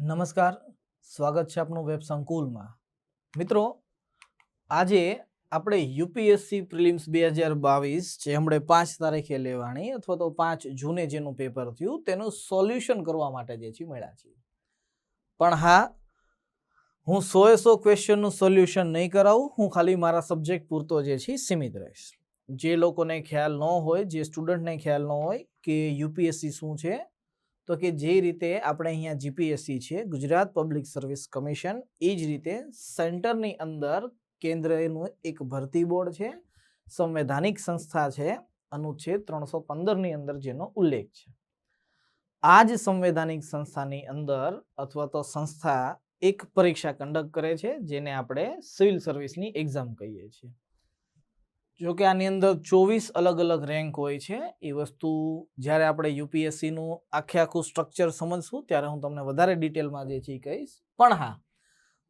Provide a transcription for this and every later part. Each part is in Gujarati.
નમસ્કાર, સ્વાગત છે આપનું વેબ સંકુલમાં. મિત્રો, આજે આપણે યુપીએસસી પ્રિલિમ્સ 2022 જે હમણાં 5 તારીખે લેવાની અથવા તો 5 જૂને જેનું પેપર થયું તેનું સોલ્યુશન કરવા માટે જે છે મળ્યા છીએ. પણ હા, હું 100 ક્વેશ્ચનનું સોલ્યુશન નહીં કરાવું, હું ખાલી મારા સબ્જેક્ટ પૂરતો જે છે સીમિત રહીશ. જે લોકોને ખ્યાલ ન હોય, જે સ્ટુડન્ટને ખ્યાલ ન હોય કે યુપીએસસી શું છે, તો કે જે રીતે આપણે અહીંયા જીપીએસસી છે, ગુજરાત પબ્લિક સર્વિસ કમિશન, એ જ રીતે સેન્ટરની અંદર કેન્દ્રનું એક ભરતી બોર્ડ છે, સંવૈધાનિક સંસ્થા છે, અનુચ્છેદ 315ની અંદર જેનો ઉલ્લેખ છે. આ જ સંવૈધાનિક સંસ્થાની અંદર અથવા તો સંસ્થા એક પરીક્ષા કન્ડક્ટ કરે છે જેને આપણે સિવિલ સર્વિસની એક્ઝામ કહીએ છીએ. જો કે આની અંદર 24 અલગ અલગ રેન્ક હોય છે. એ વસ્તુ જ્યારે આપણે યુપીએસસીનું આખું સ્ટ્રક્ચર સમજશું ત્યારે હું તમને વધારે ડિટેલમાં જે છે કહીશ. પણ હા,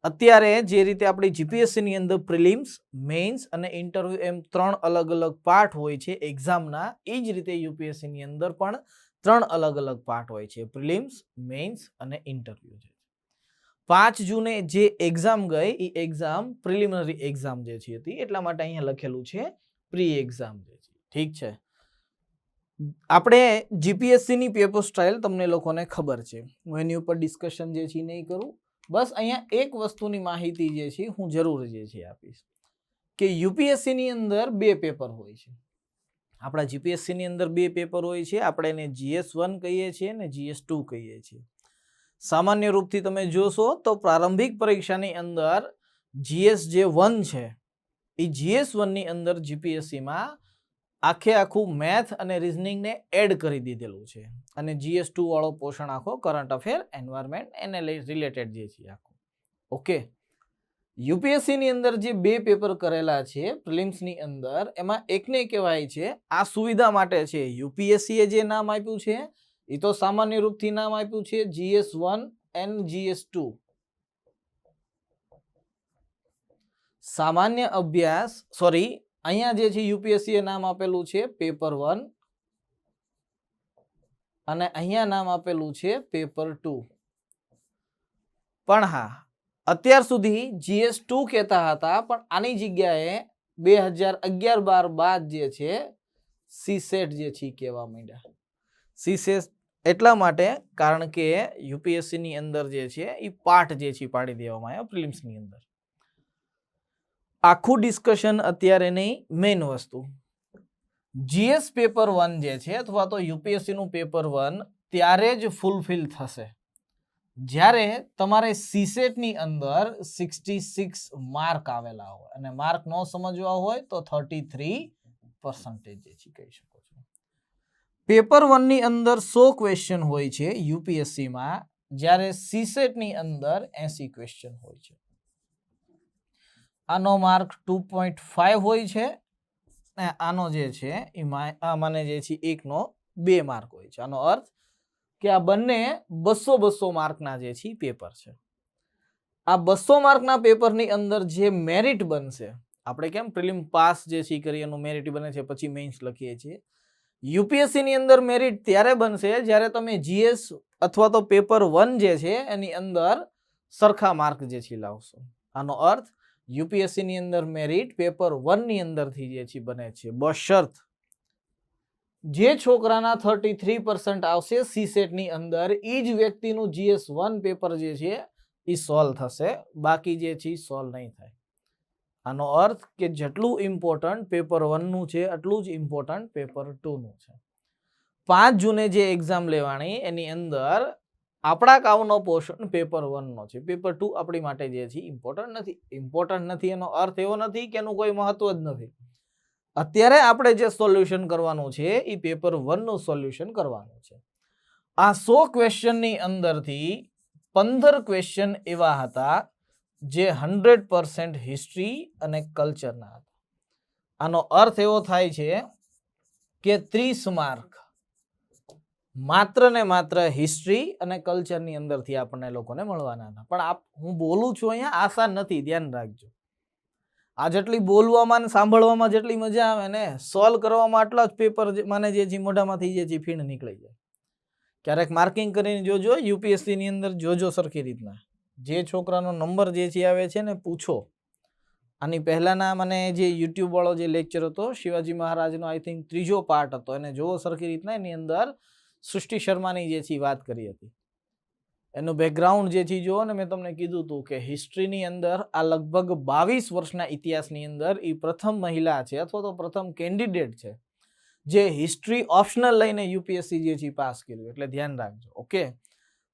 અત્યારે જે રીતે આપણી જીપીએસસીની અંદર પ્રિલિમ્સ, મેઇન્સ અને ઇન્ટરવ્યુ એમ 3 અલગ અલગ પાર્ટ હોય છે એક્ઝામના, એ જ રીતે યુપીએસસીની અંદર પણ 3 અલગ અલગ પાર્ટ હોય છે, પ્રિલિમ્સ, મેઇન્સ અને ઇન્ટરવ્યુ. 5 જૂને જે એક્ઝામ ગઈ એ એક્ઝામ પ્રિલિમિનરી એક્ઝામ જે છે હતી, એટલા માટે અહીંયા લખેલું છે પ્રી એક્ઝામ જે છે. ઠીક છે, આપણે જીપીએસસીની પેપર સ્ટાઇલ તમને લોકોને ખબર છે, હું એની ઉપર ડિસ્કશન જે છે નહીં કરું. બસ અહીંયા એક વસ્તુની માહિતી જે છે હું જરૂર જે છે આપીશ કે યુપીએસસીની અંદર 2 પેપર હોય છે. આપણા જીપીએસસીની અંદર 2 પેપર હોય છે. આપણે એને GS1 કહીએ છીએ અને GS2 કહીએ છીએ. સામાન્ય રૂપથી તમે જોશો તો પ્રારંભિક પરીક્ષાની અંદર GS1 છે, એ GS1 ની અંદર જીપીએસસીમાં આખું મેથ અને રિઝનિંગને એડ કરી દીધેલું છે, અને GS2 વાળો પોર્શન આખો કરંટ અફેર, એન્વાયરમેન્ટ એને રિલેટેડ જે છે આખો. ઓકે, યુપીએસસીની અંદર જે 2 પેપર કરેલા છે પ્રિલિમ્સની અંદર, એમાં એકને કહેવાય છે, આ સુવિધા માટે છે, યુપીએસસીએ જે નામ આપ્યું છે એ તો સામાન્ય રૂપથી નામ આપ્યું છે GS1 and GS2. સામાન્ય અભ્યાસ, સોરી, અહીંયા જે છે યુપીએસસીએ નામ આપેલું છે પેપર 1 અને અહીંયા નામ આપેલું છે પેપર 2. પણ હા, અત્યાર સુધી GS2 કહેતા હતા, પણ આની જગ્યાએ 2011-12 બાદ જે છે સીસેટ જે છે કહેવા માંડ્યા. સીસેટ એટલા માટે કારણ કે યુપીએસસીની અંદર જે છે એ પાર્ટ જે છે પાડી દેવામાં આવ્યા પ્રિલિમ્સની અંદર. આખું ડિસ્કશન અત્યારે નહીં. મેઇન વસ્તુ જીએસ પેપર 1 જે છે અથવા તો યુપીએસસીનું પેપર 1 ત્યારે જ ફૂલફિલ થશે જ્યારે તમારે સીસેટની અંદર 66 માર્ક આવેલા હોય, અને માર્ક ન સમજવા હોય તો 33% જે છે કહી શકો છો. પેપર 1 ની અંદર 100 ક્વેશ્ચન હોય છે યુપીએસસીમાં, જ્યારે સીસેટની અંદર 80 ક્વેશ્ચન હોય છે. આનો માર્ક 2.5 હોય છે, અને આનો જે છે આમાંને જે છે 1 નો 2 માર્ક હોય છે. આનો અર્થ કે આ બંને 200 માર્કના જે છે પેપર છે. આ 200 માર્કના પેપરની અંદર જે મેરિટ બનશે, આપણે કેમ પ્રિલિમ પાસ જે છે કરીએ એનું મેરિટ બને છે, પછી મેઇન્સ લખીએ છીએ. યુપીએસસીની અંદર મેરિટ ત્યારે બનશે જ્યારે તમે જીએસ અથવા તો પેપર 1 જે છે એની અંદર સરખા માર્ક જે છે લાવશો. આનો અર્થ યુપીએસસીની અંદર મેરિટ પેપર 1 ની અંદરથી જે છે બને છે, બશર્ત જે છોકરાના 33% આવશે સીસેટની અંદર, એ જ વ્યક્તિનું GS1 પેપર જે છે એ સોલ્વ થશે, બાકી જે છે સોલ્વ નહીં થાય. આનો અર્થ કે જેટલું ઇમ્પોર્ટન્ટ પેપર 1 નું છે એટલું જ ઇમ્પોર્ટન્ટ પેપર 2 નું છે. 5 જૂને જે એક્ઝામ લેવાની એની અંદર આપણા કામનો પોર્શન પેપર 1 નો છે. પેપર 2 આપણી માટે જે છે ઇમ્પોર્ટન્ટ નથી. એનો અર્થ એવો નથી કે એનું કોઈ મહત્વ જ નથી. અત્યારે આપણે જે સોલ્યુશન કરવાનું છે એ પેપર 1 નું સોલ્યુશન કરવાનું છે. આ 100 ક્વેશ્ચનની અંદરથી 15 ક્વેશ્ચન એવા હતા જે 100% હિસ્ટ્રી અને કલ્ચરના હતા. આનો અર્થ એવો થાય છે કે 30 માર્ક માત્ર ને માત્ર હિસ્ટ્રી અને કલ્ચરની અંદરથી આપણને લોકોને મળવાના હતા. પણ હું બોલું છું અહીંયા આસાન નથી, ધ્યાન રાખજો. આ જેટલી બોલવામાં અને સાંભળવામાં જેટલી મજા આવે ને, સોલ્વ કરવામાં આટલા જ પેપર મને જે મોઢામાંથી જે ફીણ નીકળી જાય. ક્યારેક માર્કિંગ કરીને જોજો, યુપીએસસી ની અંદર જોજો સરખી રીતના. જે છોકરાનો નંબર જે છે આવે છે ને પૂછો. આની પહેલાના મને જે યુટ્યુબ વાળો જે લેક્ચર હતો શિવાજી મહારાજનો, આઈ થિંક 3જો પાર્ટ હતો, એને જોવો સરખી રીતના. એની અંદર સૃષ્ટિ શર્માની જે છે વાત કરી હતી. એનું બેકગ્રાઉન્ડ જે છે જુઓ ને, મેં તમને કીધું હતું કે હિસ્ટ્રીની અંદર આ લગભગ 22 વર્ષના ઇતિહાસની અંદર એ પ્રથમ મહિલા છે અથવા તો પ્રથમ કેન્ડિડેટ છે જે હિસ્ટ્રી ઓપ્શનલ લઈને યુપીએસસી જે છે પાસ કર્યું. એટલે ધ્યાન રાખજો. ઓકે,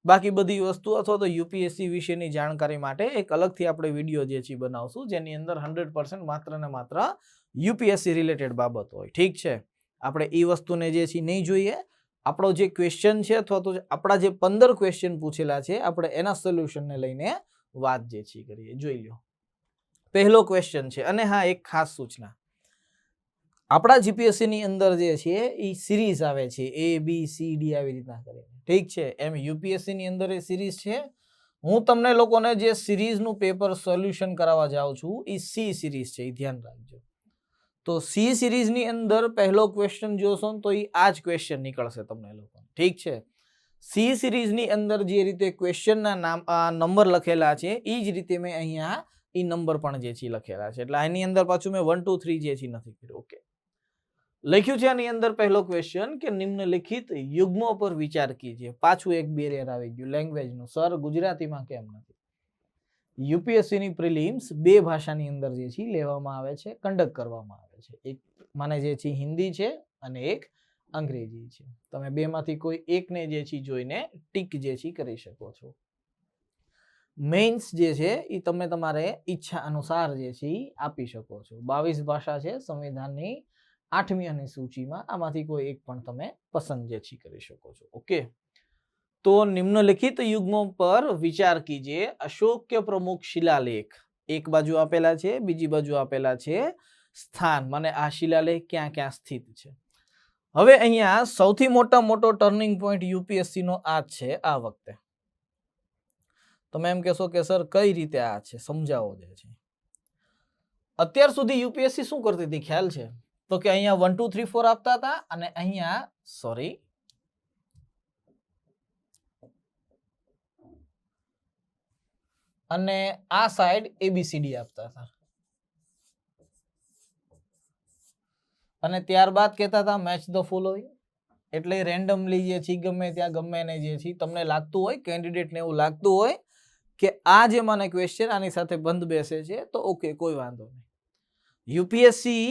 બાકી બધી વસ્તુ અથવા તો યુપીએસસી વિશેની જાણકારી માટે એક અલગથી આપણે વિડીયો જે છે બનાવશું, જેની અંદર 100% માત્ર ને માત્ર યુપીએસસી રિલેટેડ બાબત હોય. ઠીક છે, આપણે એ વસ્તુને જે છે નહીં જોઈએ. આપણો જે ક્વેશ્ચન છે અથવા તો આપણા જે 15 ક્વેશ્ચન પૂછેલા છે, આપણે એના સોલ્યુશનને લઈને વાત જે છે કરીએ. જોઈ લો, પહેલો ક્વેશ્ચન છે. અને હા, એક ખાસ સૂચના, આપણા જીપીએસસી ની અંદર જે છે એ સિરીઝ આવે છે, ABCD આવી રીતના કરીને. ઠીક છે, એમ યુપીએસસી ની અંદર એ સિરીઝ છે. હું તમને લોકોને જે સિરીઝનું પેપર સોલ્યુશન કરાવવા જાઉં છું એ C સિરીઝ છે, એ ધ્યાન રાખજો. તો C સિરીઝની અંદર પહેલો ક્વેશ્ચન જોશો ને તો એ આ જ ક્વેશ્ચન નીકળશે તમને લોકો. ઠીક છે, C સિરીઝની અંદર જે રીતે ક્વેશ્ચનના નામ નંબર લખેલા છે એ જ રીતે મેં અહીંયા એ નંબર પણ જે છે લખેલા છે. એટલે આની અંદર પાછું મેં 1 2 3 જે છે નથી કર્યું. ઓકે, લખ્યું છે આની અંદર પહેલો ક્વેશ્ચન કે નિમ્નલિખિત યુગ્મો પર વિચાર કીજીએ. પાછું એક બેરિયર આવી ગયું લેંગ્વેજનું. સર ગુજરાતીમાં કેમ નથી? યુપીએસસી ની પ્રિલિમ્સ 2 ભાષાની અંદર જે છે લેવામાં આવે છે, કન્ડક્ટ કરવામાં આવે છે. એક મને જે છે હિન્દી છે અને એક અંગ્રેજી છે. તમે બેમાંથી કોઈ એકને જે છે જોઈને ટીક જે છે કરી શકો છો. મેઇન્સ જે છે એ તમે તમારે ઈચ્છા અનુસાર જે છે આપી શકો છો. 22 ભાષા છે સંવિધાનની 8મી અનુસૂચિમાં, આમાંથી કોઈ એક પણ તમે પસંદ જે છે કરી શકો છો. ઓકે, તો નિમ્નલિખિત યુગ્મો પર વિચાર કીજીએ. અશોક્ય પ્રમુખ શિલાલેખ એક બાજુ આપેલા છે, બીજી બાજુ આપેલા છે સ્થાન. મને આ શિલાલેખ ક્યાં ક્યાં સ્થિત છે. હવે અહીંયા સૌથી મોટો ટર્નિંગ પોઈન્ટ યુપીએસસી નો આ છે. આ વખતે તમે એમ કહેશો કે સર કઈ રીતે આ છે, સમજાવો જે છે. અત્યાર સુધી યુપીએસસી શું કરતી હતી ખ્યાલ છે? તો કે અહીંયા 1 2 3 4 આપતા હતા અને અહીંયા અને આ સાઈડ ABCD આપતા હતા. અને ત્યારબાદ કહેતા હતા મેચ ધ ફોલોઈંગ. એટલે રેન્ડમલી જે છે ગમે ત્યાં ગમે એને જે છે તમને લાગતું હોય, કેન્ડિડેટને એવું લાગતું હોય કે આ જે મને ક્વેશ્ચન આની સાથે બંધ બેસે છે, તો ઓકે, કોઈ વાંધો નહીં. યુપીએસસી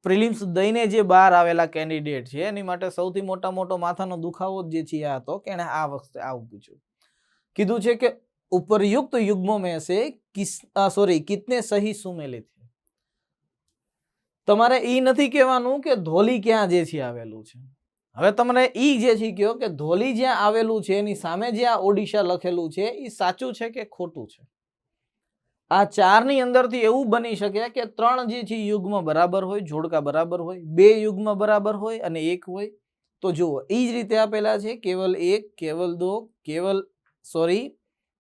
પ્રિલિમ્સ દઈને જે બહાર આવેલા કેન્ડિડેટ છે એની માટે સૌથી મોટો માથાનો દુખાવો જે છે આ હતો કે એને આ વખતે આવું પૂછ્યું. કીધું છે કે ઉપરયુક્ત યુગ્મો में से कितने सही सुमेलित है. તમારે ઈ નથી કહેવાનું કે ધોલી ક્યાં જે છે આવેલું છે. હવે તમને ઈ જે છે કહો કે ધોલી જ્યાં આવેલું છે એની સામે જે આ ઓડિશા લખેલું છે એ સાચું છે કે ખોટું છે. આ 4ની અંદરથી એવું બની શકે કે 3 જે છે યુગ્મ બરાબર હોય, જોડકા બરાબર હોય, 2 યુગ્મ બરાબર હોય અને 1 હોય. તો જુઓ એ જ રીતે આપેલા છે કેવલ 1, કેવલ 2,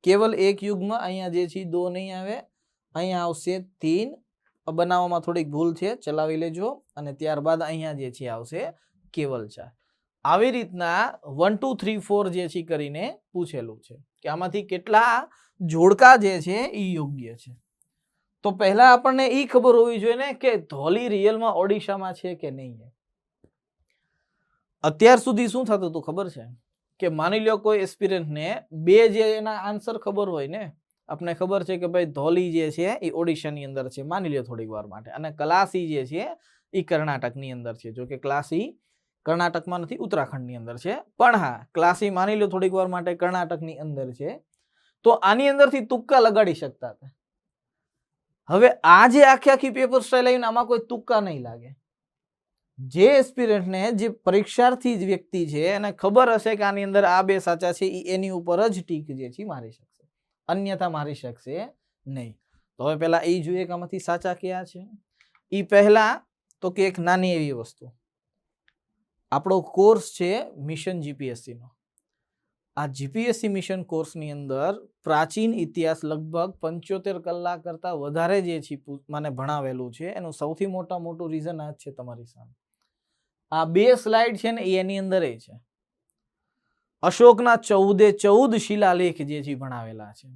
કેવલ 1 યુગ્મ. અહીંયા જે છે 2 નહીં આવે, અહીંયા આવશે 3. બનાવવામાં થોડીક ભૂલ છે, ચલાવી લેજો. અને ત્યારબાદ અહીંયા જે છે આવશે કેવલ 4. આવી રીતના 1 2 3 4 જે છે કરીને પૂછેલું છે કે આમાંથી કેટલા જોડકા જે છે એ યોગ્ય છે. તો પહેલા આપણને એ ખબર હોવી જોઈએ ને કે ધોલી રિયલમાં ઓડિશામાં છે કે નહીં. અત્યાર સુધી શું થતું હતું ખબર છે કે માની લો કોઈ એસ્પિરન્ટને 2 જે એના આન્સર ખબર હોય ને, આપણે ખબર છે કે ભાઈ ધોલી જે છે એ ઓડિશાની અંદર છે, માની લો થોડીક વાર માટે, અને કલાસી જે છે એ કર્ણાટકની અંદર છે. જો કે ક્લાસી કર્ણાટકમાં નથી, ઉત્તરાખંડની અંદર છે, પણ હા ક્લાસી માની લો થોડીક વાર માટે કર્ણાટકની અંદર છે. તો આની અંદરથી તુક્કા લગાડી શકતા હતા. હવે આ જે આખી પેપર સ્ટાઇલ આવીને આમાં કોઈ તુક્કા નહીં લાગે. જે એસ્પિરન્ટને, જે પરીક્ષાર્થી વ્યક્તિ છે એને ખબર હશે કે આની અંદર આ 2 સાચા છે, એની ઉપર જ ટીક જે છે મારી શકશે, અન્યથા મારી શકશે નહીં. તો હવે પહેલા એ જોઈએ કે આમાંથી સાચા કયા છે. એ પહેલા તો કે એક નાની એવી વસ્તુ, આપણો કોર્સ છે મિશન જીપીએસસી નો. આ જીપીએસસી મિશન કોર્સની અંદર પ્રાચીન ઇતિહાસ લગભગ 75 કલાક કરતા વધારે જે છે મને ભણાવેલું છે. એનું સૌથી મોટું રીઝન આ જ છે તમારી સામે. આ 2 સ્લાઇડ છે ને એની અંદર છે. અશોકના 14 શિલાલેખ જે છે ભણાવેલા છે.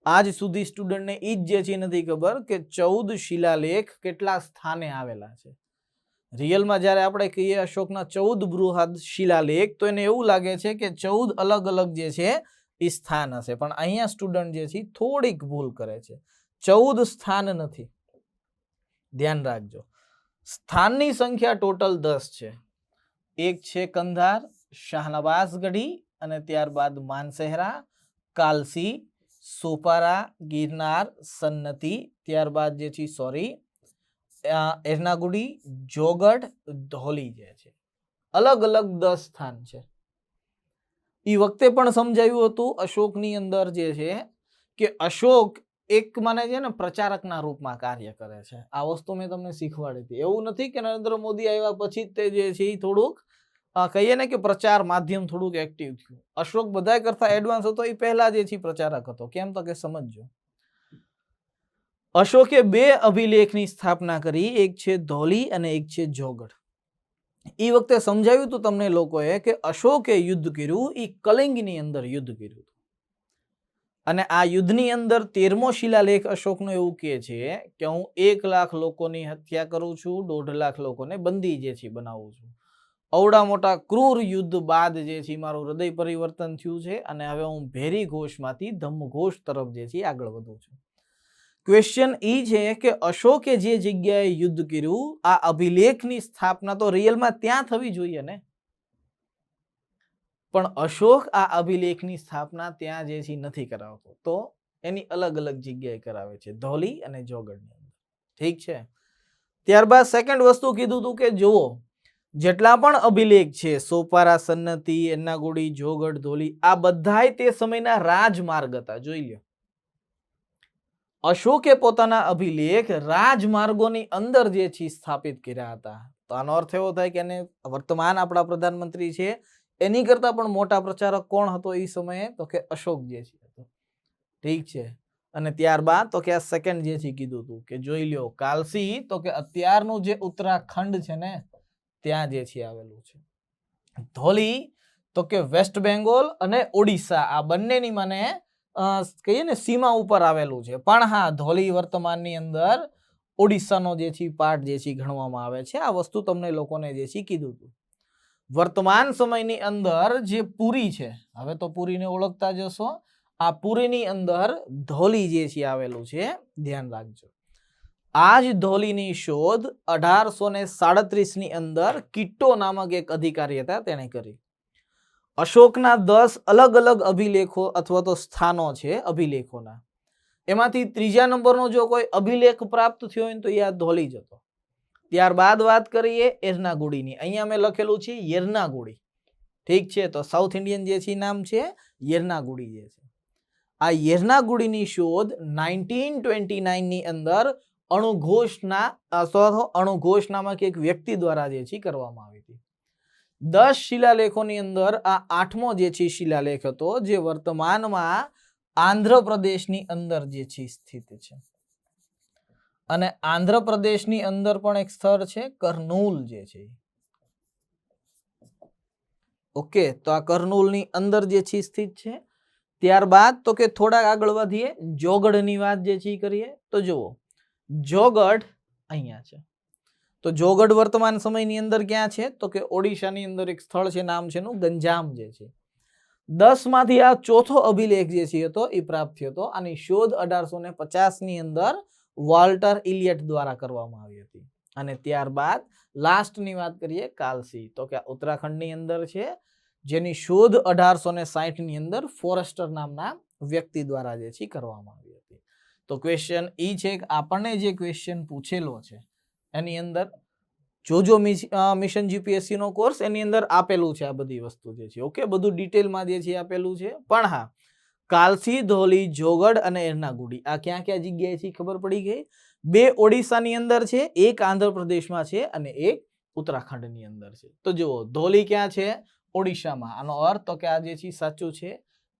આજ સુધી સ્ટુડન્ટને ઈ જ જે છે નથી ખબર કે 14 શિલાલેખ કેટલા સ્થાને આવેલા છે. રિયલમાં જ્યારે આપણે કહીએ અશોકના 14 બૃહદ શિલાલેખ તો એને એવું લાગે છે કે 14 અલગ અલગ જે છે એ સ્થાન હશે, પણ અહીંયા સ્ટુડન્ટ જે છે થોડીક ભૂલ કરે છે. 14 સ્થાન નથી, ધ્યાન રાખજો. સ્થાનની સંખ્યા ટોટલ 10 છે. એક છે કંધાર, શાહનવાઝગઢી અને ત્યારબાદ માનસેહરા, કાલસી, સોપારા, ગિરનાર, સન્નતી, ત્યારબાદ જે છે એર્નાગુડી, જોગડ, ધોલી જે છે. અલગ અલગ 10 સ્થાન છે. એ વખતે પણ સમજાવ્યું હતું અશોકની અંદર જે છે કે અશોક એક માને છે ને પ્રચારકના રૂપમાં કાર્ય કરે છે. આ વસ્તુ મેં તમને શીખવાડી હતી. એવું નથી કે નરેન્દ્ર મોદી આવ્યા પછી તે જે છે એ થોડુંક કહીએ ને કે પ્રચાર માધ્યમ થોડુંક એક્ટિવ થયું. અશોક બધા કરતા એડવાન્સ હતો, એ પહેલા જે છે પ્રચારક હતો. કેમ તો કે સમજજો, અશોકે 2 અભિલેખની સ્થાપના કરી, એક છે ધોલી અને એક છે જોગડ. એ વખતે સમજાવ્યું હતું તમને લોકોએ કે અશોકે યુદ્ધ કર્યું એ કલિંગની અંદર યુદ્ધ કર્યું હતું. અને આ યુદ્ધની અંદર 13મો શિલાલેખ અશોકનો એવું કહે છે કે હું 1 લાખ લોકોની હત્યા કરું છું, 1.5 લાખ લોકોને બંદી જે છે બનાવું છું. અવડા મોટા ક્રૂર યુદ્ધ બાદ જે છે મારું હૃદય પરિવર્તન થયું છે અને હવે હું ભેરી ઘોષમાંથી ધમ્મ ઘોષ તરફ જે છે આગળ વધું છું. ક્વેશ્ચન એ છે કે અશોકે જે જગ્યાએ યુદ્ધ કર્યું આ અભિલેખની સ્થાપના તો રિયલમાં ત્યાં થવી જોઈએ ને, પણ અશોક આ અભિલેખની સ્થાપના ત્યાં જે છે નથી કરાવતો, તો એની અલગ અલગ જગ્યાએ કરાવે છે, ધોલી અને જોગડની અંદર. ઠીક છે. ત્યારબાદ સેકન્ડ વસ્તુ કીધું હતું કે જુઓ જેટલા પણ અભિલેખ છે સોપારા, સન્નતી, એર્નાગુડી, જોગડ, ધોલી આ બધાય તે સમયના રાજમાર્ગ હતા. જોઈ લો, અશોકે પોતાના અભિલેખ રાજમાર્ગોની અંદર જે છે સ્થાપિત કર્યા હતા. તો આનો અર્થ એવો થાય કે એને વર્તમાન આપણા પ્રધાનમંત્રી છે એની કરતા પણ મોટા પ્રચારક કોણ હતો એ સમયે? તો કે અશોક જે છે. ઠીક છે. અને ત્યારબાદ તો કે આ સેકન્ડ જે છે કીધું હતું કે જોઈ લ્યો કાલસી, તો કે અત્યારનું જે ઉત્તરાખંડ છે ને ત્યાં જે છે આવેલું છે. ધોલી તો કે વેસ્ટ બેંગોલ અને ઓડિશા આ બંનેની મને કહીએ ને સીમા ઉપર આવેલું છે. પણ હા, ધોલી વર્તમાનની અંદર ઓડિશાનો જે છે પાર્ટ જે છે ગણવામાં આવે છે. આ વસ્તુ તમને લોકોને જે છે કીધું હતું. વર્તમાન સમયની અંદર જે પુરી છે, હવે તો પુરીને ઓળખતા જશો, આ પુરીની અંદર ધોલી જે છે આવેલું છે. ધ્યાન રાખજો. આ જ ધોલીની શોધ 1837 ની અંદર કિટ્ટો નામક એક અધિકારી હતા તેણે કરી. અશોકના 10 અલગ અલગ અભિલેખો અથવા તો સ્થાનો છે અભિલેખોના, એમાંથી 3જા નંબરનો જો કોઈ અભિલેખ પ્રાપ્ત થયો હોય તો એ આ ધોલી જ હતો. ત્યારબાદ વાત કરીએ એર્નાગુડીની. અહીંયા મેં લખેલું છે યર્નાગુડી. ઠીક છે. તો સાઉથ ઇન્ડિયન જે છે નામ છે યર્નાગુડી જે છે. આ યર્નાગુડીની શોધ 1929 ની અંદર અણુઘોષ નામક એક વ્યક્તિ દ્વારા જે છે કરવામાં આવી હતી. 10 શિલાલેખોની અંદર આ 8મો જે છે શિલાલેખ હતો જે વર્તમાનમાં આંધ્રપ્રદેશની અંદર જે છે સ્થિત છે. અને આંધ્રપ્રદેશની અંદર પણ એક સ્થળ છે કર્નૂલ જે છે. ઓકે, તો આ કર્નૂલની અંદર જે છે સ્થિત છે. ત્યારબાદ તો કે થોડા આગળ વધીએ, જોગડની વાત જે છે કરીએ તો જુઓ જોગડ અહીંયા છે. તો જોગડ વર્તમાન સમયની અંદર ક્યાં છે? તો કે ઓડિશાની અંદર એક સ્થળ છે, નામ છે એનું ગંજામ જે છે. 10 માંથી આ ચોથો અભિલેખ જે છે હતો એ પ્રાપ્ત થયો હતો. આની શોધ 1850 ની અંદર વોલ્ટર ઇલિયટ દ્વારા કરવામાં આવી હતી. અને ત્યારબાદ લાસ્ટની વાત કરીએ કાલસી, તો કે ઉત્તરાખંડની અંદર છે જેની શોધ 1860 ની અંદર ફોરેસ્ટર નામના વ્યક્તિ દ્વારા જે છે કરવામાં આવી હતી. તો ક્વેશ્ચન એ છે કે આપણને જે ક્વેશ્ચન પૂછેલો છે એની અંદર જોજો મિશન જીપીએસસી નો કોર્સ એની અંદર આપેલું છે આ બધી વસ્તુ જે છે. ઓકે, બધું ડિટેલમાં જે છે આપેલું છે. પણ હા, કાલસી, ધોલી, જોગડ અને એર્નાગુડી આ ક્યાં ક્યાં જગ્યાએ છે ખબર પડી ગઈ. 2 ઓડિશાની અંદર છે, એક આંધ્રપ્રદેશમાં છે અને એક ઉત્તરાખંડની અંદર છે. તો જુઓ ધોલી ક્યાં છે? ઓડિશામાં. આનો અર્થ તો કે આ જે છે સાચું છે.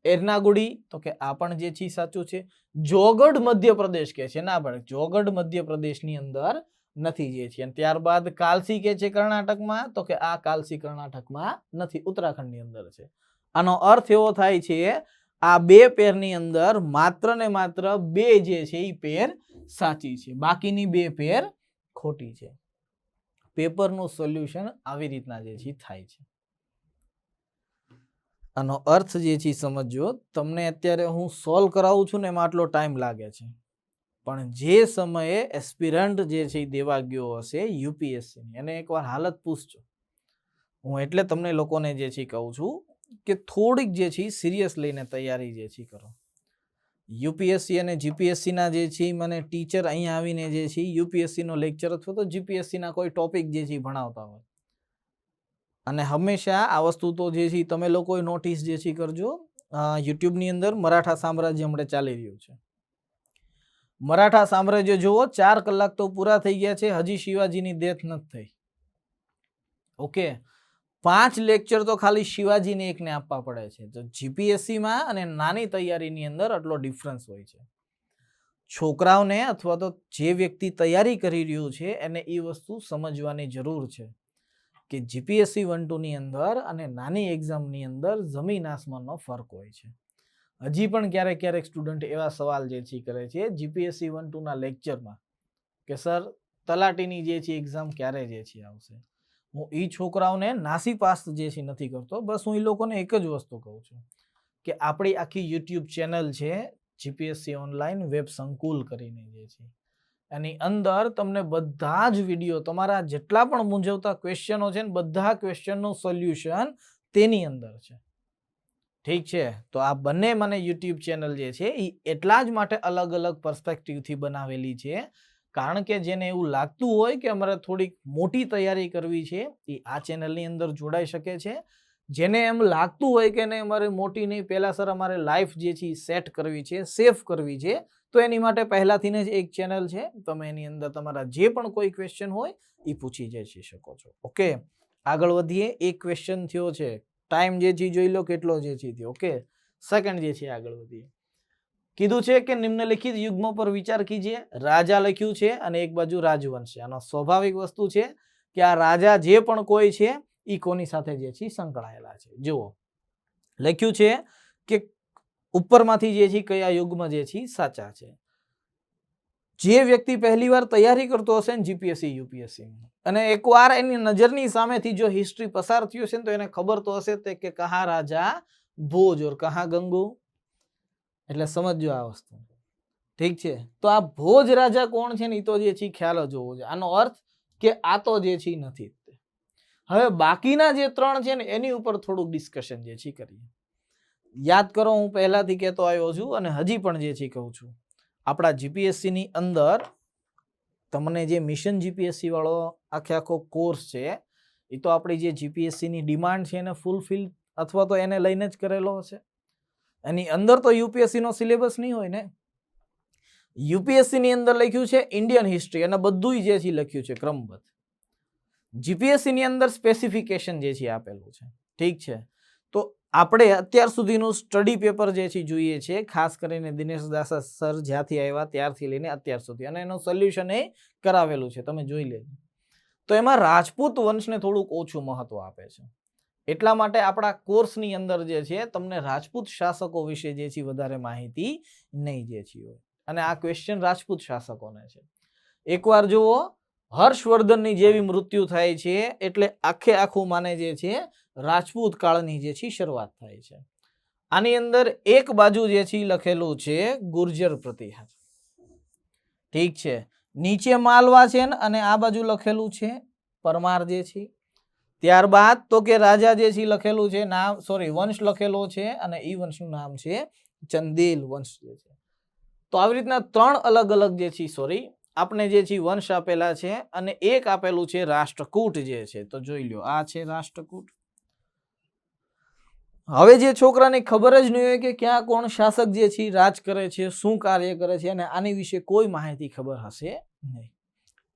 એર્નાગુડી તો કે આ પણ જે છે સાચું છે. જોગડ મધ્યપ્રદેશ કે છે ના, પણ જોગડ મધ્યપ્રદેશની અંદર નથી જે છે. અને ત્યારબાદ કાલસી કે છે કર્ણાટકમાં, તો કે આ કાલસી કર્ણાટકમાં નથી, ઉત્તરાખંડની અંદર છે. આનો અર્થ એવો થાય છે આ બે પેરની અંદર માત્ર ને માત્ર બે જે છે એ પેર સાચી છે, બાકીની બે પેર ખોટી છે. પેપરનું સોલ્યુશન આવી રીતના જે છે થાય છે. આનો અર્થ જે છે સમજો. તમને અત્યારે હું સોલ્વ કરાવું છું ને એમાં આટલો ટાઈમ લાગે છે, પણ જે સમયે એસ્પિરન્ટ જે છે એ દેવા ગયો હશે યુપીએસસીની, એને એકવાર હાલત પૂછજો. હું એટલે તમને લોકોને જે છે કહું છું કે થોડીક જે છે સિરિયસ લઈને તૈયારી જે છે કરો. યુપીએસસી અને જીપીએસસીના જે છે મને ટીચર અહીંયા આવીને જે છે યુપીએસસીનો લેક્ચર અથવા તો જીપીએસસીના કોઈ ટોપિક જે છે ભણાવતા હોય. અને હંમેશા આ વસ્તુ તો જે છે તમે લોકોએ નોટિસ જે છે કરજો. યુટ્યુબની અંદર મરાઠા સામ્રાજ્ય હમણાં ચાલી રહ્યું છે. મરાઠા સામ્રાજ્ય જુઓ, 4 કલાક તો પૂરા થઈ ગયા છે, હજી શિવાજીની ડેથ નથી થઈ. ઓકે, 5 લેક્ચર તો ખાલી શિવાજીને એકને આપવા પડે છે. તો જીપીએસસીમાં અને નાની તૈયારીની અંદર આટલો ડિફરન્સ હોય છે. છોકરાઓને અથવા તો જે વ્યક્તિ તૈયારી કરી રહ્યું છે એને એ વસ્તુ સમજવાની જરૂર છે કે જીપીએસસી 1-2 ની અંદર અને નાની એક્ઝામની અંદર જમીન આસમાનનો ફરક હોય છે. હજી પણ ક્યારેક ક્યારેક સ્ટુડન્ટ એવા સવાલ જે છે કરે છે જીપીએસસી 1-2 ના લેક્ચરમાં કે સર તલાટીની જે છે એક્ઝામ ક્યારે જે છે આવશે. હું એ છોકરાઓને નાસી પાસ જે છે નથી કરતો, બસ હું એ લોકોને એક જ વસ્તુ કહું છું કે આપણી આખી યુટ્યુબ ચેનલ છે જીપીએસસી ઓનલાઈન વેબ સંકુલ કરીને જે છે, એની અંદર તમને બધા જ વિડીયો, તમારા જેટલા પણ મૂંઝવતા ક્વેશ્ચનો છે ને બધા ક્વેશ્ચનનું સોલ્યુશન તેની અંદર છે. ઠીક છે, તો આ બંને મને યુટ્યુબ ચેનલ જે છે એ એટલા જ માટે અલગ અલગ પર્સપેક્ટિવથી બનાવેલી છે કારણ કે જેને એવું લાગતું હોય કે અમારે થોડીક મોટી તૈયારી કરવી છે એ આ ચેનલની અંદર જોડાઈ શકે છે. જેને એમ લાગતું હોય કે નહીં અમારે મોટી નહીં, પહેલા સર અમારે લાઈફ જે છે સેટ કરવી છે, સેફ કરવી છે, તો એની માટે પહેલાથી જ એક ચેનલ છે. તમે એની અંદર તમારા જે પણ કોઈ ક્વેશ્ચન હોય એ પૂછી જઈ શકો છો. ઓકે, આગળ વધીએ. એક ક્વેશ્ચન થયો છે, ટાઈમ જે છે જોઈ લો કેટલો જે છે થયો. ઓકે, સેકન્ડ જે છે આગળ વધીએ. કીધું છે કે નિમ્નલિખિત યુગ્મો પર વિચાર કીજીએ. રાજા લખ્યું છે અને એક બાજુ રાજવંશ છે. આનો સ્વાભાવિક વસ્તુ છે કે આ રાજા જે પણ કોઈ છે એ કોની સાથે જે છે સંકળાયેલા છે. જુઓ લખ્યું છે કે ઉપરમાંથી જે છે કયા યુગ્મ જે છે સાચા છે. જે વ્યક્તિ પહેલી વાર તૈયારી કરતો હશે ને જીપીએસસી યુપીએસસી અને એકવાર એની નજરની સામેથી જો હિસ્ટ્રી પસાર થયું છે ને તો એને ખબર તો હશે કે કહા રાજા ભોજ ઓર કહા ગંગુ. એટલે સમજો આ વસ્તુ. ઠીક છે, તો આ ભોજ રાજા કોણ છે ને એ તો જે છે ખ્યાલ જ હોવો જોઈએ. આનો અર્થ કે આ તો જે છે નથી. હવે બાકીના જે 3 છે ને એની ઉપર થોડુંક ડિસ્કશન જે છે કરીએ. યાદ કરો, હું પહેલાથી કહેતો આવ્યો છું અને હજી પણ જે છે કહું છું, આપણા જીપીએસસી ની અંદર તમને જે મિશન જીપીએસસી વાળો આખો કોર્સ છે એ તો આપણી જે જીપીએસસી ની ડિમાન્ડ છે એને ફૂલફિલ અથવા તો એને લઈને જ કરેલો હશે. એની અંદર તો યુપીએસસી નો સિલેબસ નહીં હોય ને. યુપીએસસી ની અંદર લખ્યું છે ઇન્ડિયન હિસ્ટ્રી અને બધું જે છે લખ્યું છે ક્રમબદ્ધ. જીપીએસસી ની અંદર સ્પેસિફિકેશન જે છે આપેલું છે. ઠીક છે, તો આપણે અત્યાર સુધીનું સ્ટડી પેપર જે છે જોઈએ છે, ખાસ કરીને દિનેશ દાસા સર જ્યાંથી આવ્યા ત્યારથી લઈને અત્યાર સુધી, અને એનું સોલ્યુશન એ કરાવેલું છે, તમે જોઈ લેજો. તો એમાં રાજપૂત વંશને થોડુંક ઓછું મહત્વ આપે છે. એટલા માટે આપણા કોર્સની અંદર જે છે તમને રાજપૂત શાસકો વિશે જે છે વધારે માહિતી નહીં જે છે હોય. અને આ ક્વેશ્ચન રાજપૂત શાસકોને છે. એકવાર જુઓ, હર્ષવર્ધનની જેવી મૃત્યુ થાય છે એટલે આખું માને જે છે રાજપૂત કાળની જે છે શરૂઆત થાય છે. આની અંદર એક બાજુ જે છે લખેલું છે ગુર્જર પ્રતિહાર. ઠીક છે, નીચે માલવા છે અને આ બાજુ લખેલું છે પરમાર જે છે. ત્યારબાદ તો કે રાજા જે છે લખેલું છે નામ, સોરી વંશ લખેલો છે અને એ વંશનું નામ છે ચંદેલ વંશ જે છે. તો આવી રીતના 3 અલગ અલગ જે છે આપણે જે છે વંશ આપેલા છે અને એક આપેલું છે રાષ્ટ્રકૂટ જે છે. તો જોઈ લો, આ છે રાષ્ટ્રકૂટ. હવે જે છોકરાને ખબર જ નહીં હોય કે ક્યાં કોણ શાસક જે છે રાજ કરે છે, શું કાર્ય કરે છે અને આની વિશે કોઈ માહિતી ખબર હશે નહીં.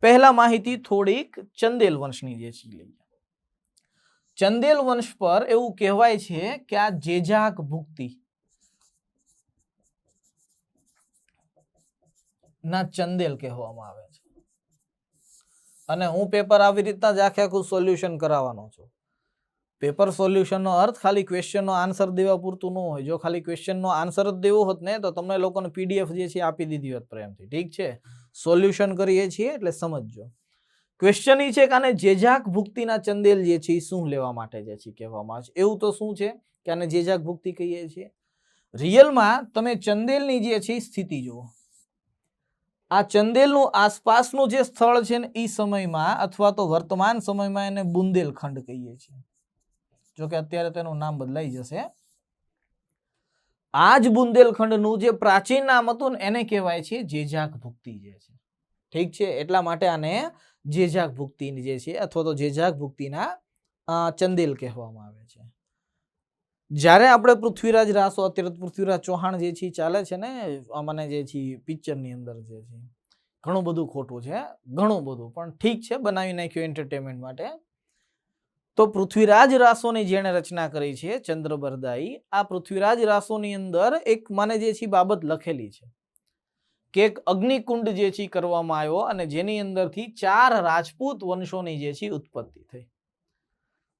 પહેલા માહિતી થોડીક ચંદેલ વંશની જે છે લઈએ. ચંદેલ વંશ પર એવું કહેવાય છે કે આ જેજાક ભુક્તિ ના ચંદેલ કહેવામાં આવે છે. અને હું પેપર આવી રીતના જ આખું સોલ્યુશન કરાવવાનો છું. પેપર સોલ્યુશનનો અર્થ ખાલી ક્વેશ્ચનનો આન્સર દેવા પૂરતું ન હોય. જો ખાલી ક્વેશ્ચનનો આન્સર જ દેવો હોત ને તો તમને લોકોને પીડીએફ જે છે આપી દીધી હોત પ્રેમથી. ઠીક છે, સોલ્યુશન કરીએ છીએ એટલે સમજજો. ક્વેશ્ચન ઈ છે કે આને જેજાક ભુક્તિના ચંદેલ જે છે શું લેવા માટે જે છે કહેવામાં આવે છે. એવું તો શું છે કે આને જેજાક ભુક્તિ કહીએ છીએ. રિયલમાં તમે ચંદેલની જે છે સ્થિતિ જુઓ. આ ચંદેલનું આસપાસનું જે સ્થળ છે ને એ સમયમાં અથવા તો વર્તમાન સમયમાં એને બુંદેલખંડ કહીએ છીએ. જોકે અત્યારે તેનું નામ બદલાઈ જશે. આ જ બુંદેલખંડનું જે પ્રાચીન નામ હતું ને એને કહેવાય છે જેજાક ભુક્તિ જે છે. ઠીક છે, એટલા માટે આને જેજાક ભુક્તિ જે છે અથવા તો જેજાક ભુક્તિના ચંદેલ કહેવામાં આવે છે. જ્યારે આપણે પૃથ્વીરાજ રાસો, અત્યારે પૃથ્વીરાજ ચૌહાણ જે છે ચાલે છે ને મને જે છે પિક્ચરની અંદર જે છે ઘણું બધું ખોટું છે, ઘણું બધું, પણ ઠીક છે, બનાવી નાખ્યું એન્ટરટેનમેન્ટ માટે. તો પૃથ્વીરાજ રાસોની જેણે રચના કરી છે ચંદ્રબરદાઈ, આ પૃથ્વીરાજ રાસોની અંદર એક મને જે છે બાબત લખેલી છે કે એક અગ્નિકુંડ જે છે કરવામાં આવ્યો અને જેની અંદરથી 4 રાજપૂત વંશોની જે છે ઉત્પત્તિ થઈ.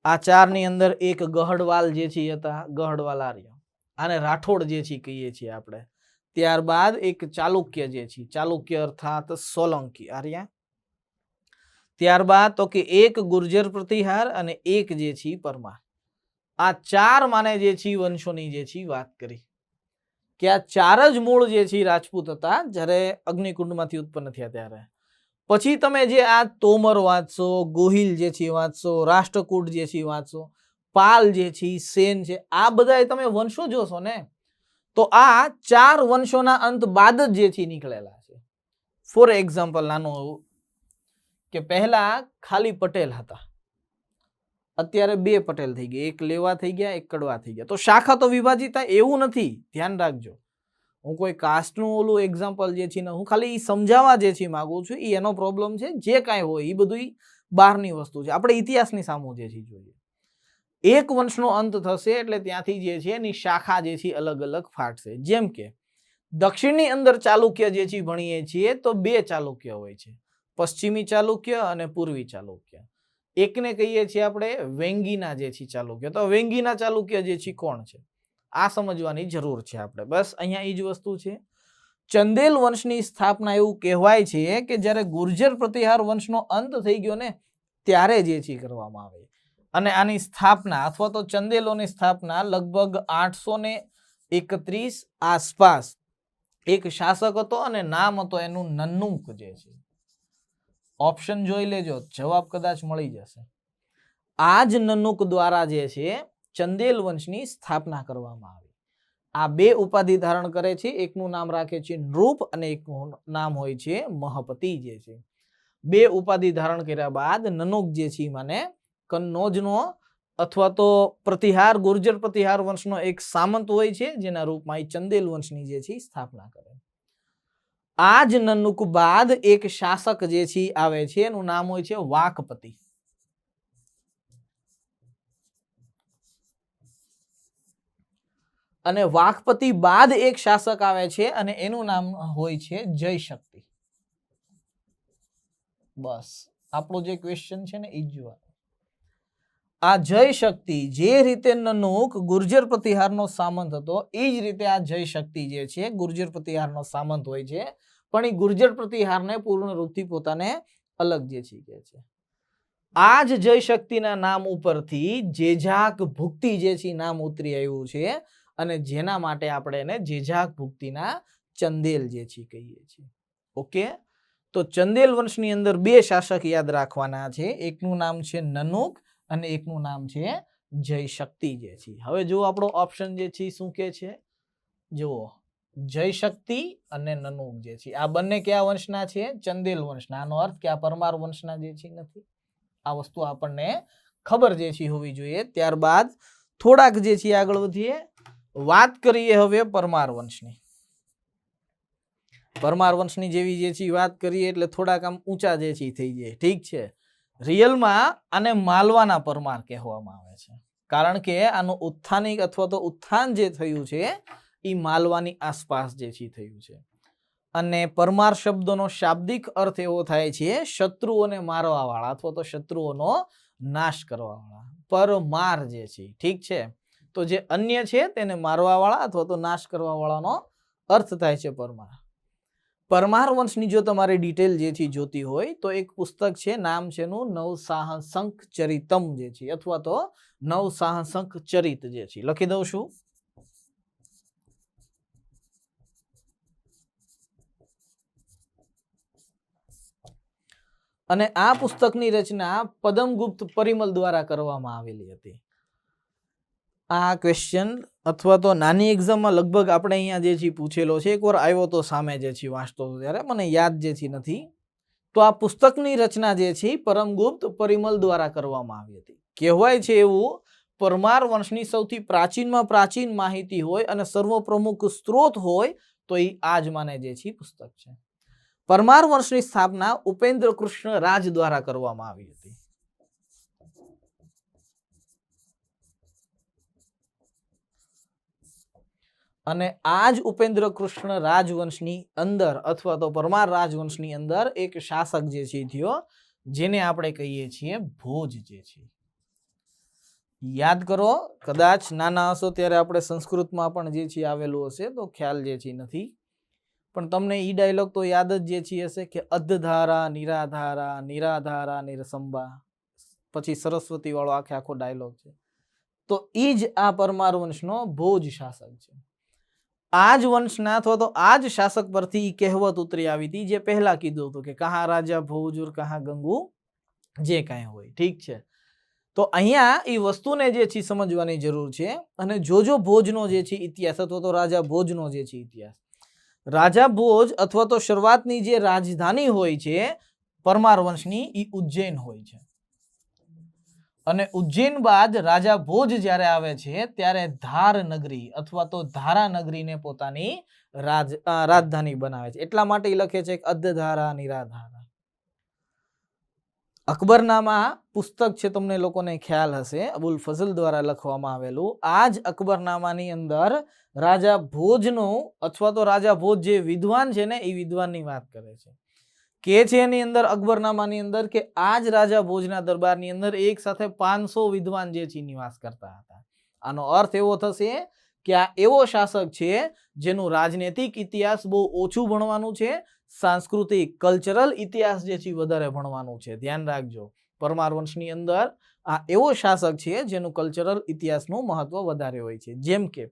આ 4ની અંદર એક ગહડવાલ જે છે હતા, ગહડવાલ આર્ય, આને રાઠોડ જે છે કહીએ છીએ આપણે. ત્યારબાદ એક ચાલુક્ય જે છે, ચાલુક્ય અર્થાત સોલંકી આર્ય. ત્યારબાદ તો કે એક ગુર્જર પ્રતિહાર અને એક જે છે પરમાર. આ 4 માને જે છે વંશોની જે છે વાત કરી કે આ 4 જ મૂળ જે છે રાજપૂત હતા જ્યારે અગ્નિકુંડમાંથી ઉત્પન્ન થયા ત્યારે. પછી તમે જે આ તોમર વાંચશો, ગોહિલ જે છે વાંચશો, રાષ્ટ્રકૂટ જે છે વાંચશો, પાલ જે છે, સેન છે, આ બધા તમે વંશો જોશો ને તો આ 4 વંશોના અંત બાદ જ જે છે નીકળેલા છે. ફોર એક્ઝામ્પલ નાનું એવું કે પહેલા ખાલી પટેલ હતા, અત્યારે 2 પટેલ થઈ ગયા, એક લેવા થઈ ગયા, એક કડવા થઈ ગયા. તો શાખા તો વિભાજિત થાય એવું નથી, ધ્યાન રાખજો. હું કોઈ કાસ્ટનું ઓલું એક્ઝામ્પલ જે છે ને હું ખાલી સમજાવવા જે છે માંગુ છું, એ એનો પ્રોબ્લેમ છે. જે કાંઈ હોય એ બધું બહારની વસ્તુ છે, આપણે ઇતિહાસની સામું જે છે જોઈએ. એક વંશનો અંત થશે એટલે ત્યાંથી જે છે એની શાખા જે છે અલગ અલગ ફાટશે. જેમ કે દક્ષિણની અંદર ચાલુક્ય જે છે ભણીએ છીએ તો 2 ચાલુક્ય હોય છે, પશ્ચિમી ચાલુક્ય અને પૂર્વી ચાલુક્ય. એકને કહીએ છીએ આપણે વેંગીના જે છે ચાલુક્ય. તો વેંગીના ચાલુક્ય જે છે કોણ છે આ સમજવાની જરૂર છે આપણે. બસ અહીંયા એ જ વસ્તુ છે. ચંદેલ વંશની સ્થાપના એવું કહેવાય છે કે જ્યારે ગુર્જર પ્રતિહાર વંશનો અંત થઈ ગયો ને ત્યારે જે છે કરવામાં આવે. અને આની સ્થાપના અથવા તો ચંદેલોની સ્થાપના લગભગ 831 આસપાસ એક શાસક હતો અને નામ હતો એનું નન્નુક જે છે. ઓપ્શન જોઈ લેજો, જવાબ કદાચ મળી જશે. આ જ નન્નુક દ્વારા જે છે ચંદેલ વંશની સ્થાપના કરવામાં આવી. આ 2 ઉપાધિ ધારણ કરે છે, એકનું નામ રાખે છે નૃપ અને એકનું નામ હોય છે મહપતિ જે છે. 2 ઉપાધિ ધારણ કર્યા બાદ નન્નુક જે છે મને કન્નૌજનો અથવા તો પ્રતિહાર ગુર્જર પ્રતિહાર વંશનો એક સામંત હોય છે જેના રૂપમાં ચંદેલ વંશની જે છે સ્થાપના કરે. આ જ નન્નુક બાદ એક શાસક જે છે આવે છે, એનું નામ હોય છે વાકપતિ. અને વાકપતિ બાદ એક શાસક આવે છે અને એનું નામ હોય છે જય શક્તિ. બસ આપણો જે ક્વેશ્ચન છે ને એ જ જોવાનું. આ જય શક્તિ જે રીતે નન્નુક ગુર્જર પ્રતિહારનો સામંત હતો એ જ રીતે આ જય શક્તિ જે છે ગુર્જર પ્રતિહારનો સામંત હોય છે, પણ એ ગુર્જર પ્રતિહારને પૂર્ણ રૂપથી પોતાને અલગ જે છે કહે છે. આ જ જય શક્તિના નામ ઉપરથી જેજાક ભુક્તિ જે છે નામ ઉતરી આવ્યું છે અને જેના માટે આપણે એને જેજાક ભુક્તિના ચંદેલ જે છે કહીએ છીએ. ઓકે, તો ચંદેલ વંશની અંદર 2 શાસક યાદ રાખવાના છે, એકનું નામ છે નન્નુક અને એકનું નામ છે જય શક્તિ જે છે. હવે જો આપણો ઓપ્શન જે છે શું કે છે, જુઓ જય શક્તિ અને નન્નુક જે છે આ બંને કયા વંશના છે? ચંદેલ વંશના. આનો અર્થ કે આ પરમાર વંશના જે છે નથી. આ વસ્તુ આપણને ખબર જે છે હોવી જોઈએ. ત્યારબાદ થોડાક જે છે આગળ વધીએ, વાત કરીએ હવે પરમાર વંશની. પરમાર વંશની જેવી જે છે વાત કરીએ એટલે થોડાક આમ ઊંચા જે છે થઈ જાય. ઠીક છે, રિયલમાં આને માલવાના પરમાર કહેવામાં આવે છે, કારણ કે આનું ઉત્થાનિક અથવા તો ઉત્થાન જે થયું છે એ માલવાની આસપાસ જે છે થયું છે. અને પરમાર શબ્દનો શાબ્દિક અર્થ એવો થાય છે શત્રુઓને મારવા વાળા અથવા તો શત્રુઓનો નાશ કરવા વાળા. પરમાર જે છે, ઠીક છે. તો જે અન્ય છે તેને મારવા વાળા અથવા તો નાશ કરવા વાળાનો અર્થ થાય છે પરમાર. પરમાર વંશની જો તમારે ડિટેલ જે છે જોતી હોય તો એક પુસ્તક છે, નામ છે એનું નવસાહસંક ચરિતમ જે છે, અથવા તો નવસાહસંક ચરિત જે છે. લખી દઉં છું. અને આ પુસ્તકની રચના પદમગુપ્ત પરિમલ દ્વારા કરવામાં આવેલી હતી. આ ક્વેશ્ચન અથવા તો નાની એક્ઝામમાં લગભગ આપણે અહીંયા જે છે પૂછેલો છે, એકવાર આવ્યો તો સામે જે છે વાંચતો હતો ત્યારે, મને યાદ જે છે નથી. તો આ પુસ્તકની રચના જે છે પરમગુપ્ત પરિમલ દ્વારા કરવામાં આવી હતી. કહેવાય છે એવું પરમાર વંશની સૌથી પ્રાચીનમાં પ્રાચીન માહિતી હોય અને સર્વપ્રમુખ સ્ત્રોત હોય તો એ આજ માને જે છે પુસ્તક છે. પરમાર વંશની સ્થાપના ઉપેન્દ્ર કૃષ્ણ રાજ દ્વારા કરવામાં આવી હતી. અને આ જ ઉપેન્દ્ર કૃષ્ણ રાજવંશની અંદર અથવા તો પરમાર રાજવંશની અંદર એક શાસક જે છે થયો, જેને આપણે કહીએ છીએ ભોજ જે છે. યાદ કરો, કદાચ નાના હશો ત્યારે આપણે સંસ્કૃતમાં પણ જે છે આવેલું હશે તો ખ્યાલ જે છે નથી, પણ તમને ઈ ડાયલોગ તો યાદ જ જે છે હશે કે અધધારા નિરાધારા નિરાધારા નિરસંબા, પછી સરસ્વતી વાળો આખો ડાયલોગ છે. તો ઈ જ આ પરમાર વંશનો ભોજ શાસક છે. આ જ વંશના અથવા તો આ જ શાસક પરથી કહેવત ઉતરી આવી હતી, જે પહેલા કીધું હતું કે કહા રાજા ભોજ ઓર કહા ગંગુ, જે કાંઈ હોય, ઠીક છે. તો અહીંયા એ વસ્તુને જે છે સમજવાની જરૂર છે. અને જોજો ભોજનો જે છે ઇતિહાસ અથવા તો રાજા ભોજનો જે છે ઇતિહાસ, રાજા ભોજ અથવા તો શરૂઆતની જે રાજધાની હોય છે પરમાર વંશની, એ ઉજ્જૈન હોય છે. અને ઉજ્જૈન બાદ રાજા ભોજ જ્યારે આવે છે ત્યારે ધાર નગરી અથવા તો ધારા નગરીને પોતાની રાજધાની બનાવે છે. એટલા માટે લખે છે અધધારા નિરાધારા. અકબરનામા પુસ્તક છે, તમને લોકોને ખ્યાલ હશે, અબુલ ફઝલ દ્વારા લખવામાં આવેલું. આ જ અકબરનામાની અંદર રાજા ભોજનો અથવા તો રાજા ભોજ જે વિદ્વાન છે ને એ વિદ્વાનની વાત કરે છે. કે છે એની અંદર અકબરનામાની અંદર કે આ જ રાજા ભોજના દરબારની અંદર એક સાથે 500 વિદ્વાન જે છે નિવાસ કરતા હતા. આનો અર્થ એવો થશે કે આ એવો શાસક છે જેનું રાજનૈતિક ઇતિહાસ બહુ ઓછું ભણવાનું છે, સાંસ્કૃતિક કલ્ચરલ ઇતિહાસ જે છે વધારે ભણવાનું છે. ધ્યાન રાખજો, પરમાર વંશની અંદર આ એવો શાસક છે જેનું કલ્ચરલ ઇતિહાસનું મહત્વ વધારે હોય છે. જેમ કે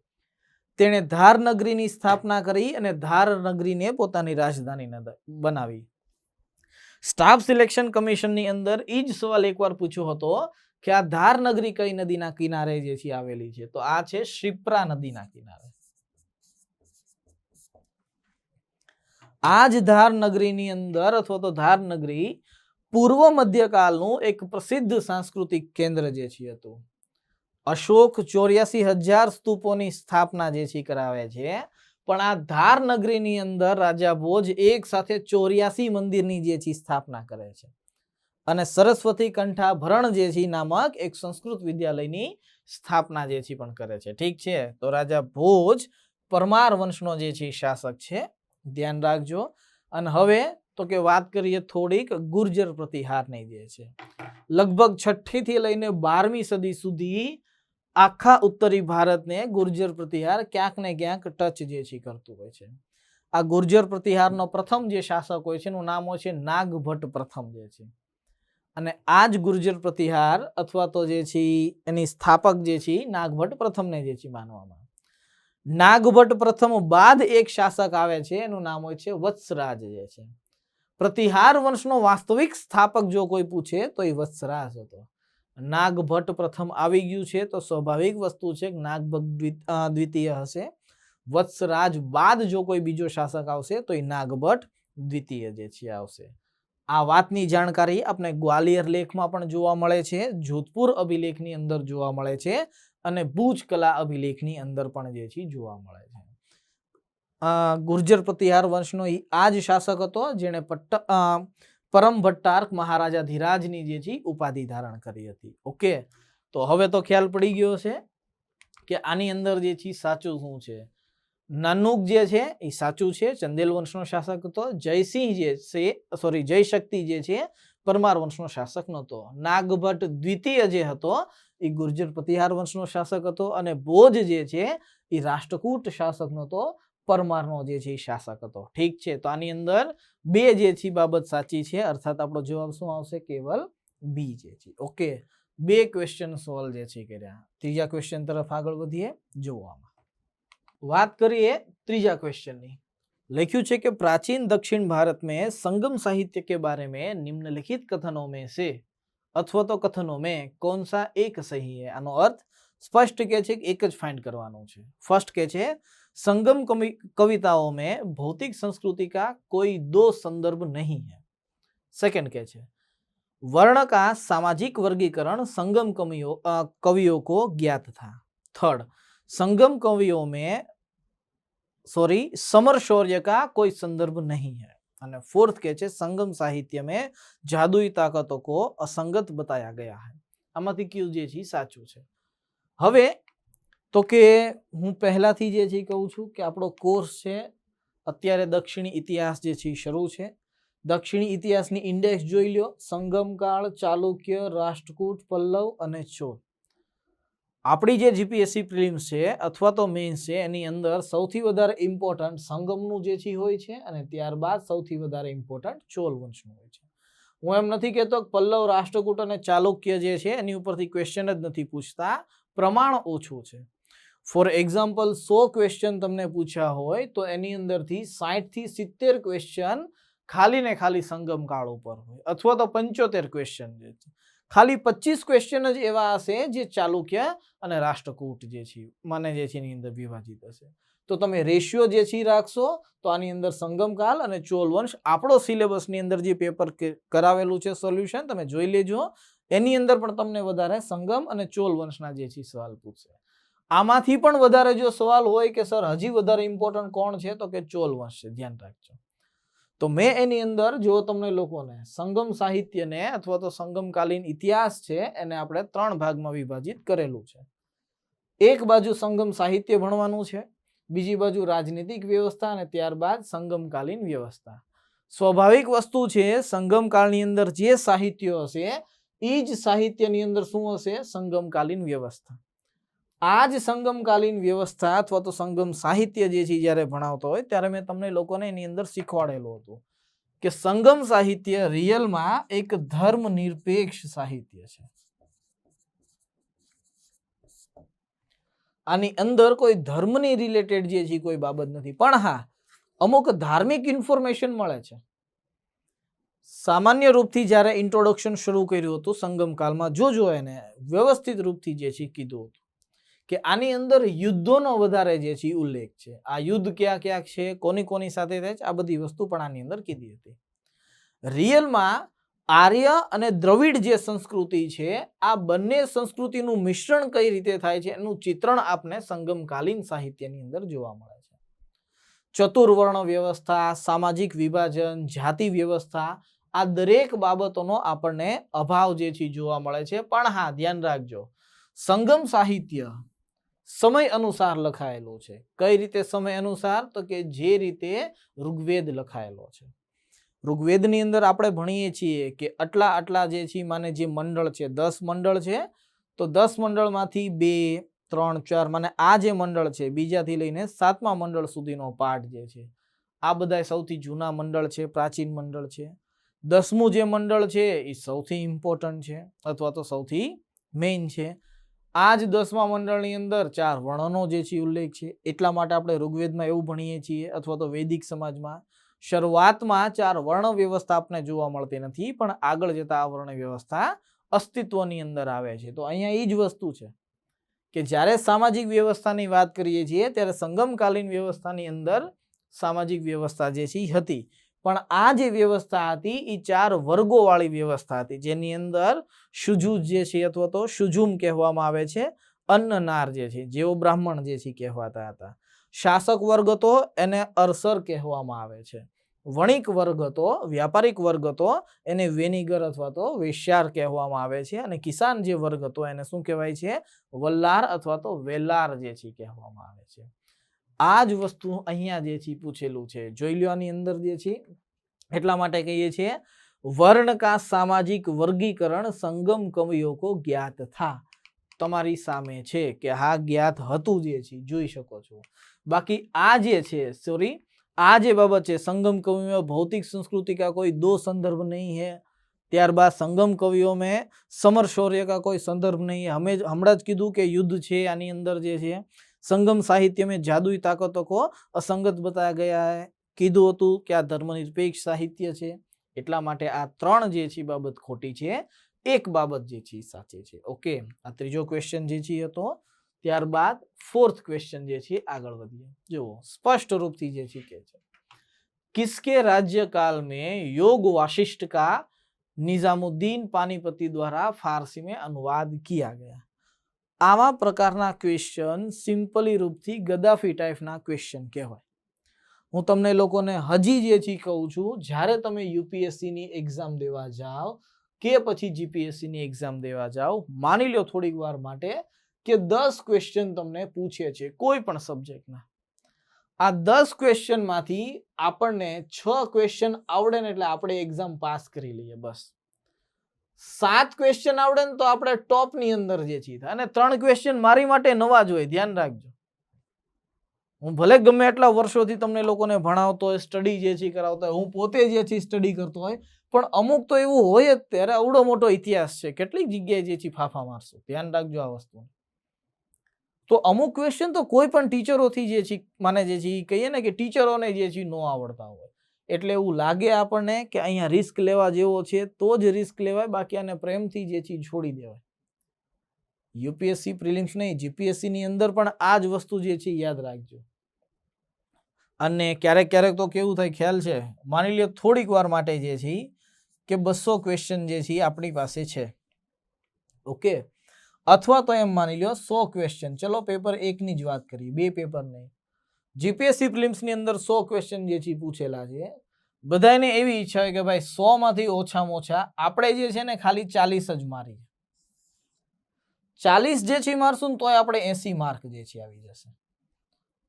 તેણે ધાર નગરીની સ્થાપના કરી અને ધાર નગરીને પોતાની રાજધાની બનાવી. સ્ટાફ સિલેક્શન કમિશનની અંદર એ જ સવાલ એકવાર પૂછ્યો હતો કે આ ધાર નગરી કઈ નદીના કિનારે જે છે આવેલી છે, તો આ છે શિપ્રા નદીના કિનારે. આ જ ધાર નગરીની અંદર અથવા તો ધાર નગરી પૂર્વ મધ્યકાળનું એક પ્રસિદ્ધ સાંસ્કૃતિક કેન્દ્ર જે છે હતું. અશોક 84,000 સ્તૂપોની સ્થાપના જે છે કરાવે છે, પણ આ ધાર નગરીની અંદર રાજા ભોજ એક સાથે 84 મંદિરની જે છે સ્થાપના કરે છે. અને સરસ્વતી કંઠાભરણ જે છે નામક એક સંસ્કૃત વિદ્યાલયની સ્થાપના જે છે પણ કરે છે. ઠીક છે, તો રાજા ભોજ પરમાર વંશનો જે છે શાસક છે, ધ્યાન રાખજો. અને હવે તો કે વાત કરીએ થોડીક ગુર્જર પ્રતિહારની જે છે. લગભગ 6ઠ્ઠી થી લઈને 12મી સદી સુધી આખા ઉત્તરી ભારતને ગુર્જર પ્રતિહાર ક્યાંક ને ક્યાંક ટચ જે છે કરતું હોય છે. આ ગુર્જર પ્રતિહારનો પ્રથમ જે શાસક હોય છે એનું નામ હોય છે નાગભટ્ટ પ્રથમ જે છે. અને આ જ ગુર્જર પ્રતિહાર અથવા તો જે છે એની સ્થાપક જે છે નાગભટ્ટ પ્રથમને જે છે માનવામાં. નાગભટ્ટ પ્રથમ બાદ એક શાસક આવે છે, એનું નામ હોય છે વત્સરાજ જે છે. પ્રતિહાર વંશનો વાસ્તવિક સ્થાપક જો કોઈ પૂછે તો એ વત્સરાજ હતો. નાગભટ્ટ પ્રથમ આવી ગયું છે તો સ્વાભાવિક વસ્તુ છે કે નાગભટ્ટ દ્વિતીય હશે. વત્સરાજ બાદ જો કોઈ બીજો શાસક આવશે તો એ નાગભટ્ટ દ્વિતીય જે છે આવશે. આ વાતની જાણકારી આપણે ગ્વાલિયર લેખમાં પણ જોવા મળે છે, જોધપુર અભિલેખની અંદર જોવા મળે છે અને ભુજ કલા અભિલેખની અંદર પણ જે છે જોવા મળે છે. ગુર્જર પ્રતિહાર વંશનો આ જ શાસક હતો જેણે પરમ ભટ્ટાર્ક મહારાજા ધીરાજની જે છે ઉપાધિ ધારણ કરી હતી. ઓકે, તો હવે તો ખ્યાલ પડી ગયો છે કે આની અંદર જે છે સાચું શું છે. નાનુક જે છે એ સાચું છે, ચંદેલ વંશનો શાસક હતો. જયસિંહ જે છે જયશક્તિ જે છે પરમાર વંશનો શાસક નહોતો. નાગભટ્ટ દ્વિતીય જે હતો એ ગુર્જર પ્રતિહાર વંશનો શાસક હતો અને ભોજ જે છે એ રાષ્ટ્રકૂટ શાસક નહોતો, પરમારનો જે છે એ શાસક હતો. ઠીક છે, તો આની અંદર બે જે છે બાબત સાચી છે, અર્થાત આપણો જવાબ શું આવશે? કેવલ બી જે છે. ઓકે, બે ક્વેશ્ચન સોલ્વ જે છે કર્યા. ત્રીજા ક્વેશ્ચન તરફ આગળ વધીએ. જોવામાં વાત કરીએ ત્રીજા क्वेश्चन लिख्યું છે કે प्राचीन दक्षिण भारत में संगम साहित्य के बारे में निम्नलिखित कथनों में से अथवा तो कथनों में कौन सा एक सही है? આનો અર્થ સ્પષ્ટ કે છે એક જ ફાઇન્ડ કરવાનો છે. ફર્સ્ટ કે છે संगम कविताओं में भौतिक संस्कृति का कोई दो संदर्भ नहीं है. सेकंड के छे वर्ण का सामाजिक वर्गीकरण संगम कवियों को ज्ञात था. थर्ड संगम कवियों में समर शौर्य का कोई संदर्भ नहीं है. અને फोर्थ के छे संगम साहित्य में जादुई ताकतों को असंगत बताया गया है. આમાંથી કયું જે છે સાચું છે? હવે તો કે હું પહેલાથી જે છે કહું છું કે આપણો કોર્સ છે અત્યારે દક્ષિણી ઇતિહાસ જે છે શરૂ છે. દક્ષિણી ઇતિહાસની ઇન્ડેક્સ જોઈ લ્યો. સંગમકાળ, ચાલુક્ય, રાષ્ટ્રકૂટ, પલ્લવ અને ચોલ. આપણી જે જીપીએસસી પ્રિલિમ્સ છે અથવા તો મેન્સ છે એની અંદર સૌથી વધારે ઇમ્પોર્ટન્ટ સંગમનું જે છે હોય છે અને ત્યારબાદ સૌથી વધારે ઇમ્પોર્ટન્ટ ચોલ વંશનું હોય છે. હું એમ નથી કહેતો કે પલ્લવ, રાષ્ટ્રકૂટ અને ચાલુક્ય જે છે એની ઉપરથી ક્વેશ્ચન જ નથી પૂછતા, પ્રમાણ ઓછું છે. ફોર એક્ઝામ્પલ 100 ક્વેશ્ચન તમને પૂછ્યા હોય તો એની અંદરથી 60 થી 70 ક્વેશ્ચન ખાલી ને ખાલી સંગમ કાળ ઉપર હોય, અથવા તો 75 ક્વેશ્ચન જે છે. ખાલી 25 ક્વેશ્ચન જ એવા હશે જે ચાલુક્ય અને રાષ્ટ્રકૂટ જે છે મને જે છે એની અંદર વિભાજિત હશે. તો તમે રેશિયો જે છે રાખશો તો આની અંદર સંગમકાલ અને ચોલ વંશ આપણો સિલેબસની અંદર જે પેપર કરાવેલું છે સોલ્યુશન તમે જોઈ લેજો. એની અંદર પણ તમને વધારે સંગમ અને ચોલ વંશના જે છે સવાલ પૂછશે. આમાંથી પણ વધારે જો સવાલ હોય કે સર હજી વધારે ઇમ્પોર્ટન્ટ કોણ છે તો કે ચોલ વંશ છે, ધ્યાન રાખજો. તો મેં એની અંદર જો તમને લોકોને સંગમ સાહિત્યને અથવા તો સંગમકાલીન ઇતિહાસ છે એને આપણે 3 ભાગમાં વિભાજિત કરેલું છે. એક બાજુ સંગમ સાહિત્ય ભણવાનું છે, બીજી બાજુ રાજનીતિક વ્યવસ્થા અને ત્યારબાદ સંગમકાલીન વ્યવસ્થા. સ્વાભાવિક વસ્તુ છે સંગમકાળની અંદર જે સાહિત્ય હશે એ જ સાહિત્યની અંદર શું હશે? સંગમકાલીન વ્યવસ્થા. આ જ સંગમકાલીન વ્યવસ્થા અથવા તો સંગમ સાહિત્ય જે છે જ્યારે ભણાવતો હોય ત્યારે મેં તમને લોકોને એની અંદર શીખવાડેલું હતું કે સંગમ સાહિત્ય રિયલમાં એક ધર્મ નિરપેક્ષ સાહિત્ય છે. આની અંદર કોઈ ધર્મની રિલેટેડ જે છે કોઈ બાબત નથી, પણ હા અમુક ધાર્મિક ઇન્ફોર્મેશન મળે છે. સામાન્ય રૂપથી જ્યારે ઇન્ટ્રોડક્શન શરૂ કર્યું હતું સંગમકાળમાં જોજો એને વ્યવસ્થિત રૂપથી જે છે કીધું હતું કે આની અંદર યુદ્ધોનો વધારે જે છે ઉલ્લેખ છે. આ યુદ્ધ ક્યાં ક્યાં છે, કોની કોની સાથે થાય છે, આ બધી વસ્તુ પણ આની અંદર કીધી હતી. રિયલમાં આર્ય અને દ્રવિડ જે સંસ્કૃતિ છે આ બંને સંસ્કૃતિનું મિશ્રણ કઈ રીતે થાય છે એનું ચિત્રણ આપને સંગમકાલીન સાહિત્યની અંદર જોવા મળે છે. ચતુર્વર્ણ વ્યવસ્થા, સામાજિક વિભાજન, જાતિ વ્યવસ્થા આ દરેક બાબતોનો આપણને અભાવ જે છે જોવા મળે છે. પણ હા ધ્યાન રાખજો સંગમ સાહિત્ય સમય અનુસાર લખાયેલું છે. કઈ રીતે સમય અનુસાર? તો કે જે રીતે ઋગ્વેદ લખાયેલો છે. ઋગ્વેદની અંદર આપણે ભણીએ છીએ કે આટલા આટલા જે છે માને જે મંડળ છે 10 મંડળ છે તો 10 મંડળમાંથી 2, 3, 4 માને આ જે મંડળ છે બીજાથી લઈને 7મા મંડળ સુધીનો પાઠ જે છે આ બધા સૌથી જૂના મંડળ છે, પ્રાચીન મંડળ છે. 10મું જે મંડળ છે એ સૌથી ઇમ્પોર્ટન્ટ છે અથવા તો સૌથી મેઇન છે. આ જ 10મા મંડળની અંદર 4 વર્ણનો જે છે ઉલ્લેખ છે. એટલા માટે આપણે ઋગ્વેદમાં એવું ભણીએ છીએ અથવા તો વૈદિક સમાજમાં શરૂઆતમાં 4 વર્ણ વ્યવસ્થા આપને જોવા મળતી નથી, પણ આગળ જતા આ વર્ણ વ્યવસ્થા અસ્તિત્વની અંદર આવે છે. તો અહીંયા એ જ વસ્તુ છે કે જ્યારે સામાજિક વ્યવસ્થાની વાત કરીએ છીએ ત્યારે સંગમકાલીન વ્યવસ્થાની અંદર સામાજિક વ્યવસ્થા જે છે હતી, પણ આ જે વ્યવસ્થા હતી એ 4 વર્ગો વાળી વ્યવસ્થા હતી જેની અંદર શુજુ જે છે અથવા તો શુજુમ કહેવામાં આવે છે, અન્નનાર જે છે જેઓ બ્રાહ્મણ જે છે કહેવાતા હતા. શાસક વર્ગ હતો એને અરસર કહેવામાં આવે છે. વણિક વર્ગ હતો, વ્યાપારિક વર્ગ હતો એને વેનિગર અથવા તો વેશ્યાર કહેવામાં આવે છે. અને કિસાન જે વર્ગ હતો એને શું કહેવાય છે? વલ્લાર અથવા તો વેલાર જે છે કહેવામાં આવે છે. આ જ વસ્તુ અહીંયા જે છે પૂછેલું છે, જોઈ લો આની અંદર જે છે. એટલા માટે કહીએ છીએ वर्ण का सामाजिक वर्गीकरण संगम कवियों को ज्ञात था। તમારી સામે છે કે હા જ્ઞાત હતું જે છે જોઈ શકો છો। બાકી આ જે છે સોરી આ જે બાબત છે संगम कवियों में भौतिक संस्कृति का कोई दो संदर्भ नहीं है। ત્યારબાદ संगम कवियों में समर शौर्य का कोई संदर्भ नहीं है। हमें હમણાં જ કીધું કે युद्ध છે આની અંદર જે છે संगम साहित्य में जादुई ताकतों को असंगत बताया गया है। કીધું હતું કે આ ધર્મનિરપેક્ષ સાહિત્ય છે એટલા માટે આ ત્રણ જે છે બાબત ખોટી છે। એક બાબત જે છે સાચી છે। ઓકે આ ત્રીજો ક્વેશ્ચન જે છે હતો। ત્યારબાદ फोर्थ क्वेश्चन જે છે આગળ વધીએ। જુઓ સ્પષ્ટ રૂપથી જે છે કે છે किसके राज्यकाल में योग वाशिष्ठ का निजामुद्दीन पानीपति द्वारा फारसी में अनुवाद किया गया। आवा प्रकारना क्वेश्चन सिंपली रूपथी गद्दाफी टाइपना क्वेश्चन कहेवाय। હું તમને લોકોને હજી જે છે કહું છું જ્યારે તમે યુપીએસસી ની એક્ઝામ દેવા જાઓ કે પછી જીપીએસસી ની એક્ઝામ દેવા જાઓ માની લો થોડીક વાર માટે કે 10 ક્વેશ્ચન તમને પૂછે છે કોઈ પણ સબ્જેક્ટના। આ 10 ક્વેશ્ચન માંથી આપણને 6 ક્વેશ્ચન આવડે ને એટલે આપણે એક્ઝામ પાસ કરી લઈએ બસ। 7 ક્વેશ્ચન આવડે ને તો આપણે ટોપ ની અંદર જે છે અને 3 ક્વેશ્ચન મારી માટે નવા જ હોય ધ્યાન રાખજો। હું ભલે ગમે એટલા વર્ષોથી તમને લોકોને ભણાવતો હોય સ્ટડી જે છે કરાવતો હોય હું પોતે જે છે સ્ટડી કરતો હોય પણ અમુક તો એવું હોય જ ત્યારે આવડો મોટો ઇતિહાસ છે કેટલીક જગ્યાએ જે છે ફાફા મારશો ધ્યાન રાખજો આ વસ્તુ। તો અમુક ક્વેશ્ચન તો કોઈ પણ ટીચરોથી જે છે મને જે છે કહીએ ને કે ટીચરોને જે છે નો આવડતા હોય એટલે એવું લાગે આપણને કે અહીંયા રિસ્ક લેવા જેવો છે તો જ રિસ્ક લેવાય બાકી આને પ્રેમથી જે છે છોડી દેવાય। યુપીએસસી પ્રિલિમ્સ નહીં જીપીએસસી ની અંદર પણ આ જ વસ્તુ જે છે યાદ રાખજો। અને ક્યારેક ક્યારેક તો કેવું થાય ખ્યાલ છે માની લ્યો થોડીક વાર માટે જે છે કે 200 ક્વેશ્ચન જે છે આપણી પાસે છે ઓકે અથવા તો એમ માની લ્યો 100 ક્વેશ્ચન ચલો પેપર 1 ની જ વાત કરીએ બે પેપર નહીં જીપીએસસી પ્રિલિમ્સ ની અંદર 100 ક્વેશ્ચન જે છે પૂછેલા છે બધાને એવી ઈચ્છા હોય કે ભાઈ 100 માંથી ઓછામાં ઓછા આપણે જે છે ને ખાલી 40 જ મારી 40 જે છે મારશું ને તોય આપણે 80 માર્ક જે છે આવી જશે।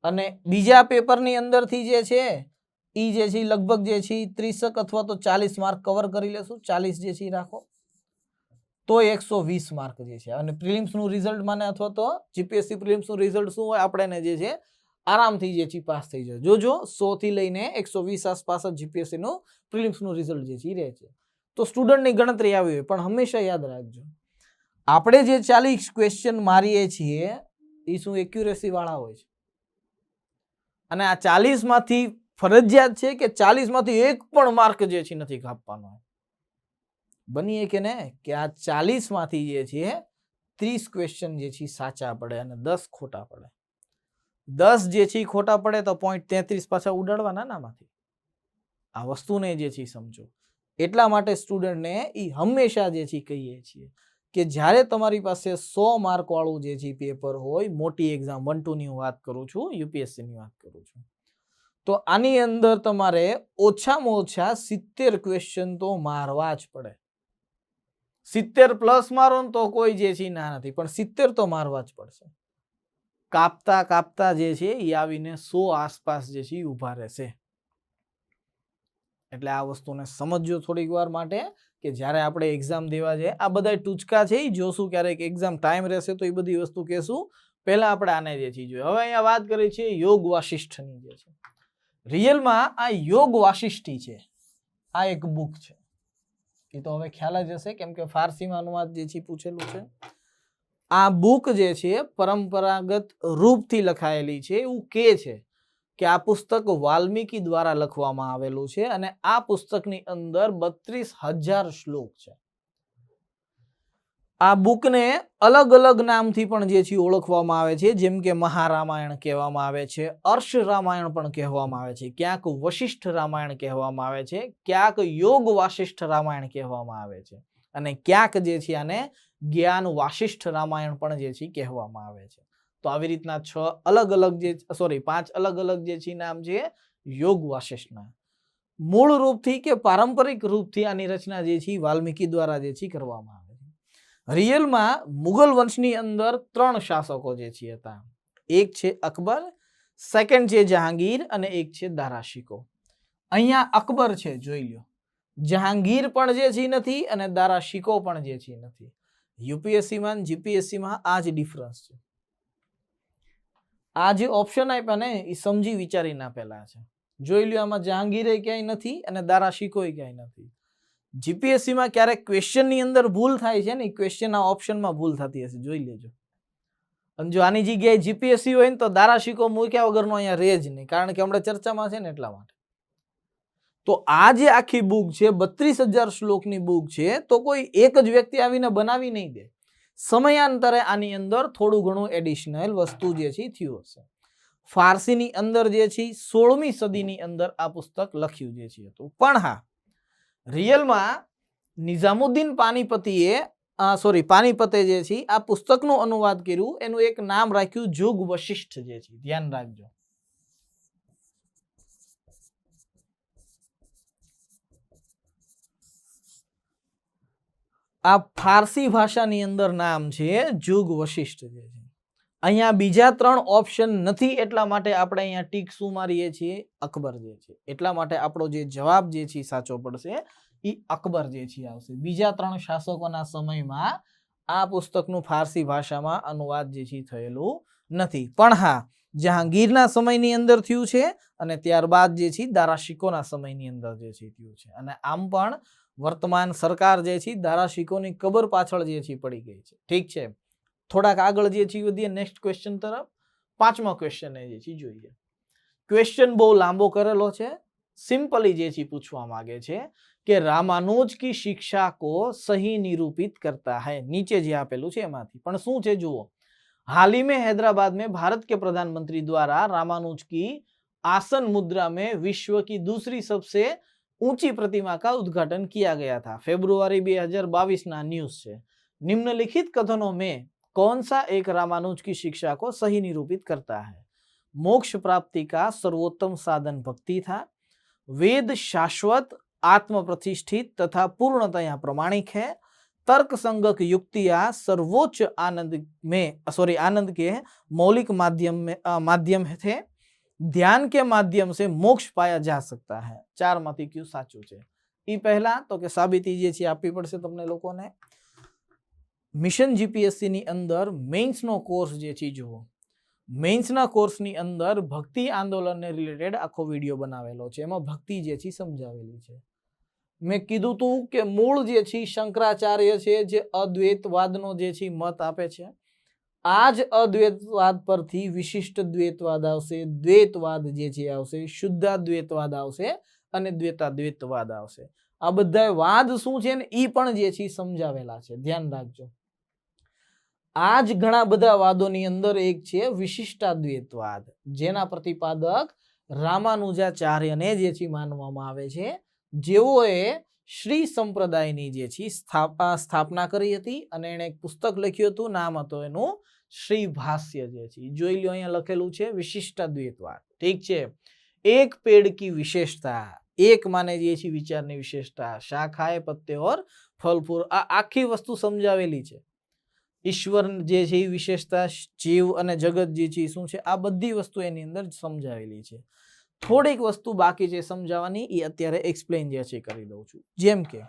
અને બીજા પેપરની અંદરથી જે છે ઈ જે છે લગભગ જે છે 30 અથવા તો 40 માર્ક કવર કરી લેશું 40 જે છે રાખો તો 120 માર્ક જે છે। અને પ્રિલિમ્સ નું રિઝલ્ટ માને અથવા તો જીપીએસસી પ્રિલિમ્સ નું રિઝલ્ટ શું હોય આપણને જે છે આરામથી જે છે પાસ થઈ જાય। જોજો 100 થી લઈને 120 આસપાસ જ જીપીએસસી નું પ્રિલિમ્સ નું રિઝલ્ટ જે છે રહે છે। તો સ્ટુડન્ટની ગણતરી આવી હોય પણ હંમેશા યાદ રાખજો આપણે જે 40 ક્વેશ્ચન મારીએ છીએ એ શું એક્યુરેસી વાળા હોય છે અને આ 40 માંથી ફરજિયાત છે કે 40 માંથી એક પણ માર્ક જે છે નથી કાપવાનો। બનીએ કે ને કે આ 40 માંથી જે છે 30 ક્વેશ્ચન જે છે સાચા પડે અને 10 ખોટા પડે। 10 જે છે ખોટા પડે તો 0.33 પાછા ઉડાડવાના નામાંથી। આ વસ્તુને જે છે સમજો એટલા માટે સ્ટુડન્ટને ઈ હંમેશા જે છે કહીએ છીએ કે જ્યારે તમારી પાસે 100 માર્ક વાળું જે છે પેપર હોય મોટી એક્ઝામ 1-2 ની વાત કરું છું યુપીએસસી ની વાત કરું છું તો આની અંદર તમારે ઓછામાં ઓછા 70 ક્વેશ્ચન તો મારવા જ પડે। 70 પ્લસ મારો ને તો કોઈ જે છે ના નથી પણ 70 તો મારવા જ પડશે। કાપતા કાપતા જે છે એ આવીને 100 આસપાસ જે છે ઊભા રહેશે। એટલે આ વસ્તુને સમજજો થોડીક વાર માટે કે જ્યારે આપણે એક્ઝામ દેવા જાય આ બધા ટૂચકા છે એ જોશું ક્યારેક એક્ઝામ ટાઈમ રહેશે તો એ બધી વસ્તુ કહેશું પહેલા આપણે આને જે છે જોઈએ। હવે અહીંયા વાત કરી છે યોગ વાસિષ્ઠની જે છે રિયલમાં આ યોગ વાસિષ્ઠી છે આ એક બુક છે એ તો હવે ખ્યાલ જ હશે કેમ કે ફારસીમાં અનુવાદ જે છે પૂછેલું છે। આ બુક જે છે પરંપરાગત રૂપથી લખાયેલી છે એવું કે છે કે આ પુસ્તક વાલ્મીકી દ્વારા લખવામાં આવેલું છે અને આ પુસ્તકની અંદર 32,000 શ્લોક છે। આ બુકને અલગ અલગ નામથી પણ જે છે ઓળખવામાં આવે છે જેમ કે મહારામાયણ કહેવામાં આવે છે અર્શ રામાયણ પણ કહેવામાં આવે છે ક્યાંક વશિષ્ઠ રામાયણ કહેવામાં આવે છે ક્યાંક યોગ વાસિષ્ઠ રામાયણ કહેવામાં આવે છે અને ક્યાંક જે છે આને જ્ઞાન વાસિષ્ઠ રામાયણ પણ જે છે કહેવામાં આવે છે। તો આવી રીતના 5 અલગ અલગ જે છે નામ છે યોગ વાસિષ્ઠના। મૂળ રૂપથી કે પારંપરિક રૂપથી આની રચના જે છે વાલ્મીકી દ્વારા જે છે કરવામાં આવે છે। રિયલમાં મુગલ વંશની અંદર 3 શાસકો જે છે હતા એક છે અકબર સેકન્ડ છે જહાંગીર અને એક છે દારા શિકોહ। અહીંયા અકબર છે જોઈ લો જહાંગીર પણ જે છે નથી અને દારા શિકો પણ જે છે નથી. યુપીએસસી માં જીપીએસસી માં આ જ ડિફરન્સ છે. આ જે ઓપ્શન આપ્યા ને એ સમજી વિચારીને આપેલા છે. જોઈ લ્યો આમાં જહાંગીરે ક્યાંય નથી અને દારા શિકોય ક્યાંય નથી. જીપીએસસી માં ક્યારેક ક્વેશ્ચન ની અંદર ભૂલ થાય છે ને, ક્વેશ્ચન ના ઓપ્શનમાં ભૂલ થતી હશે, જોઈ લેજો. અને જો આની જગ્યાએ જીપીએસસી હોય ને તો દારા શિકો મૂક્યા વગરનો અહીંયા રહે જ નહીં, કારણ કે હમણાં ચર્ચામાં છે ને એટલા માટે. તો આ જે આખી બુક છે 32,000 શ્લોકની બુક છે, તો કોઈ એક જ વ્યક્તિ આવીને બનાવી નહીં દે. સમયાંતરે આની અંદર થોડું ઘણું એડિશનલ વસ્તુ જે છે થયું હશે. ફારસીની અંદર જે છે 16મી સદીની અંદર આ પુસ્તક લખ્યું જે છે હતું. પણ હા, રિયલમાં નિઝામુદ્દીન પાનીપતે જે છે આ પુસ્તકનું અનુવાદ કર્યું, એનું એક નામ રાખ્યું જુગ વશિષ્ઠ જે છે, ધ્યાન રાખજો. આ ફારસી ભાષાની અંદર નામ છે જુગ વશિષ્ઠ જે છે. અહીંયા બીજા 3 ઓપ્શન નથી, એટલા માટે આપણે અહીંયા ટીક શું મારીએ છીએ? અકબર જે છે. એટલા માટે આપણો જે જવાબ જે છે સાચો પડશે, એ અકબર જે છે આવશે. બીજા 3 શાસકોના સમયમાં આ પુસ્તકનું ફારસી ભાષામાં અનુવાદ જે છે થયેલું નથી. પણ હા, જહાંગીરના સમયની અંદર થયું છે અને ત્યારબાદ જે છે દારા શિકોના સમયની અંદર જે છે થયું છે. અને આમ પણ વર્તમાન સરકાર જે છે દારા શિકોની કબર પાછળ જે છે પડી ગઈ છે. ઠીક છે, થોડાક આગળ જે છે વધીએ નેક્સ્ટ ક્વેશ્ચન તરફ. 5મા ક્વેશ્ચન જે છે જોઈએ. ક્વેશ્ચન બહુ લાંબો કરેલો છે, સિમ્પલી જે છે પૂછવા માંગે છે કે રામાનુજ की शिक्षा को सही निरूपित करता है. નીચે જે આપેલું છે એમાંથી પણ શું છે જુઓ. हाल ही में हैदराबाद में भारत के प्रधानमंत्री द्वारा रामानुज की आसन मुद्रा में विश्व की दूसरी सबसे ऊंची प्रतिमा का उद्घाटन किया गया था. फरवरी 2022 ना न्यूज છે. निम्नलिखित कथनों में कौन सा एक रामानुज की शिक्षा को सही निरूपित करता है? मोक्ष प्राप्ति का सर्वोत्तम साधन भक्ति था. वेद शाश्वत, आत्म प्रतिष्ठित तथा पूर्णतया प्रमाणिक है. तर्क संगत युक्तियां सर्वोच्च आनंद के मौलिक माध्यम थे. ध्यान के माध्यम से मोक्ष पाया जा सकता है. 4 માંથી ક્યુ સાચું છે? ઈ પહેલા તો કે સાબિતી જે છે આપવી પડશે તમને લોકોને. મિશન જીપીએસસી ની અંદર મેઇન્સ નો કોર્સ જે છે જુઓ. મેઇન્સ ના કોર્સ ની અંદર ભક્તિ આંદોલન ને રિલેટેડ આખો વિડિયો બનાવેલો છે. એમાં ભક્તિ જે છે સમજાવેલી છે. મેં કીધું તું કે મૂળ જે છે શંકરાચાર્ય છે, જે અદ્વૈતવાદનો જે છે મત આપે છે. આ જ અદ્વૈતવાદ પરથી વિશિષ્ટ દ્વૈતવાદ આવશે, દ્વૈતવાદ જે છે આવશે, શુદ્ધાદ્વૈતવાદ આવશે અને દ્વૈતાદ્વૈતવાદ આવશે. આ બધા વાદ શું છે ને ઈ પણ જે છે સમજાવેલા છે, ધ્યાન રાખજો. આ જ ઘણા બધા વાદોની અંદર એક છે વિશિષ્ટાદ્વૈતવાદ, જેના પ્રતિપાદક રામાનુજાચાર્યને જે છે માનવામાં આવે છે, જેઓએ શ્રી સંપ્રદાયની જે છે સ્થાપના કરી હતી અને એણે એક પુસ્તક લખ્યું હતું, નામ હતું એનું શ્રી ભાષ્ય જે છે. જોઈ લો અહીંયા લખેલું છે વિશિષ્ટાદ્વૈતવાદ. ઠીક છે. એક પેડ કી વિશેષતા, એક માને જે છે વિચારની વિશેષતા, શાખાએ પત્તે ઓર ફલ ફૂલ, આ આખી વસ્તુ સમજાવેલી છે. ઈશ્વર જે છે એ વિશેષતા, જીવ અને જગત જે છે શું છે, આ બધી વસ્તુ એની અંદર સમજાવેલી છે. થોડીક વસ્તુ બાકી છે સમજાવવાની, એ અત્યારે એક્સપ્લેન જે છે કરી દઉં છું. જેમ કે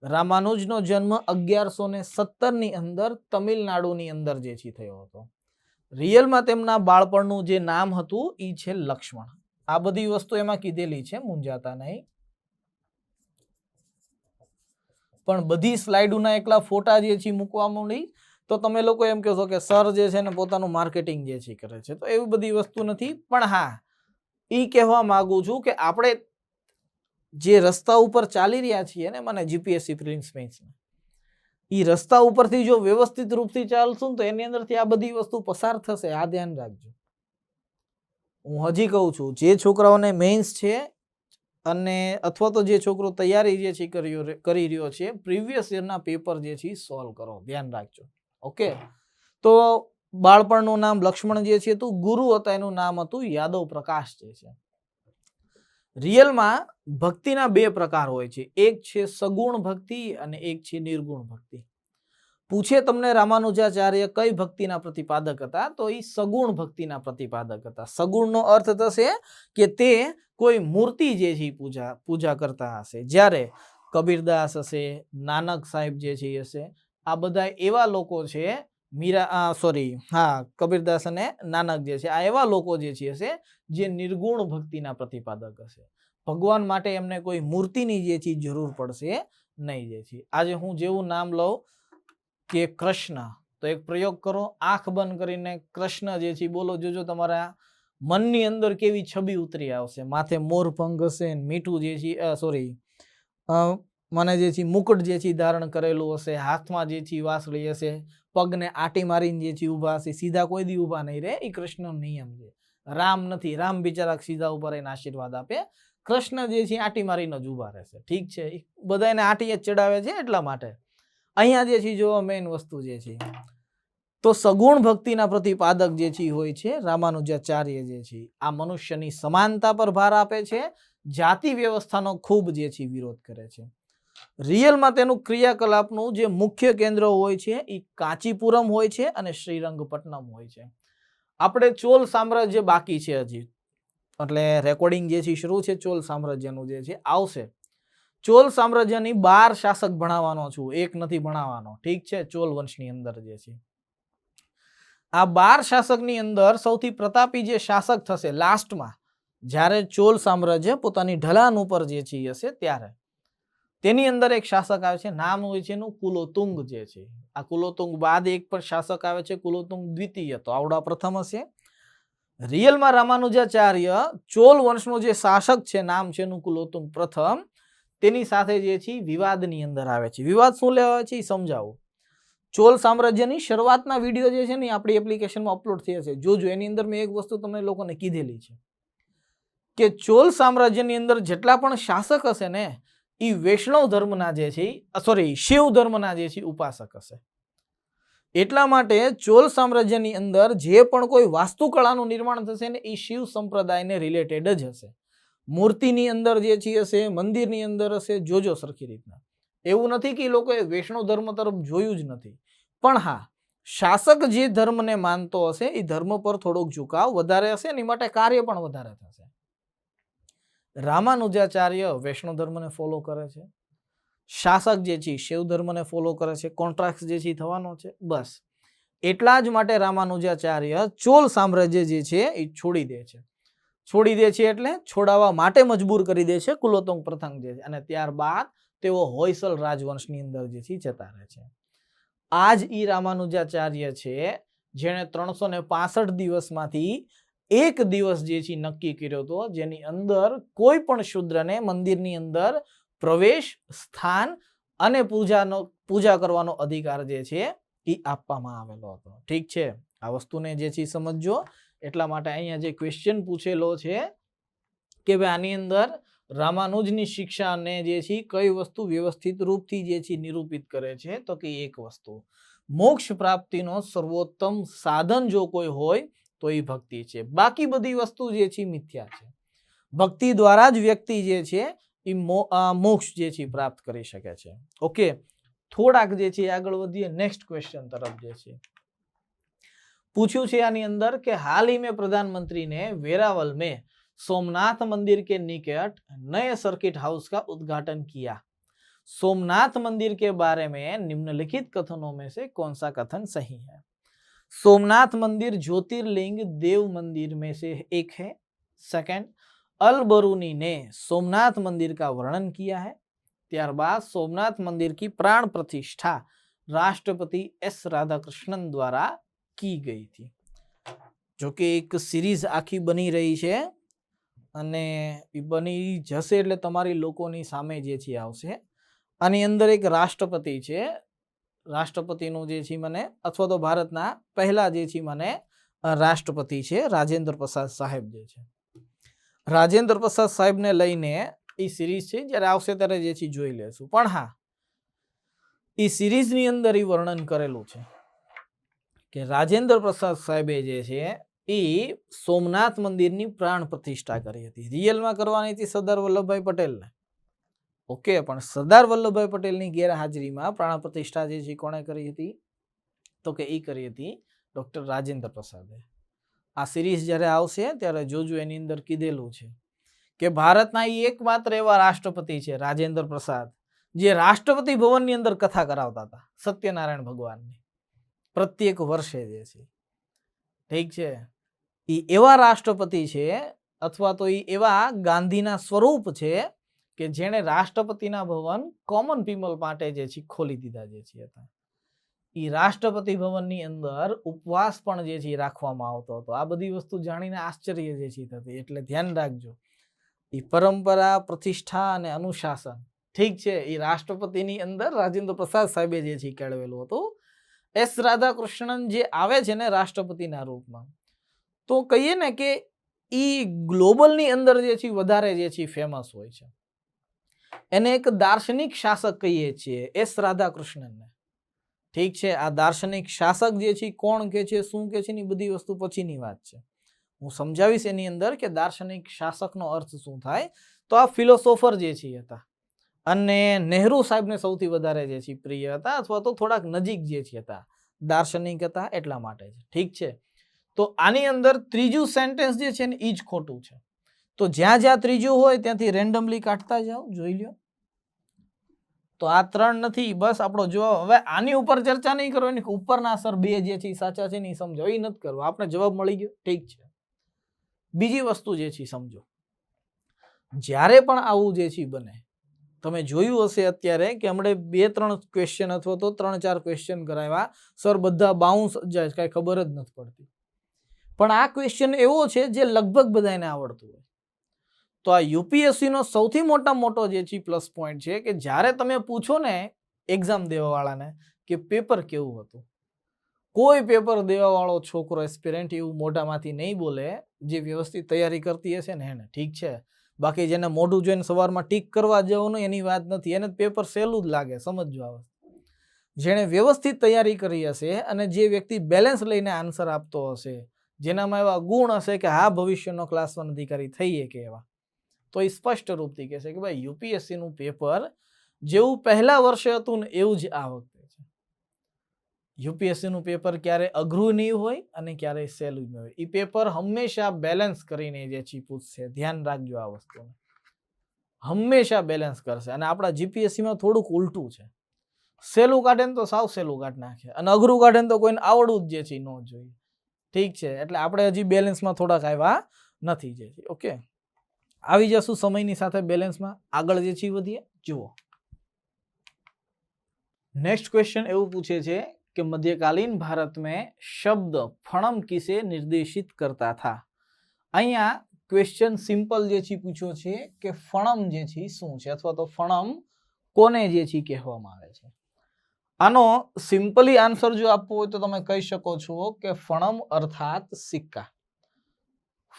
રામાનુજનો જન્મ 1117 ની અંદર તમિલનાડુની અંદર જે છે થયો હતો. રિયલમાં તેમના બાળપણનું જે નામ હતું એ છે લક્ષ્મણ. આ બધી વસ્તુ એમાં કીધેલી છે, મૂંઝાતા નહીં. પણ બધી સ્લાઇડોના એકલા ફોટા જે છે મૂકવામાં નહીં તો તમે લોકો એમ કહેશો કે સર જે છે ને પોતાનું માર્કેટિંગ જે છે કરે છે. તો એવી બધી વસ્તુ નથી. પણ હા, એ કહેવા માંગુ છું કે આપણે જે રસ્તા ઉપર ચાલી રહ્યા છીએ ને, મને જીપીએસસી પ્રિલિમ્સ મેઇન્સ, એ રસ્તા ઉપરથી જો વ્યવસ્થિત રૂપથી ચાલશું તો એની અંદરથી આ બધી વસ્તુ પસાર થશે. આ ધ્યાન રાખજો. હું હજી કહું છું, જે છોકરાઓને મેઇન્સ છે અને અથવા તો જે છોકરો તૈયારી જે છે કરી રહ્યો છે, પ્રીવિયસ યરના પેપર જે છે સોલ્વ કરો. ધ્યાન રાખજો. ઓકે. તો બાળપણનું નામ લક્ષ્મણ જે છે તો ગુરુ હતા, એનું નામ હતું યાદવ પ્રકાશ જે છે. રિયલમાં ભક્તિના 2 પ્રકાર હોય છે. એક છે સગુણ ભક્તિ અને એક છે નિર્ગુણ ભક્તિ. પૂછે તમને રામાનુજાચાર્ય કઈ ભક્તિના પ્રતિપાદક હતા, તો એ સગુણ ભક્તિના પ્રતિપાદક હતા. સગુણનો અર્થ થશે કે તે કોઈ મૂર્તિ જે છે પૂજા કરતા હશે, જ્યારે કબીરદાસ હશે, નાનક સાહેબ જે છે એ હશે. આ બધા એવા લોકો છે, કબીરદાસ અને નાનક જે છે આ એવા લોકો જે છે જે નિર્ગુણ ભક્તિના પ્રતિપાદક હશે. ભગવાન માટે એમને કોઈ મૂર્તિની જે છે જરૂર પડશે નહીં. જે છે આજે હું જેવું નામ લઉં કે કૃષ્ણ, તો એક પ્રયોગ કરો, આંખ બંધ કરીને કૃષ્ણ જે છે બોલો, જોજો તમારા મનની અંદર કેવી છબી ઉતરી આવશે. માથે મોરપંખ હશે, મીઠું જે છે મને જે છે મુકુટ જે છે ધારણ કરેલું હશે, હાથમાં જે છે વાંસળી હશે, પગને આટી મારીને જે છે ઊભા હશે. સીધા કોઈ દી ઊભા નહીં રહે, એ કૃષ્ણનો નિયમ છે. રામ નથી, રામ બિચારા સીધા ઊભા રહીને આશીર્વાદ આપે. કૃષ્ણ જે છે આટી મારીને જ ઊભા રહેશે. ઠીક છે, બધાને આટી જ ચડાવે છે એટલા માટે. અહીંયા જે છે જો મેઇન વસ્તુ જે છે તો સગુણ ભક્તિના પ્રતિપાદક જે છે હોય છે રામાનુજાચાર્ય જે છે આ મનુષ્યની સમાનતા પર ભાર આપે છે, જાતિ વ્યવસ્થાનો ખૂબ જે છે વિરોધ કરે છે. રિયલમાં તેનું ક્રિયાકલાપનું જે મુખ્ય કેન્દ્ર હોય છે એ કાંચીપુરમ હોય છે અને શ્રીરંગપટ્ટનમ હોય છે. આપણે ચોલ સામ્રાજ્ય બાકી છે હજી, એટલે રેકોર્ડિંગ જે છે શરૂ છે ચોલ સામ્રાજ્યનું જે છે આવશે. ચોલ સામ્રાજ્યની 12 શાસક ભણાવવાનો છું, એક નથી ભણાવવાનો. ઠીક છે, ચોલ વંશની અંદર જે છે આ 12 શાસકની અંદર સૌથી પ્રતાપી જે શાસક થશે લાસ્ટમાં, જ્યારે ચોલ સામ્રાજ્ય પોતાની ઢલાન ઉપર જે છે હશે ત્યારે તેની અંદર એક શાસક આવે છે, નામ હોય છે એનું કુલોતુંગ જે છે. આ કુલોતુંગ બાદ એક પર શાસક આવે છે કુલોતુંગ દ્વિતીય, તો આવડા પ્રથમ હશે. રિયલમાં રામાનુજાચાર્ય ચોલ વંશનો જે શાસક છે નામ છે એનું કુલોતુંગ પ્રથમ, તેની સાથે જે છે વિવાદની અંદર આવે છે. વિવાદ શું લેવા આવે છે એ સમજાવું. ચોલ સામ્રાજ્યની શરૂઆતના વિડીયો જે છે ને આપણી એપ્લિકેશનમાં અપલોડ થયા છે, જોજો. એની અંદર મેં એક વસ્તુ તમને લોકોને કીધેલી છે કે ચોલ સામ્રાજ્યની અંદર જેટલા પણ શાસક હશે ને એ વૈષ્ણવ ધર્મના જે છે શિવ ધર્મના જે છે ઉપાસક હશે. એટલા માટે ચોલ સામ્રાજ્યની અંદર જે પણ કોઈ વાસ્તુકળાનું નિર્માણ થશે ને એ શિવ સંપ્રદાયને રિલેટેડ જ હશે. મૂર્તિની અંદર જે છે હશે, મંદિરની અંદર હશે, જોજો સરખી રીતના. એવું નથી કે એ લોકોએ વૈષ્ણવ ધર્મ તરફ જોયું જ નથી, પણ હા શાસક જે ધર્મને માનતો હશે એ ધર્મ પર થોડોક ઝુકાવ વધારે હશે, એની માટે કાર્ય પણ વધારે થશે. રામાનુજાચાર્ય વૈષ્ણવ ધર્મને ફોલો કરે છે, શાસક જે છે શૈવ ધર્મને ફોલો કરે છે, કોન્ટ્રાક્ટ જે છે થવાનો છે. બસ એટલા જ માટે રામાનુજાચાર્ય ચોલ સામ્રાજ્ય જે છે એ છોડી દે છે. છોડી દે છે એટલે છોડાવવા માટે મજબૂર કરી દે છે કુલોતુંગ પ્રથમ જે છે, અને ત્યારબાદ તેઓ હોયસલ રાજવંશની અંદર જે છે જતા રહે છે. આ જ ઈ રામાનુજાચાર્ય છે જેણે 365 દિવસમાંથી એક દિવસ જે છે નક્કી કર્યો હતો, જેની અંદર કોઈ પણ શૂદ્રને મંદિરની અંદર પ્રવેશ, સ્થાન અને પૂજા કરવાનો અધિકાર જે છે એ આપવામાં આવેલો હતો. ઠીક છે, આ વસ્તુને જે છે સમજજો. એટલા માટે અહીંયા જે ક્વેશ્ચન પૂછેલો છે કે ભાઈ આની અંદર રામાનુજની શિક્ષાને જે છે કઈ વસ્તુ વ્યવસ્થિત રૂપથી જે છે નિરૂપિત કરે છે, તો કે એક વસ્તુ મોક્ષ પ્રાપ્તિનો સર્વોત્તમ સાધન જો કોઈ હોય તો એ ભક્તિ છે. બાકી બધી વસ્તુ જે છે મિથ્યા છે. ભક્તિ દ્વારા જ વ્યક્તિ જે છે એ મોક્ષ જે છે પ્રાપ્ત કરી શકે છે. ઓકે, થોડાક જે છે આગળ વધીએ નેક્સ્ટ ક્વેશ્ચન તરફ. જે છે पूछू છે આની અંદર કે हाल ही में प्रधानमंत्री ने वेरावल में सोमनाथ मंदिर के निकट नए सर्किट हाउस का उद्घाटन किया. सोमनाथ मंदिर के बारे में निम्नलिखित कथनों में से कौन सा कथन सही है? सोमनाथ मंदिर ज्योतिर्लिंग देव मंदिर में से एक है. सेकंड, अल बरूनी ने सोमनाथ मंदिर का वर्णन किया है. ત્યારબાદ સોમનાથ મંदिर की प्राण प्रतिष्ठा राष्ट्रपति एस राधाकृष्णन द्वारा की गई थी. जो कि एक सीरीज आखी बनी रही है અને એ બની જશે એટલે તમારી લોકોની સામે જે છે આવશે. આની અંદર એક રાષ્ટ્રપતિ છે, રાષ્ટ્રપતિનું જે છે મને અથવા તો ભારતના પહેલા જે છે મને રાષ્ટ્રપતિ છે રાજેન્દ્ર પ્રસાદ સાહેબ જે છે. રાજેન્દ્ર પ્રસાદ સાહેબને લઈને એ સિરીઝ છે, જ્યારે આવશે ત્યારે જે છે જોઈ લેશું. પણ હા, એ સિરીઝની અંદર એ વર્ણન કરેલું છે કે રાજેન્દ્ર પ્રસાદ સાહેબે જે છે એ સોમનાથ મંદિરની પ્રાણ પ્રતિષ્ઠા કરી હતી. રિયલમાં કરવાની હતી સરદાર વલ્લભભાઈ પટેલને. ઓકે, પણ સરદાર વલ્લભભાઈ પટેલની ગેરહાજરીમાં પ્રાણ પ્રતિષ્ઠા જે છે કોણે કરી હતી? તો કે એ કરી હતી ડોક્ટર રાજેન્દ્ર પ્રસાદે. આ સિરીઝ જ્યારે આવશે ત્યારે જોજો, એની અંદર કીધેલું છે કે ભારતના એકમાત્ર એવા રાષ્ટ્રપતિ છે રાજેન્દ્ર પ્રસાદ જે રાષ્ટ્રપતિ ભવનની અંદર કથા કરાવતા હતા સત્યનારાયણ ભગવાનની પ્રત્યેક વર્ષે જે છે, ઠીક છે, એ એવા રાષ્ટ્રપતિ છે અથવા તો એ એવા ગાંધીના સ્વરૂપ છે કે જેણે રાષ્ટ્રપતિના ભવન કોમન પીપલ માટે જે છે ખોલી દીધા જે છે હતા. એ રાષ્ટ્રપતિ ભવનની અંદર ઉપવાસ પણ જે છે રાખવામાં આવતો હતો. આ બધી વસ્તુ જાણીને આશ્ચર્ય જે છે થતી, એટલે ધ્યાન રાખજો. એ પરંપરા, પ્રતિષ્ઠા અને અનુશાસન, ઠીક છે, એ રાષ્ટ્રપતિની અંદર રાજેન્દ્ર પ્રસાદ સાહેબે જે છે કેળવેલું હતું. એસ રાધાકૃષ્ણન જે આવે છે ને રાષ્ટ્રપતિના રૂપમાં, તો કહીએ ને કે ઈ ગ્લોબલની અંદર જે છે વધારે જે છે ફેમસ હોય છે. એને એક દાર્શનિક શાસક કહીએ છીએ એસ રાધાકૃષ્ણનને, ઠીક છે. આ દાર્શનિક શાસક જે છે કોણ કે છે, શું કે છે, ની બધી વસ્તુ પછીની વાત છે. હું સમજાવીશ એની અંદર કે દાર્શનિક શાસકનો અર્થ શું થાય. તો આ ફિલોસોફર જે છે હતા અને નહેરુ સાહેબને સૌથી વધારે જે છે પ્રિય હતા, અથવા તો થોડાક નજીક જે છે હતા, દાર્શનિક હતા એટલા માટે છે, ઠીક છે. તો આની અંદર ત્રીજું સેન્ટેન્સ જે છે ને એ જ ખોટું છે. તો જ્યાં જ્યાં ત્રીજું હોય ત્યાંથી રેન્ડમલી કાઢતા જાઓ, જોઈ લ્યો. તો આ 3 નથી, બસ આપણો જવાબ. હવે આની ઉપર ચર્ચા નહીં કરવાની, ઉપરના સર 2 જે છે સાચા છે ને એ સમજો, એ નથી કરવું. આપણે જવાબ મળી ગયો, ઠીક છે. બીજી વસ્તુ જે છે સમજો, જ્યારે પણ આવું જે છે બને, તમે જોયું હશે અત્યારે કે હમણે 2-3 ક્વેશ્ચન અથવા તો 3-4 ક્વેશ્ચન કરાવ્યા, સર બધા બાઉન્સ જાય, કઈ ખબર જ નથી પડતી. પણ આ ક્વેશ્ચન એવો છે જે લગભગ બધાને આવડતું હોય. તો આ યુપીએસસી નો સૌથી મોટો જે છે પ્લસ પોઈન્ટ છે કે જ્યારે તમે પૂછો ને એક્ઝામ દેવા વાળાને કે પેપર કેવું હતું, કોઈ પેપર દેવા વાળો છોકરો એસ્પિરન્ટ એવું મોઢામાંથી નહીં બોલે જે વ્યવસ્થિત તૈયારી કરતી હશે ને એને, ઠીક છે. બાકી જેને મોઢું જોઈને સવારમાં ટીક કરવા જવાનું એની વાત નથી, એને પેપર સહેલું જ લાગે, સમજજો આવે. જેણે વ્યવસ્થિત તૈયારી કરી હશે અને જે વ્યક્તિ બેલેન્સ લઈને આન્સર આપતો હશે, જેનામાં એવા ગુણ હશે કે હા ભવિષ્યનો ક્લાસ 1 અધિકારી થઈએ કે એવા, તો એ સ્પષ્ટ રૂપથી કહેશે કે ભાઈ યુપીએસસી નું પેપર જેવું પહેલા વર્ષે હતું ને એવું જ આ વખતે છે. યુપીએસસી નું પેપર ક્યારે અઘરું નહીં હોય અને ક્યારે સહેલું નહીં હોય. એ પેપર હંમેશા બેલેન્સ કરીને જે છે પૂછશે, ધ્યાન રાખજો આ વસ્તુને, હંમેશા બેલેન્સ કરશે. અને આપણા જીપીએસસી માં થોડુંક ઉલટું છે, સહેલું કાઢે ને તો સાવ સહેલું કાઢી નાખે અને અઘરું કાઢે ને તો કોઈને આવડવું જ જે છે ન જોઈએ, ઠીક છે. એટલે આપણે હજી બેલેન્સમાં થોડાક આવ્યા નથી જે છે. ઓકે, આવી જશું સમયની સાથે બેલેન્સમાં, આગળ જે છે વધીએ. જુઓ नेक्स्ट क्वेश्चन એવું પૂછે છે कि मध्यकालीन भारत में शब्द फणम किसे निर्देशित करता था. અહીંયા ક્વેશ્ચન સિમ્પલ જે છે પૂછ્યો છે કે ફણમ જે છે શું છે, અથવા તો ફણમ કોને જે છે કહેવામાં આવે છે. આનો સિમ્પલી આન્સર જો આપવો હોય તો તમે કહી શકો છો કે ફણમ અર્થાત સિક્કા.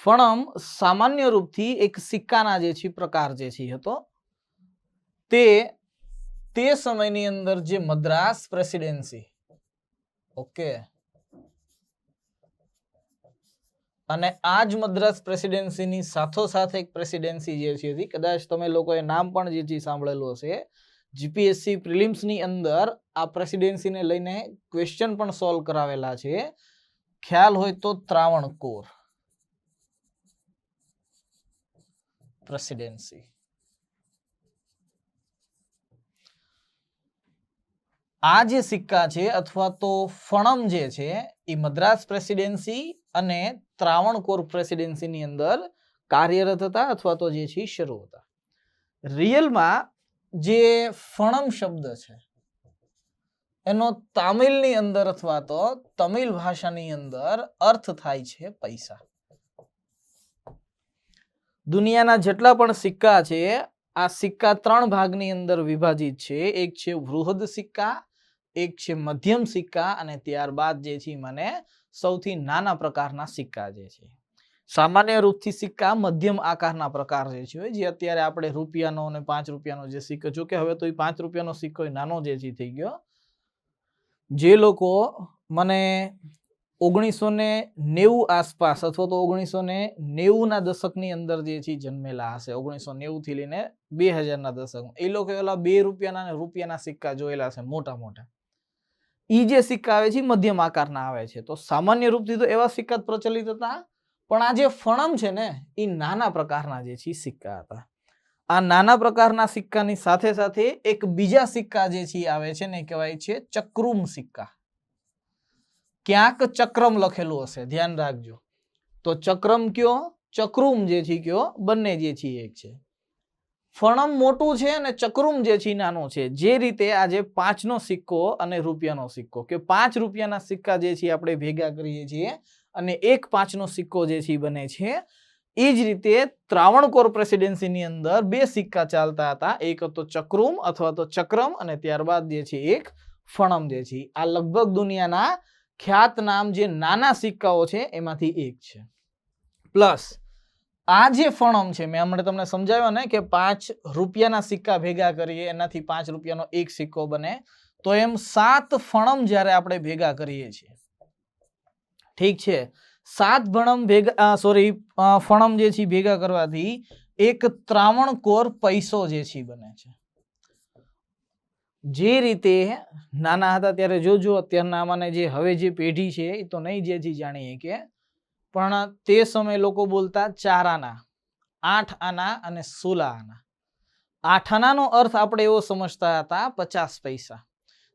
ફણમ સામાન્ય રૂપથી એક સિક્કાના જે છે પ્રકાર જે છે હતો. તે સમયની અંદર જે મદ્રાસ પ્રેસિડેન્સી, ઓકે, અને આજ મદ્રાસ પ્રેસિડેન્સીની સાથોસાથ એક પ્રેસિડેન્સી જે છે હતી, કદાચ તમે લોકોએ નામ પણ જે છે સાંભળેલું હશે, જીપીએસસી પ્રિલિમ્સની અંદર આ પ્રેસિડેન્સીને લઈને ક્વેશ્ચન પણ સોલ્વ કરાવેલા છે. ખ્યાલ હોય તો ત્રાવણકોર પ્રેસિડેન્સી. આ જે સિક્કા છે અથવા તો ફણમ જે છે એ મદ્રાસ પ્રેસિડેન્સી અને ત્રાવણકોર પ્રેસિડેન્સીની અંદર કાર્યરત હતા અથવા તો જે છે શરૂ હતા. રિયલમાં જે ફણમ શબ્દ છે એનો તામિલની અંદર અથવા તો તમિલ ભાષાની અંદર અર્થ થાય છે પૈસા. દુનિયાના જેટલા પણ સિક્કા છે આ સિક્કા 3 ભાગની અંદર વિભાજિત છે. એક છે વૃહદ સિક્કા, એક છે મધ્યમ સિક્કા અને ત્યારબાદ જે છે મને સૌથી નાના પ્રકારના સિક્કા જે છે. સામાન્ય રૂપથી સિક્કા મધ્યમ આકારના પ્રકાર જે છે, જે અત્યારે આપણે રૂપિયાનો અને 5 રૂપિયાનો જે સિક્કો, જો કે હવે તો એ 5 રૂપિયાનો સિક્કો નાનો જે છે થઈ ગયો. જે લોકો મને 1990 આસપાસ અથવા તો 1990 ના દશકની અંદર જે છે જન્મેલા હશે, 1990 થી લઈને 2000 ના દશકમાં, એ લોકો એલા 2 રૂપિયાના અને રૂપિયાના સિક્કા જોયેલા છે મોટા મોટા. ઈ જે સિક્કા આવે છે મધ્યમ આકારના આવે છે. તો સામાન્ય રૂપથી તો એવા સિક્કા પ્રચલિત હતા, પણ આ જે ફણમ છે ને એ નાના પ્રકારના જે છે સિક્કા હતા. આ નાના પ્રકારના સિક્કાની સાથે સાથે એક બીજા સિક્કા જે છે આવે છે ને કહેવાય છે ચક્રુમ સિક્કા. ક્યાંક ચક્રમ લખેલું હશે, ધ્યાન રાખજો. તો ચક્રમ કયો, ચક્રુમ જે છે કયો, બંને જે છે એક છે. ફણમ મોટું છે અને ચક્રુમ જે છે નાનો છે. જે રીતે આજે 5 નો સિક્કો અને રૂપિયાનો સિક્કો, કે 5 રૂપિયાના સિક્કા જે છે આપણે ભેગા કરીએ છીએ અને એક 5 નો સિક્કો જે છે બને છે. એ જ રીતે ત્રાવણકોર પ્રેસિડેન્સીની અંદર 2 સિક્કા ચાલતા હતા. એક હતો ચક્રુમ અથવા તો ચક્રમ અને ત્યારબાદ જે છે એક ફણમ જે છે. આ લગભગ દુનિયાના ખ્યાત નામ જે નાના સિક્કાઓ છે એમાંથી એક છે. પ્લસ આ જે ફણમ છે, મેં હમણાં તમને સમજાવ્યો ને કે 5 રૂપિયાના સિક્કા ભેગા કરીએ એનાથી 5 રૂપિયાનો એક સિક્કો બને. તો એમ 7 ફણમ જ્યારે આપણે ભેગા કરીએ છીએ, ઠીક છે, 7 ફણમ જે છે ભેગા કરવાથી એક ત્રાવણકોર પૈસો જે છે બને છે. જે રીતે નાના હતા ત્યારે જોજો, અત્યારના આમાંને જે હવે જે પેઢી છે એ તો નહીં જે જાણીએ કે, પણ તે સમયે લોકો બોલતા 4 આના, 8 આના અને 16 આના. 8 આનાનો અર્થ આપણે એવો સમજતા હતા 50 પૈસા.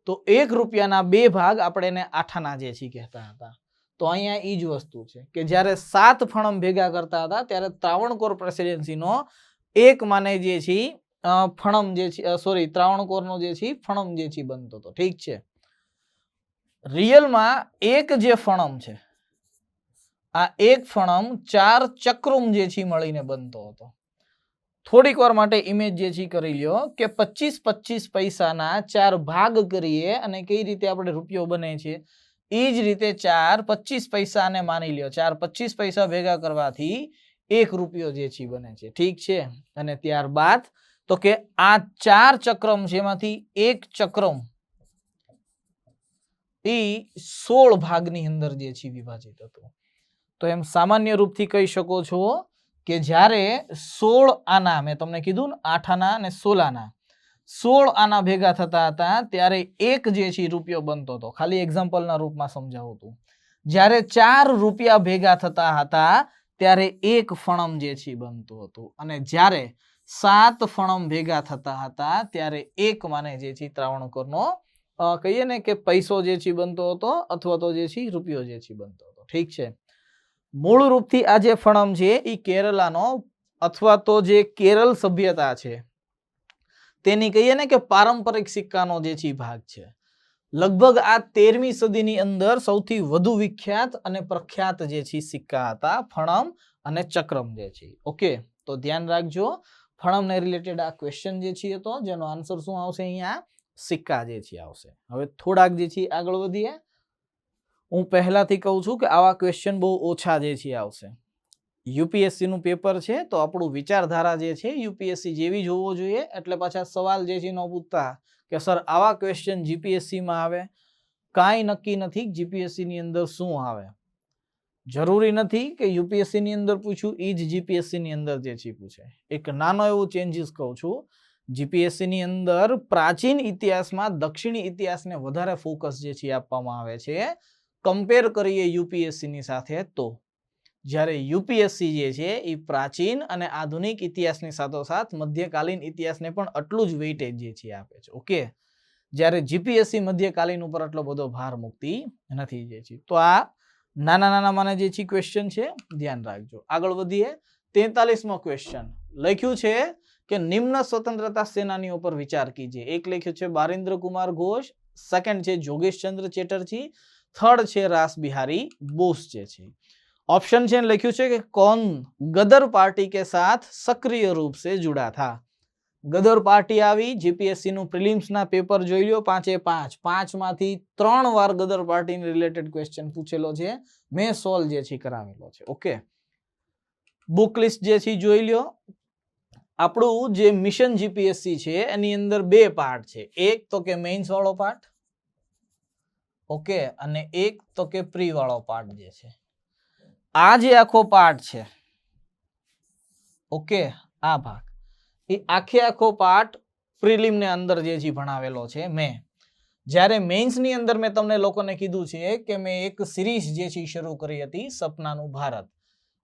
તો 1 રૂપિયાના 2 ભાગ આપણે એને 8 આના જે છે કહેતા હતા. તો અહીંયા એ જ વસ્તુ છે કે જ્યારે 7 ફણમ ભેગા કરતા હતા ત્યારે ત્રાવણકોર પ્રેસિડેન્સીનો એક માને જે છે ફણમ જે છે ત્રાવણકોરનો જે છે ફણમ જે છે બનતો હતો. ઠીક છે. રિયલમાં એક જે ફણમ છે, આ એક ફણમ 4 ચક્રુમ જે છે મળીને બનતો હતો. થોડીક વાર માટે ઇમેજ જે છે કરી લ્યો કે 25 પૈસાના 4 ભાગ કરીએ અને કઈ રીતે આપણે રૂપિયો બને છે એ જ રીતે 4 25 પૈસાને માની લ્યો, 4 25 પૈસા ભેગા કરવાથી 1 રૂપિયો જે છે બને છે. ઠીક છે. અને ત્યારબાદ તો કે આ 4 ચક્રમ છે એમાંથી એક ચક્રમ એ 16 ભાગની અંદર જે છે વિભાજિત હતું. તો એમ સામાન્ય રૂપથી કહી શકો છો કે જ્યારે 16 આના, મેં તમને કીધું ને 8 આના અને 16 આના, 16 આના ભેગા થતા હતા ત્યારે એક જે છે રૂપિયો બનતો હતો. ખાલી એક્ઝામ્પલના રૂપમાં સમજાવું હતું. જ્યારે 4 રૂપિયા ભેગા થતા હતા ત્યારે એક ફણમ જે છે બનતું હતું. અને જ્યારે 7 ફણમ ભેગા થતા હતા ત્યારે એક માને જે છે ત્રાવણકોરનો કહીએ ને કે પૈસો જે છે બનતો હતો અથવા તો જે છે રૂપિયો જે છે બનતો હતો. ઠીક છે. મૂળ રૂપથી આ જે ફણમ છે એ કેરલાનો અથવા તો જે કેરળ સભ્યતા છે તેની કહીએ ને કે પારંપરિક સિક્કાનો જે છે ભાગ છે. લગભગ આ 13મી સદીની અંદર સૌથી વધુ વિખ્યાત અને પ્રખ્યાત જે છે સિક્કા હતા ફણમ અને ચક્રમ જે છે. ઓકે, તો ધ્યાન રાખજો. ફણમને રિલેટેડ આ ક્વેશ્ચન જે છે હતો જેનો આન્સર શું આવશે, અહીંયા સિક્કા જે છે આવશે. હવે થોડાક જે છે આગળ વધીએ. હું પહેલાથી કહું છું કે આવા ક્વેશ્ચન બહુ ઓછા જે છે આવશે. યુપીએસસી નું પેપર છે તો આપણું વિચારધારા જે છે યુપીએસસી જેવી જ હોવો જોઈએ. એટલે પાછા સવાલ જે છે ન પૂછતા કે સર આવા ક્વેશ્ચન જીપીએસસી માં આવે. કાંઈ નક્કી નથી જીપીએસસી ની અંદર શું આવે. જરૂરી નથી કે યુપીએસસી ની અંદર પૂછ્યું એ જ જીપીએસસી ની અંદર જે છે પૂછે. એક નાનો એવો ચેન્જીસ કહું છું. જીપીએસસી ની અંદર પ્રાચીન ઇતિહાસમાં દક્ષિણી ઇતિહાસને વધારે ફોકસ જે છે આપવામાં આવે છે કમ્પેર કરીએ યુપીએસસી ની સાથે. તો જ્યારે યુપીએસસી જે છે એ પ્રાચીન અને આધુનિક ઇતિહાસની સાથોસાથ મધ્યકાલીન ઇતિહાસને પણ આટલું જ વેઇટેજ જે છે આપે છે. ઓકે, જ્યારે જીપીએસસી મધ્યકાલીન ઉપર આટલો બધો ભાર મૂકતી નથી જે છે. તો આ નાના નાના માને જે છે ક્વેશ્ચન છે, ધ્યાન રાખજો. આગળ વધીએ. 43મો ક્વેશ્ચન લખ્યું છે કે નિમ્ન સ્વતંત્રતા સેનાનીઓ પર વિચાર કીજીએ. એક લખ્યું છે બારિન્દ્ર કુમાર ઘોષ, સેકન્ડ છે જોગેશચંદ્ર ચેટર્જી, થર્ડ છે રાસ બિહારી બોસ જે છે. ऑप्शन છે લખ્યું છે કે कौन गदर पार्टी के साथ सक्रिय रूप से जुड़ा था. गदर पार्टी આવી જીપીએસસી નું પ્રિલિમ્સ ના પેપર જોઈ લ્યો 5 માંથી 3 વાર ગદર પાર્ટી ને રિલેટેડ ક્વેશ્ચન પૂછેલો છે. મેં સોલ્વ જે છે કરાવેલો છે. ઓકે, બુક લિસ્ટ જે છે જોઈ લ્યો. આપણું જે મિશન જીપીએસસી છે એની અંદર 2 પાર્ટ છે. એક તો કે મેઇન્સ વાળો પાર્ટ, ઓકે, અને એક તો કે પ્રી વાળો પાર્ટ જે છે. આ જે આખો પાર્ટ છે, ઓકે, આ ભાગ એ આખો પાર્ટ પ્રિલિમ ને અંદર જે છે ભણાવેલો છે મેં. જ્યારે મેઇન્સ ની અંદર મેં તમને લોકોને કીધું છે કે મેં એક સિરીઝ જે છે શરૂ કરી હતી સપનાનું ભારત.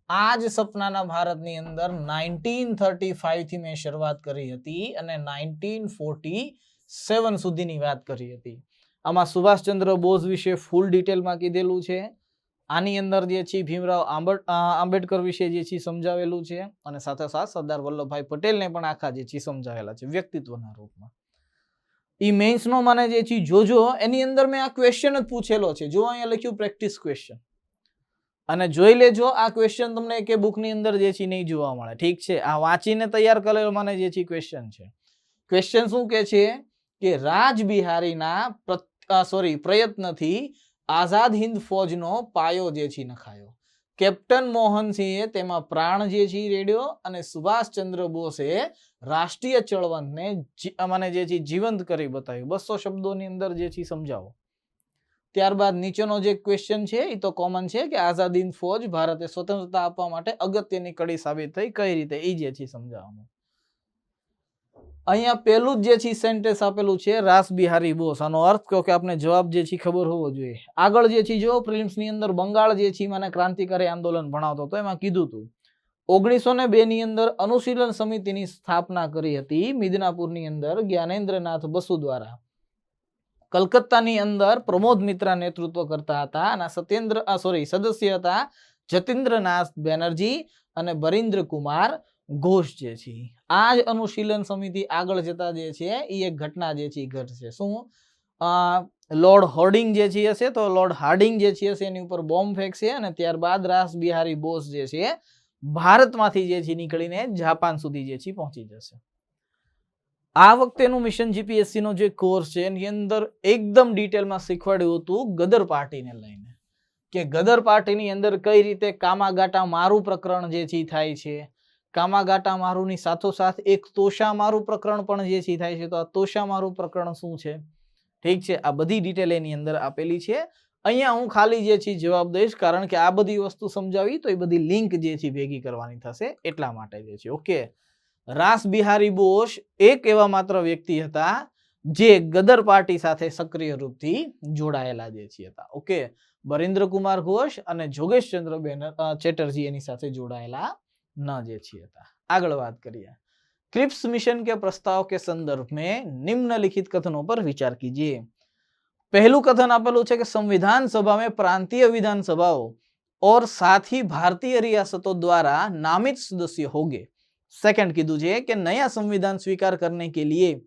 આ જ સપનાના ભારતની અંદર 1935 થી મેં શરૂઆત કરી હતી અને 1947 સુધીની વાત કરી હતી. આમાં સુભાષચંદ્ર બોઝ વિશે ફૂલ ડિટેલમાં કીધેલું છે. આની અંદર જે છે ભીમરાવ આંબેડકર વિશે જે છે સમજાવેલું છે અને સાથે સાથે સરદાર વલ્લભભાઈ પટેલને પણ આખા જે છે સમજાવેલા છે વ્યક્તિત્વના રૂપમાં. ઈ મેન્સ નો મને જે છે જોજો, એની અંદર મેં આ ક્વેશ્ચન જ પૂછેલો છે. જો અહીંયા લખ્યું પ્રેક્ટિસ ક્વેશ્ચન, અને જોઈ લેજો આ ક્વેશ્ચન તમને કે બુકની અંદર જે છે નહીં જોવા મળે. ઠીક છે, આ વાંચીને તૈયાર કરેલો મને જે છે ક્વેશ્ચન છે. ક્વેશ્ચન શું કે છે કે રાજબિહારીના પ્રયત્નથી આઝાદ હિન્દ ફૌજનો પાયો જે છે નખાયો. કેપ્ટન મોહનસિંહે તેમાં પ્રાણ જે છે રેડ્યો અને સુભાષચંદ્ર બોસે રાષ્ટ્રીય ચળવળને મને જે છે જીવંત કરી બતાવ્યું. 200 શબ્દોની અંદર જે છે સમજાવો. ત્યારબાદ નીચેનો જે ક્વેશ્ચન છે એ તો કોમન છે કે આઝાદ હિન્દ ફૌજ ભારતે સ્વતંત્રતા આપવા માટે અગત્યની કડી સાબિત થઈ, કઈ રીતે, એ જે છે સમજાવવાનું. અહીંયા પેલું જ જે છે સેન્ટેન્સ આપેલું છે રાસબિહારી બોસ. આનો અર્થ કહો કે આપણે જવાબ જે છે ખબર હોવો જોઈએ. આગળ જે છે જો પ્રિલિમ્સ ની અંદર બંગાળ જે છે મને ક્રાંતિકારી આંદોલન ભણાવતો હતો, એમાં કીધું હતું 1902 ની અંદર અનુશીલન સમિતિની સ્થાપના કરી હતી મિદનાપુરની અંદર જ્ઞાનેન્દ્રનાથ બસુ દ્વારા. કલકત્તાની અંદર પ્રમોદ મિત્રા નેતૃત્વ કરતા હતા અને સદસ્ય હતા જતીન્દ્રનાથ બેનર્જી અને બરિન્દ્ર કુમાર ઘોષ જે છે. આ જ અનુશીલન સમિતિ આગળ જતા જે છે એ એક ઘટના જે છે ઘટશે. શું? લોર્ડ હોર્ડિંગ જે છે હશે તો લોર્ડ હાર્ડિંગ જે છે એની ઉપર બોમ્બ ફેંકશે અને ત્યારબાદ રાસબિહારી બોસ જે છે ભારતમાંથી જે છે નીકળીને જાપાન સુધી જે છે પહોંચી જશે. આ વખતેનું મિશન જીપીએસસી નો જે કોર્સ છે એની અંદર એકદમ ડિટેલમાં શીખવાડ્યું હતું ગદર પાર્ટીને લઈને, કે ગદર પાર્ટીની અંદર કઈ રીતે કામાગાટા મારું પ્રકરણ જે છે થાય છે. કામાગાટા મારુની સાથોસાથ એક તોશા મારું પ્રકરણ પણ જે છે થાય છે. તો આ તોશા મારું પ્રકરણ શું છે? ઠીક છે, આ બધી ડિટેલ એની અંદર આપેલી છે. અહીંયા હું ખાલી જે છે જવાબ દઈશ, કારણ કે આ બધી વસ્તુ સમજાવી તો એ બધી લિંક જે છે ભેગી કરવાની થશે એટલા માટે જે છે. ઓકે, રાસબિહારી બોસ એક એવા માત્ર વ્યક્તિ હતા જે ગદર પાર્ટી સાથે સક્રિય રૂપથી જોડાયેલા જે છે હતા. ઓકે, બરિન્દ્ર કુમાર ઘોષ અને જોગેશચંદ્ર ચેટર્જી એની સાથે જોડાયેલા ન જે છે હતા. આગળ વાત કરીએ. क्रिप्स मिशन के प्रस्ताव के संदर्भ में निम्नलिखित कथनों पर विचार कीजिए. पहलू कथन आपेलू है कि संविधान सभा में प्रांतीय विधानसभाओं और साथ ही भारतीय रियासतों द्वारा नामित सदस्य होंगे. सेकंड कीधु है कि नया संविधान स्वीकार करने के लिए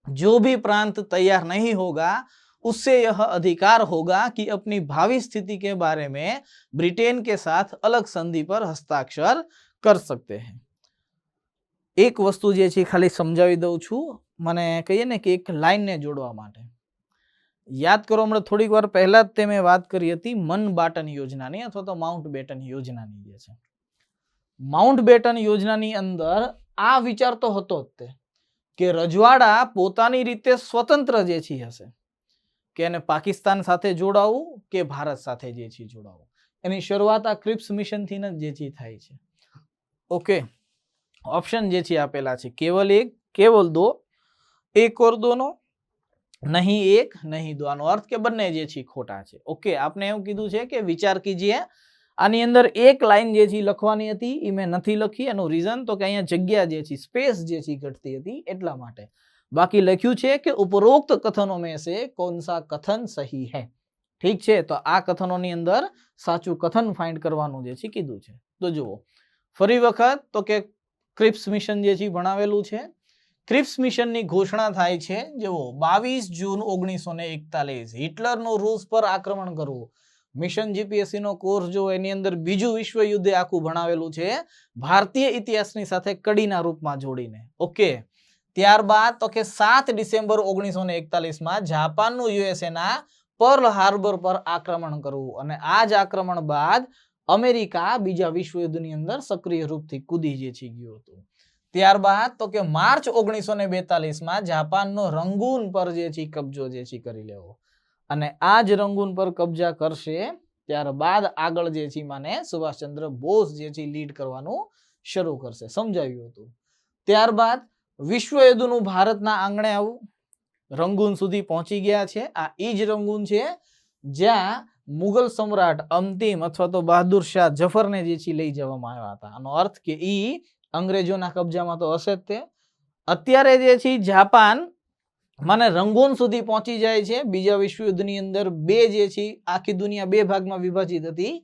जो भी प्रांत तैयार नहीं होगा उससे यह अधिकार होगा कि अपनी भावी स्थिति के बारे में ब्रिटेन के साथ अलग संधि पर हस्ताक्षर कर सकते हैं. एक वस्तु जे छे खाली समझावी दઉં છું, મને કહીએ ને કે એક લાઈનને જોડવા માટે. યાદ કરો, હમણાં થોડીક વાર પહેલા જ તે મેં વાત કરી હતી મન બાટન યોજનાની અથવા તો માઉન્ટ બેટન યોજનાની જે છે. માઉન્ટ બેટન યોજનાની અંદર આ વિચાર તો હતો જ તે કે રજવાડા પોતાની રીતે સ્વતંત્ર જે છે હશે, કે એને પાકિસ્તાન સાથે જોડાવું કે ભારત સાથે જે છે જોડાવું. એની શરૂઆત આ ક્રિપ્સ મિશન થી જ જે છે થાય છે. ઓકે, ऑप्शन जे छे आपेला छे केवल एक, केवल दो, एक और दोनों, नहीं एक नहीं दो. आनो अर्थ के बन्ने जे छे खोटा छे. ओके, आपने एवं कीधुं छे के विचार कीजिए. आनी अंदर एक लाइन जे छे लखवानी हती ई मैं नथी लखी. एनु रीजन तो के अहींया जग्या जे छे स्पेस जे छे घटती हती एटला माटे. बाकी लख्युं छे के उपरोक्त कथनों में से कौन सा कथन सही है. ठीक छे, तो आ कथनोनी अंदर साचुं कथन फाइंड करवानुं जे छे कीधुं छे. तो जुओ फरी वखत तो के क्रिप्स मिशन जे छे भणावेलुं छे. क्रिप्स मिशन नी घोषणा थाय छे जो 22 जून 1941 हिटलर नो रूस पर आक्रमण करवुं. मिशन जीपीएससी नो कोर्स जो एनी अंदर बीजું विश्व युद्ध आखું ભણાવેલું છે ભારતીય ઇતિહાસની સાથે કડીના રૂપમાં જોડીને. ઓકે, ત્યારબાદ તો કે 7 ડિસેમ્બર 1941 માં જાપાનનું યુએસએ ના પર્લ હાર્બર પર આક્રમણ કરવું અને આ જ આક્રમણ બાદ અમેરિકા બીજા વિશ્વ યુદ્ધની અંદર સક્રિય રૂપથી કૂદી જે છે ગયું હતું. ત્યારબાદ તો કે માર્ચ 1942 માં જાપાનનો રંગૂન પર જે છે કબજો જે છે કરી લેવો અને આ જ રંગૂન પર કબજા કરશે ત્યારબાદ આગળ જે છે માને સુભાષચંદ્ર બોઝ જે છે લીડ કરવાનું શરૂ કરશે. સમજાવ્યું હતું. ત્યારબાદ વિશ્વ યુદ્ધનું ભારતના આંગણે આવું રંગૂન સુધી પહોંચી ગયા છે. આ ઈ જ રંગૂન છે જ્યાં મુગલ સમ્રાટ અંતિમ અથવા તો બહાદુર શાહ જફરને જે છે લઈ જવામાં આવ્યા હતા. આનો અર્થ કે ઈ અંગ્રેજોના કબજામાં તો હશે જ તે. અત્યારે જે છે જાપાન મને રંગૂન સુધી પહોંચી જાય છે. બીજા વિશ્વયુદ્ધની અંદર બે જે છે આખી દુનિયા બે ભાગમાં વિભાજિત હતી.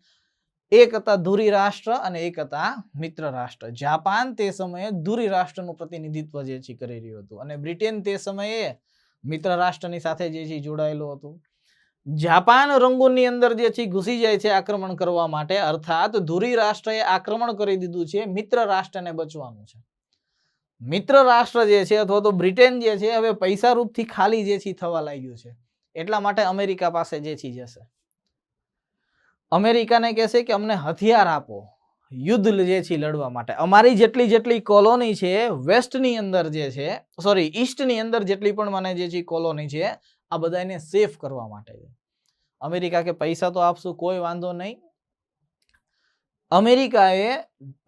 એક હતા ધુરી રાષ્ટ્ર અને એક હતા મિત્ર રાષ્ટ્ર. જાપાન તે સમયે ધુરી રાષ્ટ્રનું પ્રતિનિધિત્વ જે છે કરી રહ્યું હતું અને બ્રિટેન તે સમયે મિત્ર રાષ્ટ્રની સાથે જે છે જોડાયેલું હતું. જાપાન રંગૂનની અંદર જે છે ઘૂસી જાય છે આક્રમણ કરવા માટે, અર્થાત ધુરી રાષ્ટ્રએ આક્રમણ કરી દીધું છે, મિત્ર રાષ્ટ્રને બચવાનું છે. મિત્ર રાષ્ટ્ર જે છે અથવા તો બ્રિટેન જે છે હવે પૈસા રૂપથી ખાલી જે છે થવા લાગ્યું છે. એટલા માટે અમેરિકા પાસે જે છે જશે. અમેરિકાને કહેશે કે અમને હથિયાર આપો યુદ્ધ જે છે લડવા માટે. અમારી જેટલી કોલોની છે વેસ્ટની અંદર જે છે ઈસ્ટની અંદર જેટલી પણ મને જે છે કોલોની છે આ બધાને સેફ કરવા માટે છે. અમેરિકા કે પૈસા તો આપશું, કોઈ વાંધો નહીં. અમેરિકાએ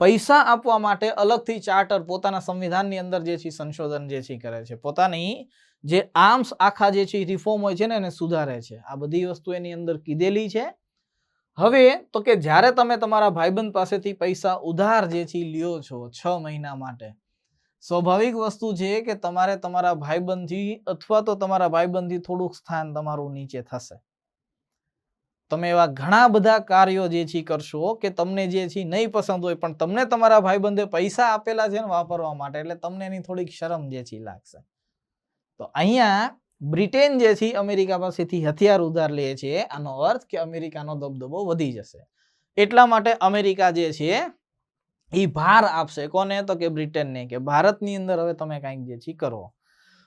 પૈસા આપવા માટે અલગથી ચાર્ટર પોતાના સંવિધાનની અંદર જે છે સંશોધન જે છે કરે છે. પોતાની જે આર્મ્સ આખા જે છે રિફોર્મ હોય છે ને એને સુધારે છે. આ બધી વસ્તુ એની અંદર કીધેલી છે. હવે તો કે જ્યારે તમે તમારા ભાઈબંધ પાસેથી પૈસા ઉધાર જે છે લ્યો છો 6 મહિના માટે, સ્વાભાવિક વસ્તુ છે કે તમારે તમારા ભાઈબંધથી અથવા તો તમારા ભાઈબંધથી થોડુંક સ્થાન તમારું નીચે થશે. તમે એવા ઘણા બધા કાર્યો જે છે કરશો કે તમને જે છે નહીં પસંદ હોય, પણ તમને તમારા ભાઈબંધે પૈસા આપેલા છે ને વાપરવા માટે, એટલે તમને એની થોડીક શરમ જે છે લાગશે. તો અહીંયા બ્રિટેન જે છે અમેરિકા પાસેથી હથિયાર ઉધાર લે છે. આનો અર્થ કે અમેરિકાનો દબદબો વધી જશે. એટલા માટે અમેરિકા જે છે એ ભાર આપશે કોને? તો કે બ્રિટેનને, કે ભારતની અંદર હવે તમે કંઈક જે છે કરો.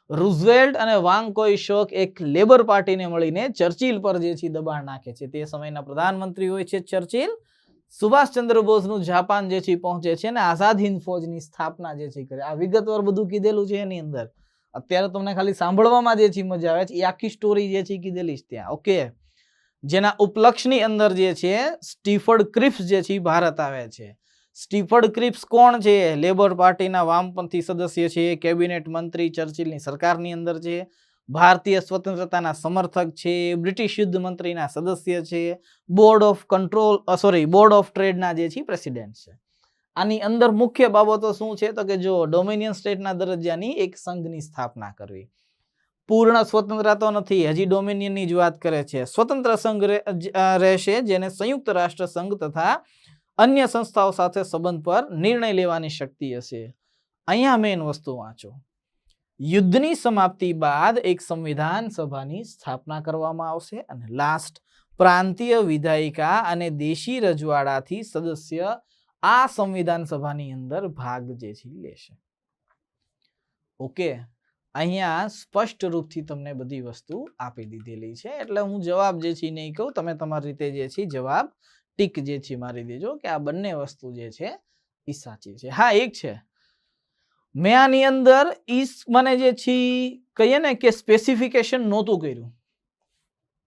રૂઝવેલ્ટ અને વાંગકોઈ શોક એક લેબર પાર્ટીને મળીને ચર્ચિલ પર જે છે દબાણ નાખે છે. તે સમયના પ્રધાનમંત્રી હોય છે ચર્ચિલ. સુભાષચંદ્ર બોઝનું જાપાન જે છે પહોંચે છે અને આઝાદ હિન્દ ફૌજની સ્થાપના જે છે કરે. આ વિગતવાર બધું કીધેલું છે એની અંદર. અત્યારે તમને ખાલી સાંભળવામાં જે છે મજા આવે છે, એ આખી સ્ટોરી જે છે કીધેલી છે ત્યાં. ઓકે, જેના ઉપલક્ષની અંદર જે છે સ્ટીફર્ડ ક્રિપ્સ જે છે ભારત આવે છે. સ્ટીફર્ડ ક્રિપ્સ કોણ છે? લેબર પાર્ટીના વામપંથી સદસ્ય છે, કેબિનેટ મંત્રી ચર્ચિલની સરકારની અંદર છે, ભારતીય સ્વતંત્રતાના સમર્થક છે, બ્રિટિશ યુદ્ધ મંત્રીના સદસ્ય છે, બોર્ડ ઓફ ટ્રેડના જે છે પ્રેસિડેન્ટ છે. આની અંદર મુખ્ય બાબતો શું છે? તો કે જો ડોમિનિયન સ્ટેટના દરજ્જાની એક સંઘની સ્થાપના કરવી. પૂર્ણ સ્વતંત્રતા તો નથી, હજી ડોમિનિયનની જ વાત કરે છે. સ્વતંત્ર સંઘ રહેશે જેને સંયુક્ત રાષ્ટ્ર સંઘ તથા અન્ય સંસ્થાઓ સાથે સંબંધ પર નિર્ણય લેવાની શક્તિ હશે. અહીંયા મેઇન વસ્તુ વાંચો. યુદ્ધની સમાપ્તિ બાદ એક સંવિધાન સભાની સ્થાપના કરવામાં આવશે અને લાસ્ટ પ્રાંતીય વિધાયિકા અને દેશી રજવાડાથી સદસ્ય આ સંવિધાન સભાની અંદર ભાગ જે છે લેશે. ઓકે, અહીંયા સ્પષ્ટ રૂપથી તમને બધી વસ્તુ આપી દીધેલી છે. એટલે હું જવાબ જે છે નહીં કહું, તમે તમારી રીતે જે છે જવાબ ટીક જે છે મારી દેજો કે આ બંને વસ્તુ જે છે એ સાચી છે. હા, એક છે મેં આની અંદર મને જે છે કહીએ ને કે સ્પેસિફિકેશન નહોતું કર્યું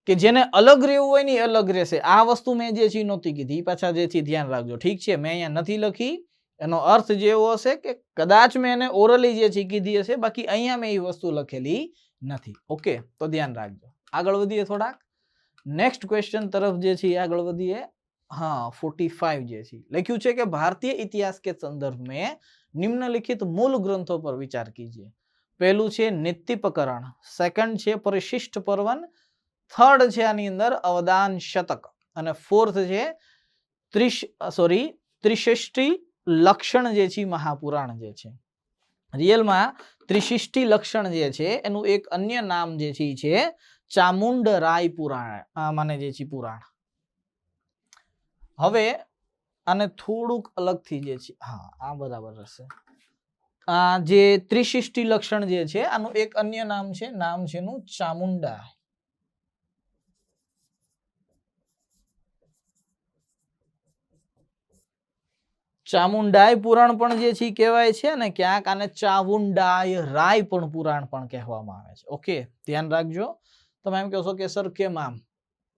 કે જેને અલગ રહેવું હોય ને અલગ રહેશે. આ વસ્તુ મેં જે છે નહોતી કીધી, પાછા જે છે ધ્યાન રાખજો. ઠીક છે, મેં અહીંયા નથી લખી. એનો અર્થ જે એવો હશે કે કદાચ મેં એને ઓરલી જે છે કીધી હશે, બાકી અહીંયા મેં એ વસ્તુ લખેલી નથી. ઓકે, તો ધ્યાન રાખજો. આગળ વધીએ થોડાક નેક્સ્ટ ક્વેશ્ચન તરફ જે છે આગળ વધીએ. हाँ 45 જે છે લખ્યું છે કે भारतीय इतिहास के संदर्भ में निम्नलिखित मूल ग्रंथों पर विचार कीजिए. पहलू છે नित्यपकरण, सेकंड છે परिशिष्ट पर्वन, थर्ड છે આની અંદર અવદાન શતક અને फोर्थ છે ત્રિશિષ્ટિ લક્ષણ જે છે મહાપુરાણ જે છે. રિયલમાં ત્રિશિષ્ટિ લક્ષણ જે છે એનું એક અન્ય નામ જે છે ચામુંડ રાય પુરાણ, માને જે છે પુરાણ. હવે આને થોડુંક અલગથી જે છે, હા આ બરાબર હશે. આ જે ત્રિશિષ્ટિ લક્ષણ જે છે આનું એક અન્ય નામ છે એનું ચામુંડા. ચામુંડાય પુરાણ પણ જે છે કહેવાય છે ને ક્યાંક આને ચાવુંડાય રાય પણ પુરાણ પણ કહેવામાં આવે છે. ઓકે, ધ્યાન રાખજો. તમે એમ કહો છો કે સર કેમ આમ?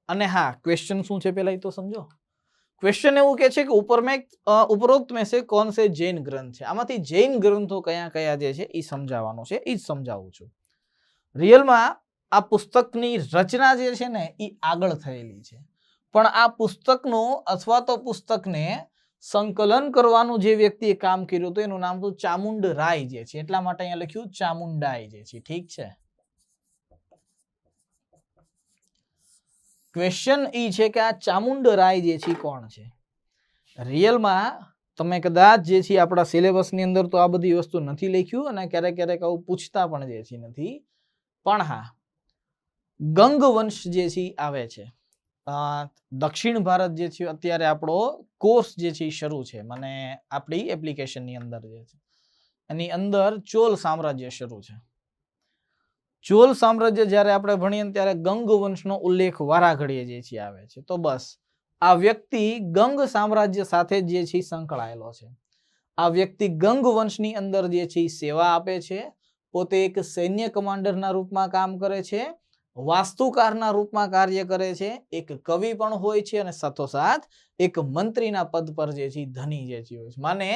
અને હા, ક્વેશ્ચન શું છે પેલા એ તો સમજો. क्वेश्चन એવું કે છે કે ઉપરોક્ત में से कौन से जैन ग्रंथ છે? આમાંથી જૈન ગ્રંથો કયા કયા જે છે એ સમજાવવાનું છે, એ જ સમજાવું છું. રિયલમાં આ પુસ્તકની રચના જે છે ને એ આગળ થયેલી છે, પણ આ પુસ્તકનું અથવા તો પુસ્તકને સંકલન કરવાનું જે વ્યક્તિએ કામ કર્યું હતું એનું નામ હતું ચામુંડરાય જે છે, એટલા માટે અહીંયા લખ્યું ચામુંડાઈ જે છે. ઠીક છે. ક્વેશ્ચન ઈ છે કે આ ચામુંડરાય જે છે કોણ છે? રિયલમાં તમે કદાચ જે છે આપણા સિલેબસની અંદર તો આ બધી વસ્તુ નથી લખ્યું અને ક્યારેક ક્યારેક આવું પૂછતા પણ જે છે નથી, પણ હા ગંગ વંશ જે છે આવે છે. દક્ષિણ ભારત જે છે અત્યારે આપણો કોર્સ જે છે શરૂ છે, મને આપણી એપ્લિકેશનની અંદર જે છે એની અંદર ચોલ સામ્રાજ્ય શરૂ છે. ચોલ સામ્રાજ્ય જ્યારે આપણે ભણીએ ત્યારે ગંગ વંશનો ઉલ્લેખ વારા ઘડીએ જે છે આવે છે. તો બસ આ વ્યક્તિ ગંગ સામ્રાજ્ય સાથે જે છે સંકળાયેલો છે. આ વ્યક્તિ ગંગ વંશની અંદર જે છે સેવા આપે છે, પોતે એક સૈન્ય કમાન્ડરના રૂપમાં કામ કરે છે, વાસ્તુકારના રૂપમાં કાર્ય કરે છે, એક કવિ પણ હોય છે અને સાથોસાથ એક મંત્રીના પદ પર જે છે ધની જે છે હોય છે. માને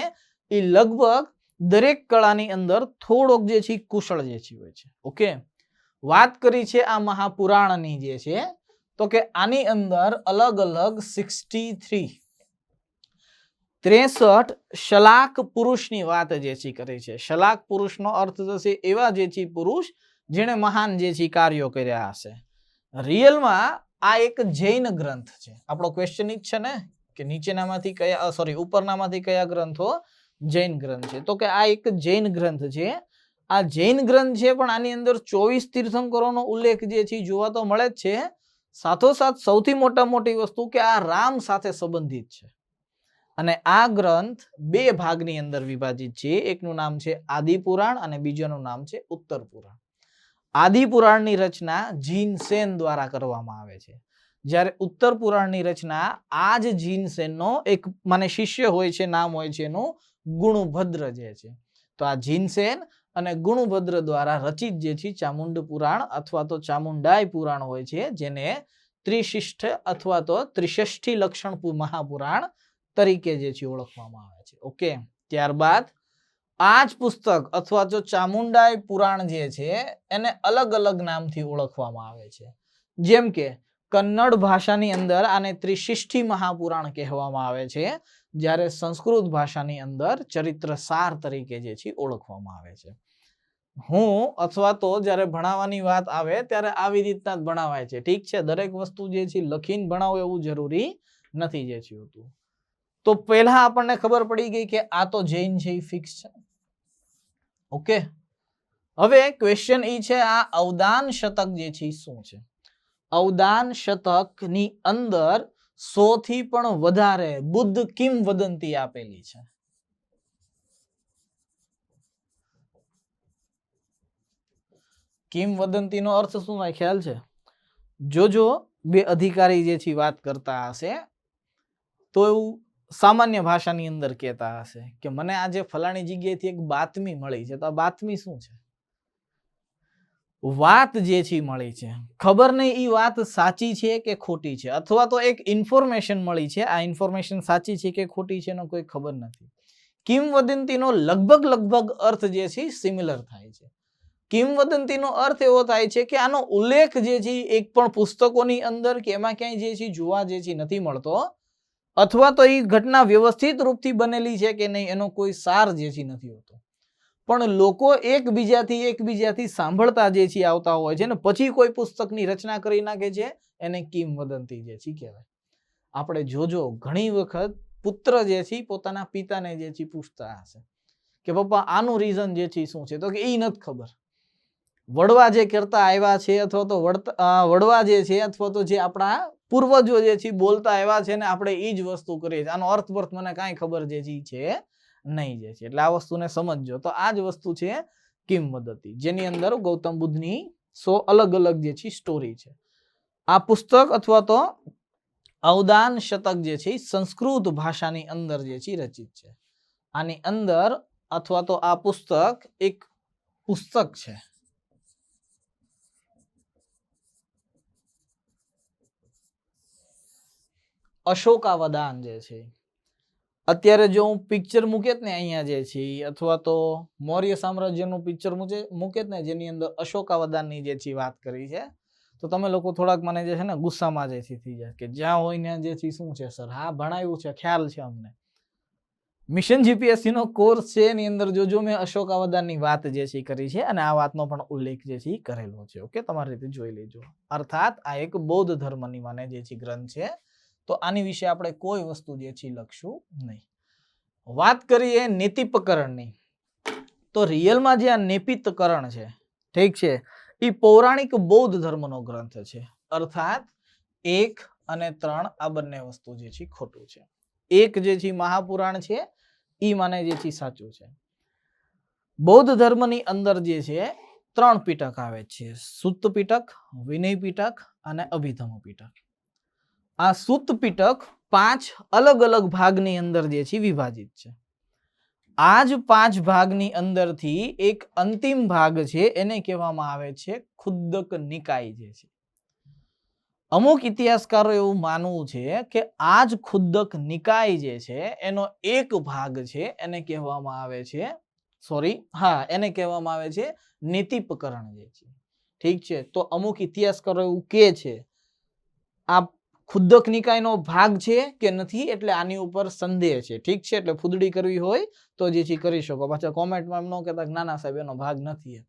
એ લગભગ દરેક કળાની અંદર થોડોક જે છે કુશળ જે છે હોય છે. ઓકે, વાત કરી છે આ મહાપુરાણની જે છે, તો કે આની અંદર અલગ અલગ 63 શલાક પુરુષની વાત જે છે કરી છે. શલાક પુરુષનો અર્થ થશે એવા જે છે પુરુષ જેણે મહાન જે છે કાર્યો કર્યા હશે. રિયલમાં આ એક જૈન ગ્રંથ છે. આપણો ક્વેશ્ચન ઈ જ છે ને કે નીચેનામાંથી કયા ઉપરનામાંથી કયા ગ્રંથો જૈન ગ્રંથ છે? તો કે આ એક જૈન ગ્રંથ છે. આ જૈન ગ્રંથ છે પણ આની અંદર 24 તીર્થંકરોનો ઉલ્લેખ જે છે જોવા તો મળે જ છે. સાથોસાથ સૌથી મોટી વસ્તુ કે આ રામ સાથે સંબંધિત છે અને આ ગ્રંથ બે ભાગની અંદર વિભાજિત છે. એકનું નામ છે આદિપુરાણ અને બીજાનું નામ છે ઉત્તર પુરાણ. આદિપુરાણની રચના જીનસેન દ્વારા કરવામાં આવે છે, જ્યારે ઉત્તર પુરાણની રચના આ જ જીનસેનનો એક મને શિષ્ય હોય છે, નામ હોય છે એનું ગુણભદ્ર જે છે. તો આ જીનસેન અને ગુણભદ્ર દ્વારા રચિત જે છે ચામુંડ પુરાણ અથવા તો ચામુંડાઈ પુરાણ હોય છે, જેને ત્રિશિષ્ઠ અથવા તો ત્રિષષ્ઠી લક્ષણ મહાપુરાણ તરીકે જે છે ઓળખવામાં આવે છે. ઓકે, ત્યારબાદ આ જ પુસ્તક અથવા તો ચામુંડાઈ પુરાણ જે છે એને અલગ અલગ નામથી ઓળખવામાં આવે છે. જેમ કે કન્નડ ભાષાની અંદર આને ત્રિશિષ્ઠી મહાપુરાણ કહેવામાં આવે છે, જ્યારે સંસ્કૃત ભાષાની અંદર ચરિત્ર સાર તરીકે જે છે ઓળખવામાં આવે છે. હું અથવા તો જ્યારે ભણાવવાની વાત આવે ત્યારે આવી રીતના જ ભણાવાય છે. ઠીક છે, દરેક વસ્તુ જે છે લખીને ભણાવો એવું જરૂરી નથી જે છે હોતું. તો પહેલા આપણને ખબર પડી ગઈ કે આ તો જૈન છે એ ફિક્સ છે. ઓકે, હવે ક્વેશ્ચન ઈ છે આ અવદાન શતક જે છે શું છે? અવદાન શતકની અંદર 100 થી પણ વધારે બુદ્ધ કિંવદંતી આપેલી છે. કિંવદંતીનો અર્થ શું થાય ખ્યાલ છે? જો બે અધિકારી જે છે વાત કરતા હશે તો એવું સામાન્ય ભાષાની અંદર કહેતા હશે કે મને આજે ફલાણી જગ્યાએથી એક બાતમી મળી છે. તો આ બાતમી શું છે? વાત જે છે મળી છે, ખબર નહીં એ વાત સાચી છે કે ખોટી છે, અથવા તો એક ઇન્ફોર્મેશન મળી છે, આ ઇન્ફોર્મેશન સાચી છે કે ખોટી છે એનો કોઈ ખબર નથી. કિંવદંતીનો લગભગ અર્થ જે છે સિમિલર થાય છે. કિંવદંતીનો અર્થ એવો થાય છે કે આનો ઉલ્લેખ જે છે એક પણ પુસ્તકોની અંદર કે એમાં ક્યાંય જે છે જોવા જે છે નથી મળતો, અથવા તો એ ઘટના વ્યવસ્થિત રૂપથી બનેલી છે કે નહીં એનો કોઈ સાર જે છે નથી હોતો. પણ લોકો એકબીજાથી સાંભળતા જે છે આવતા હોય છે ને પછી કોઈ પુસ્તકની રચના કરી નાખે છે, એને કિંવદંતી જે છે કહેવાય. આપણે જોજો ઘણી વખત પુત્ર જે છે પોતાના પિતાને જે છે પૂછતા હશે કે પપ્પા આનું રીઝન જે છે શું છે? તો કે એ નથી ખબર. વડવા જે કરતા આવ્યા છે અથવા તો વડવા જે છે અથવા તો જે આપણા પૂર્વજો જે છે બોલતા આવ્યા છે ને આપણે એ જ વસ્તુ કરીએ છીએ, આનો અર્થ મને કાંઈ ખબર જે છે નહીં જે છે. એટલે આ વસ્તુને સમજજો. તો આ જ વસ્તુ છે કિંવદંતી, જેની અંદર ગૌતમ બુદ્ધની 100 અલગ જે છે સ્ટોરી છે. આ પુસ્તક અથવા તો અવદાન શતક જે છે સંસ્કૃત ભાષાની અંદર જે છે રચિત છે. આની અંદર અથવા તો આ પુસ્તક એક પુસ્તક છે. અશોકાવદાન જે છે, અત્યારે જો હું પિક્ચર મૂકેત ને અહીંયા જે છે અથવા તો મૌર્ય સામ્રાજ્યનું પિક્ચર મૂકેત ને જેની અંદર અશોકાવદાનની જે છે વાત કરી છે, તો તો તમે લોકો થોડાક મને જે છે ને ગુસ્સામાં જે થઈ જાય કે જ્યાં હોય ને જે છે શું છે સર, હા ભણાવ્યું છે, ખ્યાલ છે અમને. મિશન જીપીએસસી નો કોર્સ છે એની અંદર જો મેં અશોક અવદાનની વાત જે છે કરી છે અને આ વાતનો પણ ઉલ્લેખ જે છે કરેલો છે. ઓકે, તમારી રીતે જોઈ લેજો. અર્થાત આ એક બૌદ્ધ ધર્મની માને જે છે ગ્રંથ છે, તો આની વિશે આપણે કોઈ વસ્તુ જે છે લખશું નહીં. વાત કરીએ નીતિપકરણની, તો રિયલમાં જે આ નેપિતકરણ છે, ઠીક છે, એ પૌરાણિક બૌદ્ધ ધર્મનો ગ્રંથ છે. અર્થાત 1 અને 3 આ બંને વસ્તુ જે છે ખોટું છે. એક જે છે મહાપુરાણ છે ઈ માને જે છે સાચું છે. બૌદ્ધ ધર્મની અંદર જે છે 3 પીટક આવે છે, સુત્ત પીટક, વિનય પીટક અને અભિધમ પીટક. આ સુત્ત પીટક 5 અલગ અલગ ભાગની અંદર જે છે વિભાજિત છે. આ જ 5 ભાગની અંદરથી એક અંતિમ ભાગ છે એને કહેવામાં આવે છે ખુદ્દક નિકાય જે છે. અમુક ઇતિહાસકારો એવું માનવું છે કે આ જ ખુદ્દક નિકાય જે છે એનો એક ભાગ છે એને કહેવામાં આવે છે એને કહેવામાં આવે છે નીતિપકરણ જે છે. ઠીક છે, તો અમુક ઇતિહાસકારો એવું કહે છે આ ખુદ્દક નિકાયનો ભાગ છે કે નથી, એટલે આની ઉપર સંદેહ છે. ઠીક છે, એટલે ફૂદડી કરવી હોય તો જે છે કરી શકો. પાછા કોમેન્ટમાં એમ ન કહેતા ના ના સાહેબ એનો ભાગ નથી.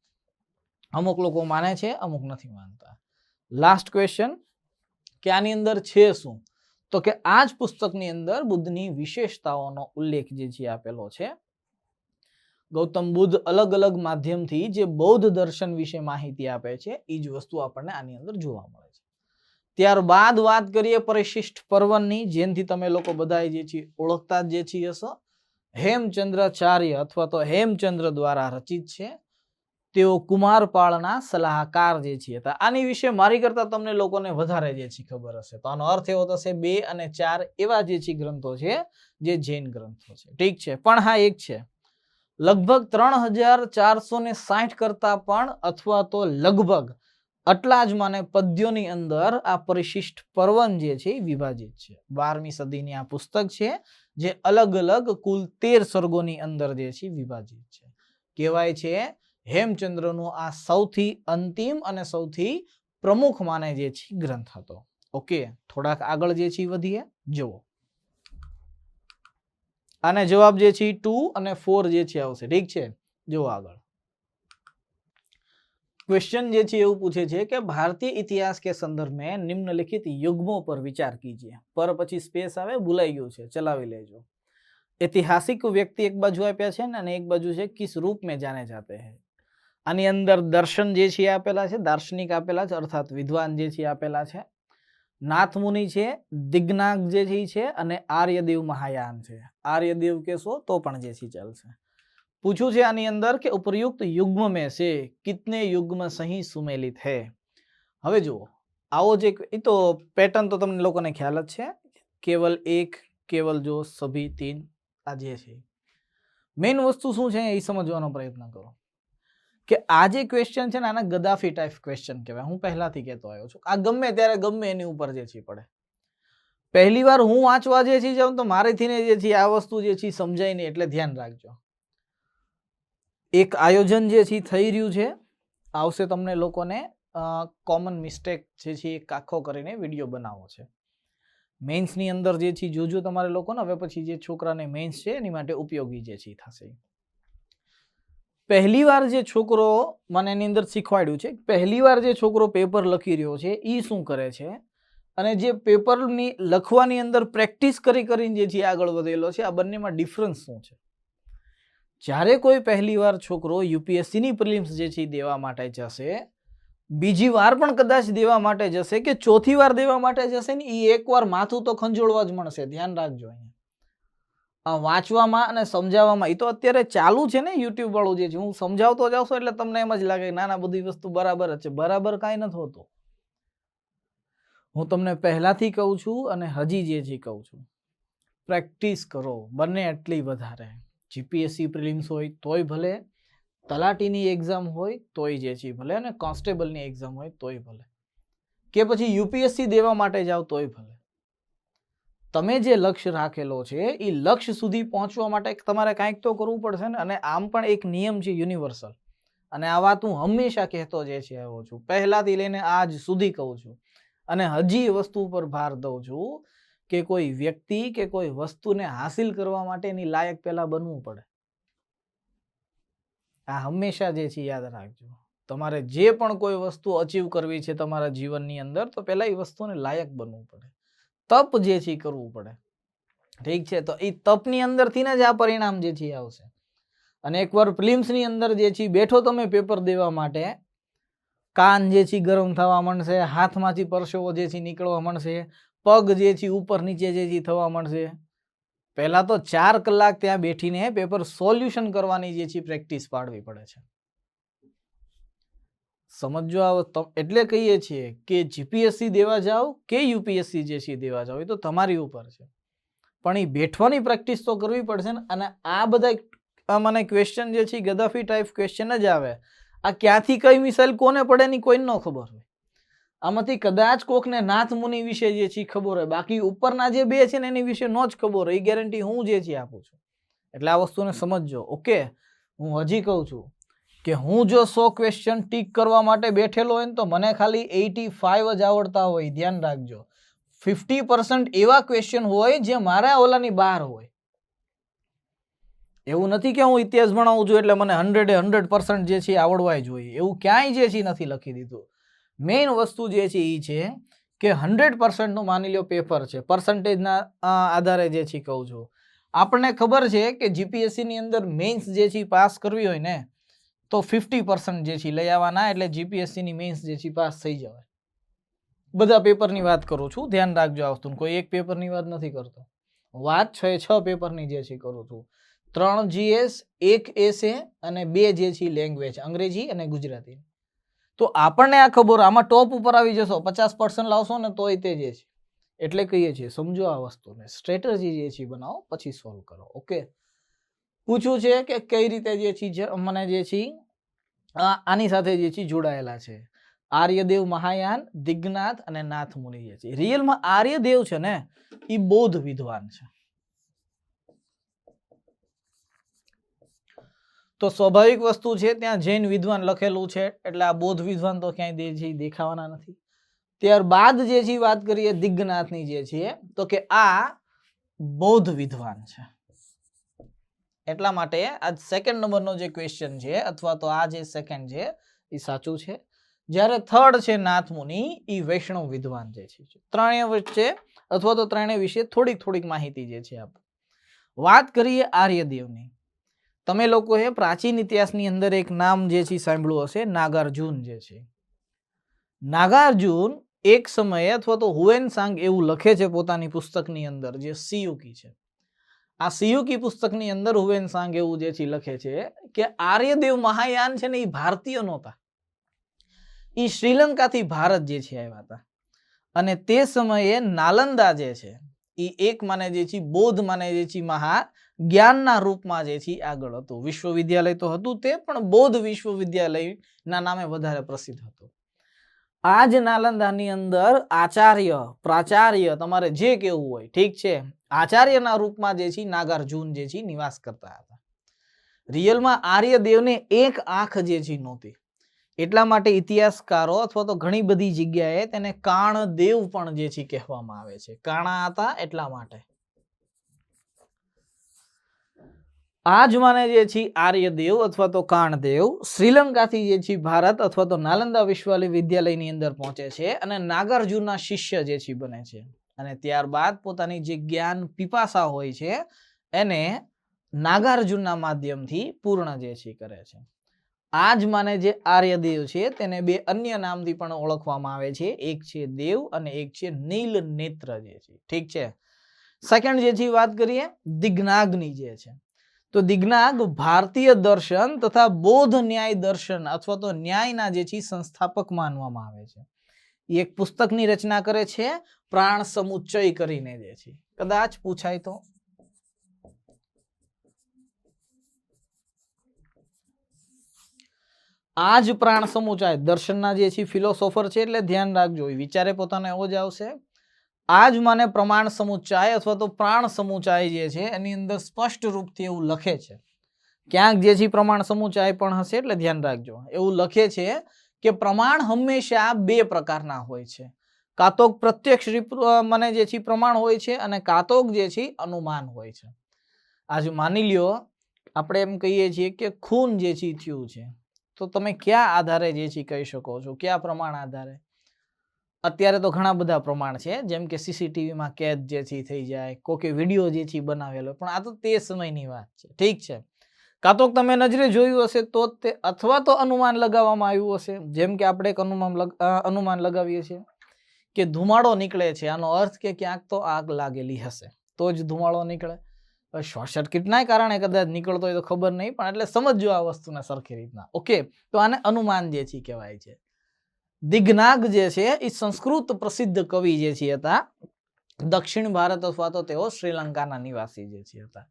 અમુક લોકો માને છે, અમુક નથી માનતા. લાસ્ટ ક્વેશ્ચન કે આની અંદર છે શું, તો કે આ જ પુસ્તકની અંદર બુદ્ધની વિશેષતાઓનો ઉલ્લેખ જે છે આપેલો છે. ગૌતમ બુદ્ધ અલગ અલગ માધ્યમથી જે બૌદ્ધ દર્શન વિશે માહિતી આપે છે એ જ વસ્તુ આપણને આની અંદર જોવા મળે છે. ત્યારબાદ વાત કરીએ પરિશિષ્ટ પર્વની, જેનથી તમે લોકો બધા જે છે ઓળખતા જે છે હશો. હેમચંદ્રાચાર્ય અથવા તો હેમચંદ્ર દ્વારા રચિત છે. તેઓ કુમારપાળના સલાહકાર જે છે. આની વિશે મારી કરતા તમને લોકોને વધારે જે છે ખબર હશે, તો આનો અર્થ એવો થશે 2 અને 4 એવા જે છે ગ્રંથો છે જે જૈન ગ્રંથો છે. ઠીક છે, પણ હા એક છે, લગભગ 3460 કરતા પણ અથવા તો લગભગ આટલા જ માને પદ્યોની અંદર આ પરિશિષ્ટ પર્વન જે છે વિભાજિત છે. 12મી સદીની આ પુસ્તક છે જે અલગ અલગ કુલ 13 સર્ગોની અંદર જે છે વિભાજિત છે. કહેવાય છે હેમચંદ્રનો આ સૌથી અંતિમ અને સૌથી પ્રમુખ માને જે છે ગ્રંથ હતો. ઓકે, થોડાક આગળ જે છે વધીએ. જુઓ આને જવાબ જે છે 2 અને 4 જે છે આવશે. ઠીક છે, જુઓ આગળ क्वेश्चन જે છે એવું પૂછે છે કે ભારતીય ઇતિહાસ કે સંદર્ભ में निम्नलिखित युग्मों पर विचार कीजिए. પર પછી સ્પેસ આવે, ભૂલાઈ ગયું છે, ચલાવી લેજો. ऐतिहासिक व्यक्ति एक बाजू આપ્યા છે ને અને એક બાજુ છે किस रूप में जाने जाते हैं. આની અંદર દર્શન જે છે આપેલા છે, દાર્શનિક આપેલા છે, અર્થાત વિદ્વાન જે છે આપેલા છે. નાથમુનિ છે, દિગ્નાગ જે છે અને આર્યદેવ મહાયાન છે. આર્યદેવ કહેશો તો પણ જે છે ચાલશે. પૂછ્યું છે આની અંદર કે ઉપયુક્ત યુગ્મ में से कितने युग्म सही सुमेलित है. હવે જુઓ આવો જે એ તો પેટર્ન તો તમને લોકોને ખ્યાલ જ છે, કેવલ એક, કેવલ જો, સભી, તીન, આ જે છે. મેઇન વસ્તુ શું છે એ સમજવાનો પ્રયત્ન કરો કે આ જે ક્વેશ્ચન છે ને આના ગદાફી ટાઈપ ક્વેશ્ચન કહેવાય. હું પહેલાથી કહેતો આવ્યો છું, આ ગમે ત્યારે ગમે એની ઉપર જે છે પડે. પહેલી વાર હું વાંચવા જે છે જાઉં તો મારેથી જે છે આ વસ્તુ જે છે સમજાય નહીં, એટલે ધ્યાન રાખજો. એક આયોજન જે છે થઈ રહ્યું છે, આવશે તમને લોકોને કોમન મિસ્ટેક જે છે એક આખો કરીને વિડીયો બનાવવો છે. મેન્સની અંદર જે છે જોજો તમારે લોકોને, હવે પછી જે છોકરાને મેન્સ છે એની માટે ઉપયોગી જે છે થશે. પહેલી વાર જે છોકરો મને એની અંદર શીખવાડ્યું છે, પહેલી વાર જે છોકરો પેપર લખી રહ્યો છે એ શું કરે છે અને જે પેપરની લખવાની અંદર પ્રેક્ટિસ કરીને જે છે આગળ વધેલો છે, આ બંનેમાં ડિફરન્સ શું છે. જ્યારે કોઈ પહેલી વાર છોકરો યુપીએસસીની પ્રિલિમ્સ જે છે દેવા માટે જશે, બીજી વાર પણ કદાચ દેવા માટે જશે કે ચોથી વાર દેવા માટે જશે ને, એ એકવાર માથું તો ખંજોળવા જ મળશે. ધ્યાન રાખજો. અહીંયા વાંચવામાં અને સમજાવવામાં એ તો અત્યારે ચાલુ છે ને યુટ્યુબ વાળું જે છે, હું સમજાવતો જાઉં છું એટલે તમને એમ જ લાગે નાના બધી વસ્તુ બરાબર જ છે. બરાબર કાંઈ નથી હોતું. હું તમને પહેલાથી કહું છું અને હજી જે છે કહું છું, પ્રેક્ટિસ કરો બંને એટલી વધારે. જીપીએસસી પ્રિલિમ્સ હોય તોય ભલે, તલાટીની એક્ઝામ હોય તોય જે છે ભલે, અને કોન્સ્ટેબલની એક્ઝામ હોય તોય ભલે, કે પછી યુપીએસસી દેવા માટે જાઓ તોય ભલે. તમે જે લક્ષ્ય રાખેલો છે એ લક્ષ્ય સુધી પહોંચવા માટે તમારે કાંઈક તો કરવું પડશે ને. અને આમ પણ એક નિયમ છે યુનિવર્સલ, અને આ વાત હું હંમેશા કહેતો જે છે આવ્યો છું, પહેલાથી લઈને આજ સુધી કહું છું અને હજી વસ્તુ પર ભાર દઉં છું કે કોઈ વ્યક્તિ કે કોઈ વસ્તુને હાસિલ કરવા માટે એની લાયક પહેલા બનવું પડે. આ હંમેશા જે છે યાદ રાખજો. તમારે જે પણ કોઈ વસ્તુ અચીવ કરવી છે તમારા જીવનની અંદર તો પહેલા એ વસ્તુને લાયક બનવું પડે, તપ જે છે કરવું પડે. ઠીક છે, તો એ તપની અંદરથી જ આ પરિણામ જે છે આવશે. અને એકવાર પ્રિલિમ્સની અંદર જે છે બેઠો તમે પેપર દેવા માટે, કાન જે છે ગરમ થવા માંડશે, હાથમાંથી પરસેવો જે છે નીકળવા માંડશે, પગ જે છે ઉપર નીચે જે છે થવા માંડશે. પહેલા તો 4 કલાક ત્યાં બેઠીને પેપર સોલ્યુશન કરવાની જે છે પ્રેક્ટિસ પાડવી પડે છે. સમજો આવો. એટલે કહીએ છીએ કે જીપીએસસી દેવા જાઓ કે યુપીએસસી જે છે દેવા જાઓ એ તો તમારી ઉપર છે, પણ એ બેઠવાની પ્રેક્ટિસ તો કરવી પડશે ને. અને આ બધા મને ક્વેશ્ચન જે છે ગદ્દાફી ટાઈપ ક્વેશ્ચન જ આવે. આ ક્યાંથી કઈ મિસાઇલ કોને પડે ની કોઈને ન ખબર હોય. આમાંથી કદાચ કોકને નાથ મુનિ વિશે જે છે ખબર હોય, બાકી ઉપરના જે બે છે ને એની વિશે નો જ ખબર હોય. એ ગેરંટી હું જે છે આપું છું. એટલે આ વસ્તુને સમજજો. ઓકે, હું હજી કહું છું કે હું જો 100 ક્વેશ્ચન ટીક કરવા માટે બેઠેલો હોય ને તો મને ખાલી 85 જ આવડતા હોય. ધ્યાન રાખજો, 50% એવા ક્વેશ્ચન હોય જે મારા ઓલાની બહાર હોય. એવું નથી કે હું ઇતિહાસ ભણાવું છું એટલે મને 100% જે છે આવડવા જોઈએ, એવું ક્યાંય જે છે નથી લખી દીધું. મેઇન વસ્તુ જે છે એ છે કે 100% નું માની લો પેપર છે, પર્સન્ટેજના આધારે જે છે કહું છું. આપણને ખબર છે કે જીપીએસસી ની અંદર મેઇન્સ જે છે પાસ કરવી હોય ને તો 50% જે છે લઈ આવવાના, એટલે જીપીએસસી ની મેઇન્સ જે છે પાસ થઈ જવાય. બધા પેપરની વાત કરું છું, ધ્યાન રાખજો આ વસ્તુ. કોઈ એક પેપરની વાત નથી કરતો, વાત 6 પેપરની જે છે કરું છું. 3 જીએસ, 1 એસે અને 2 જે છે લેંગ્વેજ, અંગ્રેજી અને ગુજરાતી. તો આપણને આ ખબર, આમાં ટોપ ઉપર આવી જશો, 50% લાવશો ને તોય તે જે છે. એટલે કહીએ છીએ સમજો આ વસ્તુને, સ્ટ્રેટેજી જે છે બનાવો પછી સોલ્વ કરો. ઓકે, પૂછ્યું છે કે કઈ રીતે જે છે મને જે છે આની સાથે જે છે જોડાયેલા છે. આર્યદેવ, મહાયાન, દિગ્નાથ અને નાથ મુનિ જે છે. રિયલમાં આર્યદેવ છે ને એ બૌદ્ધ વિદ્વાન છે. તો સ્વાભાવિક વસ્તુ છે, ત્યાં જૈન વિદ્વાન લખેલું છે એટલે આ બૌદ્ધ વિદ્વાન તો ક્યાંય દેખાવાના નથી. ત્યારબાદ જે છે વાત કરીએ દિગ્નાથની જે છે, તો કે આ બૌદ્ધ વિદ્વાન છે. એટલા માટે આ સેકન્ડ નંબરનો જે ક્વેશ્ચન છે અથવા તો આ જે સેકન્ડ છે એ સાચું છે. જ્યારે થર્ડ છે નાથ મુનિ, એ વૈષ્ણવ વિદ્વાન જે છે. ત્રણેય વચ્ચે અથવા તો ત્રણેય વિશે થોડીક માહિતી જે છે આપણે વાત કરીએ આર્યદેવની. તમે લોકોએ પ્રાચીન ઇતિહાસની અંદર એક નામ જે છે સાંભળ્યું હશે, નાગાર્જુન જે છે. નાગાર્જુન એક સમયે અથવા તો હુએનસાંગ એવું લખે છે પોતાની પુસ્તકની અંદર, જે સિયુકી છે. આ સિયુકી પુસ્તકની અંદર હુએનસાંગ એવું જે છે લખે છે કે આર્યદેવ મહાયાન છે ને એ ભારતીય નહોતા, એ શ્રીલંકાથી ભારત જે છે આવ્યા હતા. અને તે સમયે નાલંદા જે છે એ એક માને જે છે બૌદ્ધ માને જે છે મહા જ્ઞાનના રૂપમાં જે છે આગળ હતું. વિશ્વવિદ્યાલય તો હતું તે, પણ બૌદ્ધ વિશ્વવિદ્યાલયના નામે વધારે પ્રસિદ્ધ હતું. આ જ નાલંદાની અંદર આચાર્ય, પ્રાચાર્ય, તમારે જે કેવું હોય, ઠીક છે, આચાર્યના રૂપમાં જે છે નાગાર્જુન જે છે નિવાસ કરતા હતા. રિયલમાં આર્યદેવને એક આંખ જે છે નહોતી, એટલા માટે ઇતિહાસકારો અથવા તો ઘણી બધી જગ્યાએ તેને કાણદેવ પણ જે છે કહેવામાં આવે છે. કાણા હતા એટલા માટે. આ જ માને જે છે આર્યદેવ અથવા તો કાણદેવ શ્રીલંકાથી જે છે ભારત અથવા તો નાલંદા વિશ્વવિદ્યાલયની અંદર પહોંચે છે અને નાગાર્જુનના શિષ્ય જે છે બને છે. અને ત્યારબાદ પોતાની જે જ્ઞાન પીપાસા હોય છે એને નાગાર્જુનના માધ્યમથી પૂર્ણ જે છે કરે છે. આ જ માને જે આર્યદેવ છે તેને બે અન્ય નામથી પણ ઓળખવામાં આવે છે, એક છે દેવ અને એક છે નીલ નેત્ર જે છે. ઠીક છે. સેકન્ડ જે છે વાત કરીએ દિગ્નાગની જે છે, તો દિગ્નાગ ભારતીય દર્શન તથા બૌદ્ધ ન્યાય દર્શન અથવા તો ન્યાયના જે છે સંસ્થાપક માનવામાં આવે છે. એક પુસ્તકની રચના કરે છે, પ્રાણ સમુચ્ચય કરીને જે છે. કદાચ પૂછાય તો આ જ પ્રાણ સમુચ્ચય દર્શનના જે છે ફિલોસોફર છે, એટલે ધ્યાન રાખજો, વિચારે પોતાનો એવો જ આવશે. આ જ માને પ્રમાણ સમુચ્ચય અથવા તો પ્રાણ સમુચ્ચય જે છે એની અંદર સ્પષ્ટ રૂપથી એવું લખે છે ક્યાંક જે છે પ્રમાણ સમુચાય પણ હશે એટલે ધ્યાન રાખજો. એવું લખે છે કે પ્રમાણ હંમેશા બે પ્રકારના હોય છે. કાં તો પ્રત્યક્ષ મને જે છે પ્રમાણ હોય છે અને કાં તો જે છે અનુમાન હોય છે. આજે માની લ્યો આપણે એમ કહીએ છીએ કે ખૂન જે છે થયું છે, તો તમે કયા આધારે જે છે કહી શકો છો, કયા પ્રમાણ આધારે? અત્યારે તો ઘણા બધા પ્રમાણ છે, જેમ કે સીસીટીવીમાં કેદ જે છે થઈ જાય, કોકે વિડીયો જે છે બનાવેલો, પણ આ તો તે સમયની વાત છે. ઠીક છે, કાં તો તમે નજરે જોયું હશે તો તે, અથવા તો અનુમાન લગાવવામાં આવ્યું હશે. જેમ કે આપણે એક અનુમાન લગાવીએ છીએ કે ધુમાડો નીકળે છે, આનો અર્થ કે ક્યાંક તો આગ લાગેલી હશે તો જ ધુમાડો નીકળે. શોર્ટ સર્કિટના કારણે કદાચ નીકળતો હોય તો ખબર નહીં, પણ એટલે સમજો આ વસ્તુને સરખી રીતના. ઓકે, તો આને અનુમાન જે છે કહેવાય છે. દિગ્નાગ જે છે એ સંસ્કૃત પ્રસિદ્ધ કવિ જે છે હતા, દક્ષિણ ભારત અથવા તો તેઓ શ્રીલંકાના નિવાસી જે છે હતા.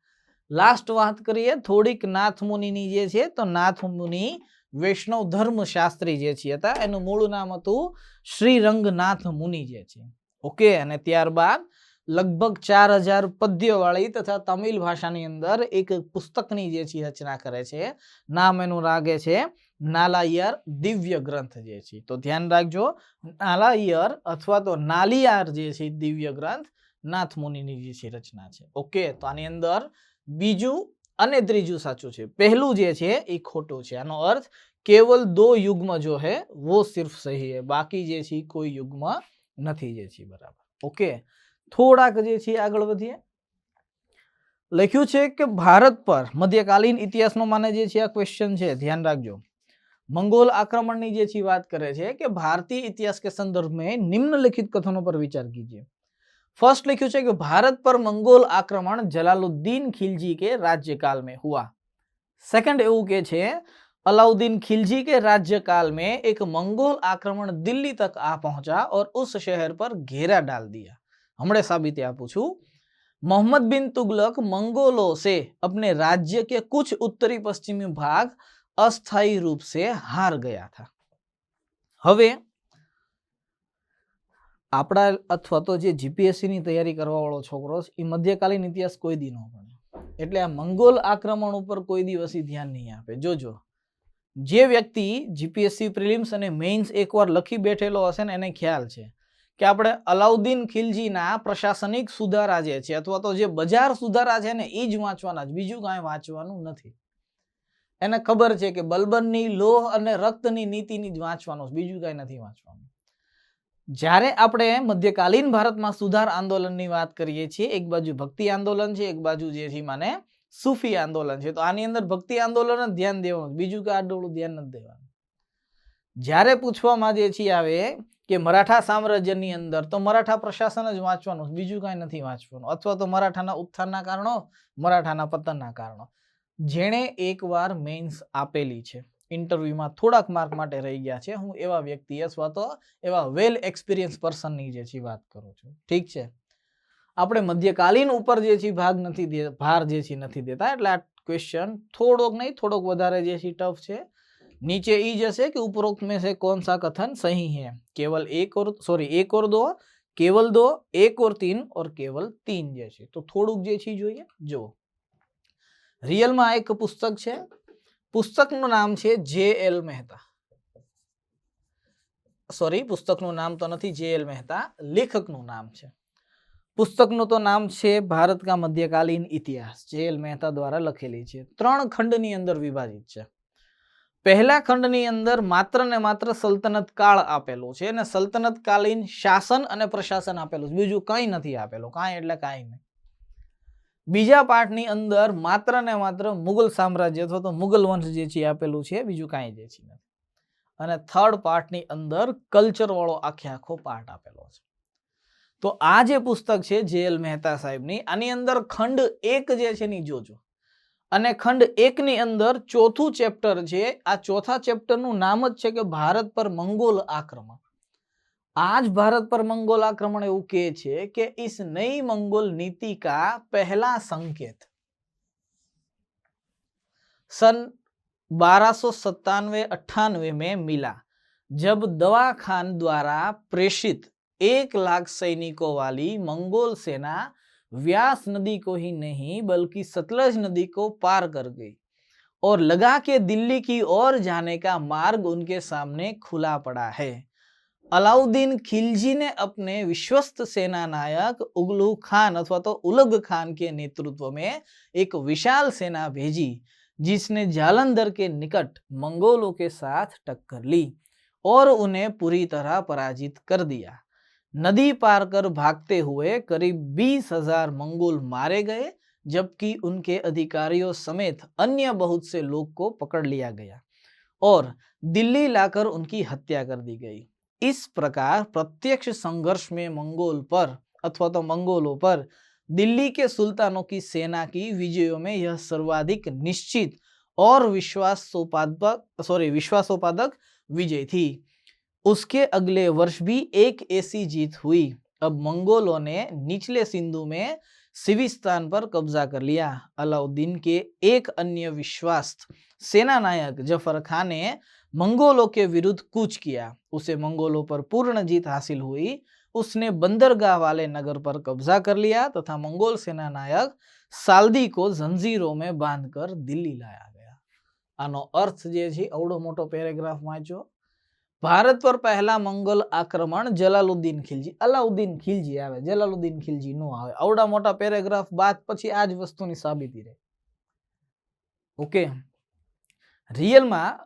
લાસ્ટ વાત કરીએ થોડીક નાથ મુનિની જે છે, તો નાથ મુનિ વૈષ્ણવ ધર્મ શાસ્ત્રી જે છે હતા, એનું મૂળ નામ હતું શ્રીરંગનાથ મુનિ જે છે. ઓકે, અને ત્યારબાદ લગભગ 4000 પદ્ય વાળી તથા તમિલ ભાષાની અંદર એક પુસ્તકની જે છે રચના કરે છે. નામ એનું રાગે છે નાલાયર દિવ્ય ગ્રંથ જે છે. તો ધ્યાન રાખજો, નાલાયર અથવા તો નાલિયાર જે છે દિવ્ય ગ્રંથ નાથ મુનિની જે છે રચના છે. ઓકે, તો આની અંદર બીજું અને ત્રીજું સાચું છે, પહેલું જે છે એ ખોટું છે. આનો અર્થ કેવલ દો યુગ્મ જો હે वो सिर्फ सही है, બાકી જે છે કોઈ યુગ્મ નથી જે છે. બરાબર. ઓકે, થોડાક જે છે આગળ વધીએ. લખ્યું છે કે ભારત પર મધ્યકાલીન ઇતિહાસનો માને જે છે આ ક્વેશ્ચન છે, ધ્યાન રાખજો. મંગોલ આક્રમણની જે છે વાત કરે છે કે भारतीय इतिहास के संदर्भ में निम्नलिखित कथनों पर विचार कीजिए. फर्स्ट लिखियो છે કે भारत पर मंगोल आक्रमण जलालुद्दीन खिलजी के राज्यकाल में हुआ. सेकंड એવું કે છે अलाउद्दीन खिलजी के राज्यकाल में एक मंगोल आक्रमण दिल्ली तक आ पहुंचा और उस शहर पर घेरा डाल दिया. हमने साबित आपू छू. मोहम्मद बिन तुगलक मंगोलों से अपने राज्य के कुछ उत्तरी पश्चिमी भाग अस्थायी रूप से हार गया था. હવે આપણા અથવા તો જે જીપીએસસી ની તૈયારી કરવા વાળો છોકરો એ મધ્યકાલીન ઇતિહાસ કોઈ દી ન ભણે, એટલે આ મંગોલ આક્રમણ ઉપર કોઈ દિવસ ધ્યાન નહીં આપે. જોજો, જે વ્યક્તિ જીપીએસસી પ્રિલિમ્સ અને મેઇન્સ એકવાર લખી બેઠેલો હશે ને એને ખ્યાલ છે કે આપણે અલાઉદ્દીન ખિલજીના પ્રશાસનિક સુધારા જે છે અથવા તો જે બજાર સુધારા છે ને એ જ વાંચવાના, બીજું કાંઈ વાંચવાનું નથી. એને ખબર છે કે બલબનની લોહ અને રક્તની નીતિની જ વાંચવાનું, બીજું કાંઈ નથી વાંચવાનું. જ્યારે આપણે મધ્યકાલીન ભારતમાં સુધાર આંદોલનની વાત કરીએ છીએ, એક બાજુ ભક્તિ આંદોલન છે, એક બાજુ જે છે માને સૂફી આંદોલન છે, તો આની અંદર ભક્તિ આંદોલન જ ધ્યાન દેવાનું, બીજું કે આડોળું ધ્યાન નથી દેવાનું. જ્યારે પૂછવામાં જે છે આવે કે મરાઠા સામ્રાજ્યની અંદર, તો મરાઠા પ્રશાસન જ વાંચવાનું, બીજું કાંઈ નથી વાંચવાનું, અથવા તો મરાઠાના ઉત્થાનના કારણો, મરાઠાના પતનના કારણો. જેણે એકવાર મેઇન્સ આપેલી છે, ઇન્ટરવ્યુમાં થોડાક માર્ક માટે રહી ગયા છે, હું એવા વ્યક્તિ અથવા તો એવા વેલ એક્સપિરિયન્સ પર્સનની જે છે વાત કરું છું. ઠીક છે, આપણે મધ્યકાલીન ઉપર જે છે ભાર જે છે નથી દેતા, એટલે આ ક્વેશ્ચન થોડોક નહીં થોડોક વધારે જે છે ટફ છે. नीचे ई जैसे कि उपरोक्त में से कौन सा कथन सही है? केवल एक और दो, केवल दो, एक और तीन और केवल तीन जैसे. तो થોડુંક જે છે જોઈએ. જો રિયલમાં એક પુસ્તક છે, પુસ્તકનું નામ છે જે.એલ. મહેતા. પુસ્તકનું નામ તો નથી જે.એલ. મહેતા, લેખકનું નામ છે. પુસ્તકનું તો નામ છે ભારત કા મધ્યકાલીન ઇતિહાસ, જે.એલ. મહેતા દ્વારા લખેલી છે. 3 ખંડની અંદર વિભાજિત છે. પહેલા ખંડની અંદર માત્ર ને માત્ર સલ્તનત કાળ આપેલો છે અને સલ્તનત કાલીન શાસન અને પ્રશાસન આપેલું છે, બીજું કંઈ નથી આપેલું, કાંઈ એટલે કાંઈ નહીં. બીજા પાઠની અંદર માત્ર ને માત્ર મુગલ સામ્રાજ્ય અથવા તો મુગલ વંશ જે છે આપેલું છે, બીજું કાંઈ જે છે નથી. અને થર્ડ પાર્ટની અંદર કલ્ચર વાળો આખો પાર્ટ આપેલો છે. તો આ જે પુસ્તક છે જે.એલ. મહેતા સાહેબની, આની અંદર ખંડ 1 જે છે ની જોજો, અને ખંડ 1 ની અંદર ચોથું ચેપ્ટર છે. આ ચોથા ચેપ્ટરનું નામ જ છે કે ભારત પર મંગોલ આક્રમણ. आज भारत पर मंगोल आक्रमण એવું કહે છે કે इस नई मंगोल नीति का पहला संकेत सन 1297-98 में मिला, जब दवा खान द्वारा प्रेषित 1 लाख सैनिकों वाली मंगोल सेना व्यास नदी को ही नहीं बल्कि सतलज नदी को पार कर गई और लगा के दिल्ली की ओर जाने का मार्ग उनके सामने खुला पड़ा है। अलाउद्दीन खिलजी ने अपने विश्वस्त सेना नायक उगलू खान अथवा तो उलग खान के नेतृत्व में एक विशाल सेना भेजी, जिसने जालंधर के निकट मंगोलों के साथ टक्कर ली और उन्हें पूरी तरह पराजित कर दिया। नदी पार कर भागते हुए करीब 20,000 मंगोल मारे गए, जबकि उनके अधिकारियों समेत अन्य बहुत से लोग को पकड़ लिया गया और दिल्ली लाकर उनकी हत्या कर दी गई। इस प्रकार प्रत्यक्ष संघर्ष में मंगोल पर अथवा तो मंगोलों पर दिल्ली के सुल्तानों की सेना की विजयों में यह सर्वाधिक निश्चित और विश्वासोपादक विजय थी। उसके अगले वर्ष भी एक ऐसी जीत हुई। अब मंगोलों ने निचले सिंधु में सिविस्तान पर कब्जा कर लिया। अलाउद्दीन के एक अन्य विश्वस्त सेना नायक जफर खान ने मंगोलों के विरुद्ध कूच किया। उसे मंगोलों पर पूर्ण जीत हासिल हुई। उसने बंदरगाह वाले नगर पर कब्जा कर लिया तथा मंगोल सेना नायक साल्दी को जंजीरों में बांधकर दिल्ली लाया गया। आनो अर्थ जे छे अवडो मोटो पेरेग्राफ वांचो। भारत पर पहला मंगोल आक्रमण जलालुद्दीन खिलजी, अलाउद्दीन खिलजी आवे, जलालुद्दीन खिलजी नो आवे। आवड़ा मोटा पेरेग्राफ बात पछी आज वस्तुनी साबिती रहे। ओके, रियल में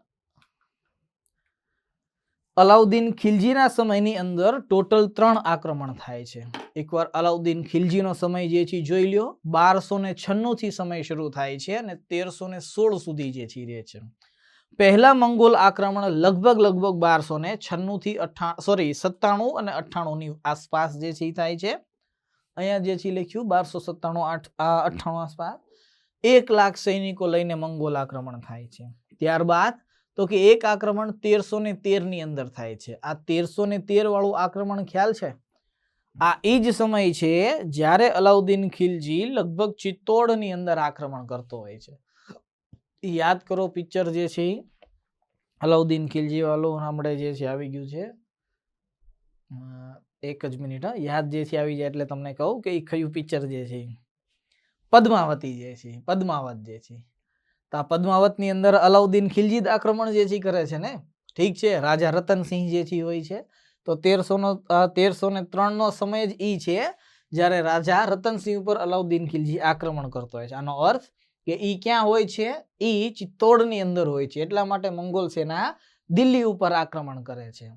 अलाउद्दीन खिलजीना समयनी अंदर टोटल 3 आक्रमण थाय छे। एकवार अलाउद्दीन खिलजीनो समय जे छी जोई ल्यो, 1296 थी समय शुरू थाय छे अने 1316 सुधी जे छी रहे छे। पहला मंगोल आक्रमण लगभग 1296 थी 97 અને 98 ની આસપાસ જે છે થાય છે। અહીંયા જે છે લખ્યું 1297 98 આસપાસ 1 લાખ સૈનિકો લઈને મંગોલ આક્રમણ થાય છે। ત્યારબાદ તો કે એક આક્રમણ 1313 ની અંદર થાય છે। આ 1313 વાળું આક્રમણ ખ્યાલ છે? આ એ જ સમય છે જ્યારે અલાઉદ્દીન ખિલજી લગભગ ચિત્તોડ ની અંદર આક્રમણ કરતો હોય છે। याद करो पिक्चर जे छे अलाउद्दीन खिलजी वालो हमणे जे छे आवी गयुं छे। एक ज मिनिट याद जे छे आवी जाय એટલે તમને કહું કે ઈ કયું पिक्चर जे छे पद्मावती जे छे, पद्मावत जे छे। तो पद्मावत नी अंदर अलाउद्दीन खिलजी आक्रमण जे छे करे छे ने, ठीक छे। राजा रतन सिंह जे छे होय छे तो 1303 नो समय ज ई छे ज्यारे राजा रतन सिंह पर अलाउद्दीन खिलजी आक्रमण करतो होय छे। आनो अर्थ કે ઈ ક્યાં હોય છે? ઈ ચિત્તોડની અંદર હોય છે, એટલા માટે મંગોલ સેના દિલ્હી ઉપર આક્રમણ કરે છે।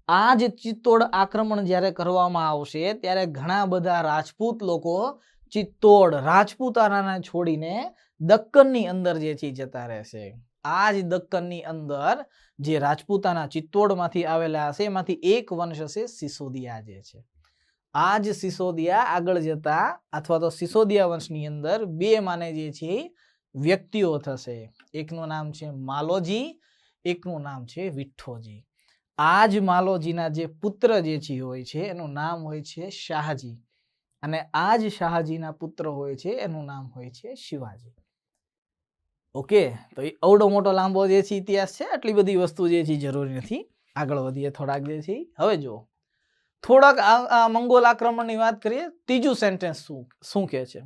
આ જ ચિત્તોડ આક્રમણ જ્યારે કરવામાં આવશે ત્યારે ઘણા બધા રાજપૂત લોકો ચિત્તોડ રાજપૂતાનાને છોડીને દક્કનની અંદર જે છે જતા રહેશે। આ જ દક્કનની અંદર જે રાજપૂતાના ચિત્તોડમાંથી આવેલા હશે એમાંથી એક વંશ હશે સિસોદિયા જે છે। આ જ સિસોદિયા આગળ જતા અથવા તો સિસોદિયા વંશની અંદર બે માને જે છે વ્યક્તિઓ થશે। એકનું નામ છે માલોજી, એકનું નામ છે વિઠ્ઠોજી। આ જ માલોજીના જે પુત્ર જે છે હોય છે એનું નામ હોય છે શાહજી અને આ જ શાહજીના પુત્ર હોય છે એનું નામ હોય છે શિવાજી। ઓકે, તો એ અવડો મોટો લાંબો જે છે ઇતિહાસ છે, આટલી બધી વસ્તુ જે છે જરૂરી નથી। આગળ વધીએ થોડાક જે છે। હવે જો થોડાક મંગોલ आक्रमण की बात करिए। तीजू सेंटेंस शू कहे छे?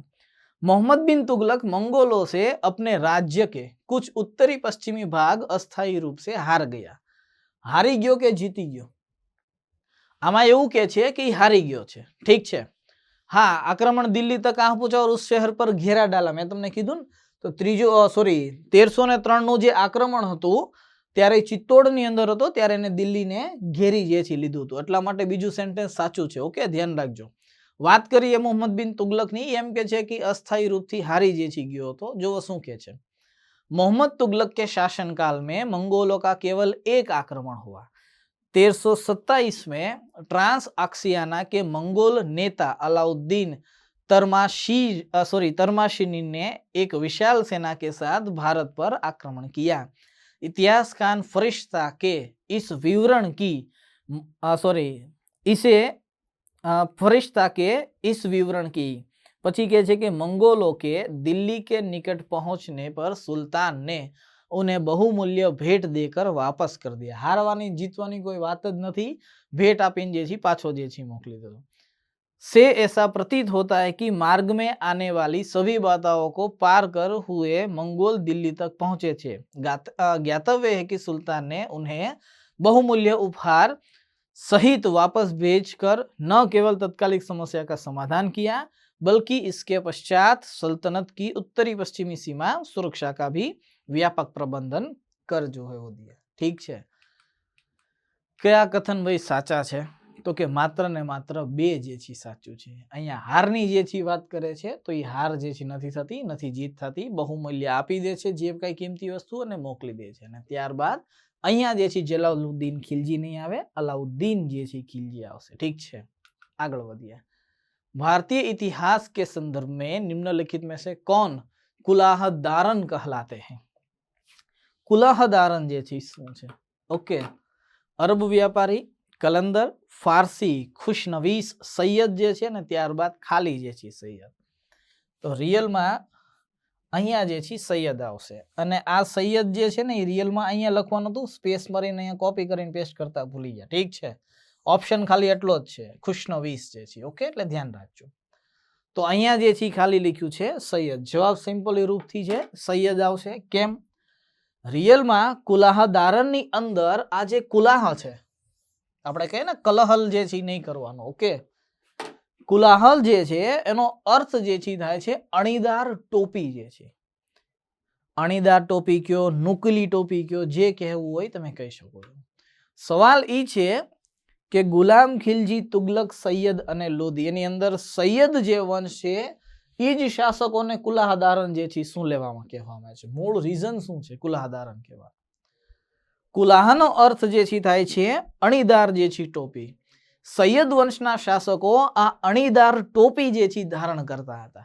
मोहम्मद बिन तुगलक मंगोलों से अपने राज्य के कुछ उत्तरी पश्चिमी भाग अस्थायी रूप से हार गया। हारी गयो के जीती गयो? आमा एवं कहे छे कि हारी गयो छे, ठीक छे। हाँ, आक्रमण दिल्ली तक आ पहुंचा और उस शहर पर घेरा डाला। मैं तमने कीधुं ने तो 1303 નું જે આક્રમણ હતું ત્યારે ચિત્તોડની અંદર હતો ત્યારે એને દિલ્હીને ઘેરી જે છે લીધું હતું, એટલા માટે બીજું સેન્ટેન્સ સાચું છે। ઓકે, ધ્યાન રાખજો। વાત કરીએ મોહમ્મદ બિન तुगलकની, एम के छे कि अस्थायी रूपથી हारी जे छी गयो હતો। जो શું કહે છે? मोहम्मद तुगलक के शासनकाल में मंगोलों का केवल एक आक्रमण हुआ। 1327 में ट्रांस आक्सियाना के मंगोल नेता अलाउद्दीन तरमाशिनी ने एक विशाल सेना के साथ भारत पर आक्रमण किया। इतिहासकार फरिश्ता के इस विवरण की પછી કહે છે કે મંગોલો કે દિલ્હી के निकट पहुंचने पर सुल्तान ने उन्हें बहुमूल्य भेंट देकर वापस कर दिया। हारवानी जीतवानी कोई बात ज नहीं, भेंट आपीने जे छी पाछो जे छी मोकली दीधो। से ऐसा प्रतीत होता है कि मार्ग में आने वाली सभी बाधाओं को पार कर हुए मंगोल दिल्ली तक पहुंचे थे। ज्ञातव्य है कि सुल्तान ने उन्हें बहुमूल्य उपहार सहित वापस भेजकर न केवल तत्कालिक समस्या का समाधान किया, बल्कि इसके पश्चात सल्तनत की उत्तरी पश्चिमी सीमा सुरक्षा का भी व्यापक प्रबंधन कर जो है वो दिया। ठीक है, क्या कथन भाई साचा है? तो के मात्र ने मात्र बे जे छी साचું છે। અહીંયા હારની જે છી વાત કરે છે તો એ હાર જે છે નથી થતી, નથી જીત થતી, बहुमूल्य આપી દે છે જે કઈ કિંમતી વસ્તુ અને મોકલી દે છે અને ત્યારબાદ અહીંયા જે છે જલાલુદ્દીન ખિલજી નહીં આવે, અલાઉદ્દીન જે છે ખિલજી આવશે। ठीक છે, આગળ વધીએ। भारतीय इतिहास के संदर्भ में निम्नलिखित में से कौन कुलाहदारन कहलाते हैं? कुलाहदारन जे છે શું છે? ओके, अरब व्यापारी, कलंदर, फारसी खुशनवीस सैयद जे छे ने त्यारबाद खाली जे छे सैयद। तो रियल में अहींया जे छे सैयद आवशे अने आ सैयद जे छे ने रियल में अहींया लखवानुं हतुं, स्पेस मारीने अहींया कॉपी करीने पेस्ट करता भूली गया। ठीक छे, ऑप्शन खाली एटलो ज छे, खुशनवीस जे छे। ओके, એટલે ધ્યાન રાખજો। तो अहींया जे छे खाली लख्युं छे सैयद। जवाब सिंपली रूपथी छे सैयद आवशे। केम? रियल में कुलाहदारनी अंदर आ जे कुलाह छे, આપણે કહીએ ને કલહલ જે છે નહીં કરવાનો। ઓકે, કુલાહલ જે છે એનો અર્થ જે છે થાય છે અણીદાર ટોપી જે છે। અણીદાર ટોપી કયો, નુકલી ટોપી કયો, જે કહેવું હોય તમે કહી શકો છો। સવાલ ઈ છે કે ગુલામ ખિલજી, તુગલક, સૈયદ અને લોધી એની અંદર સૈયદ જે વંશ છે એ જ શાસકોને કુલાહદારન જે છે શું લેવામાં કહેવામાં આવે છે? મૂળ રીઝન શું છે કુલાહદારન કહેવા? कुलाहनो अर्थ जे छी थाय छे अणीदार जे छी टोपी। सैयद वंशना शासको आ अणीदार टोपी जे छी धारण करता हता,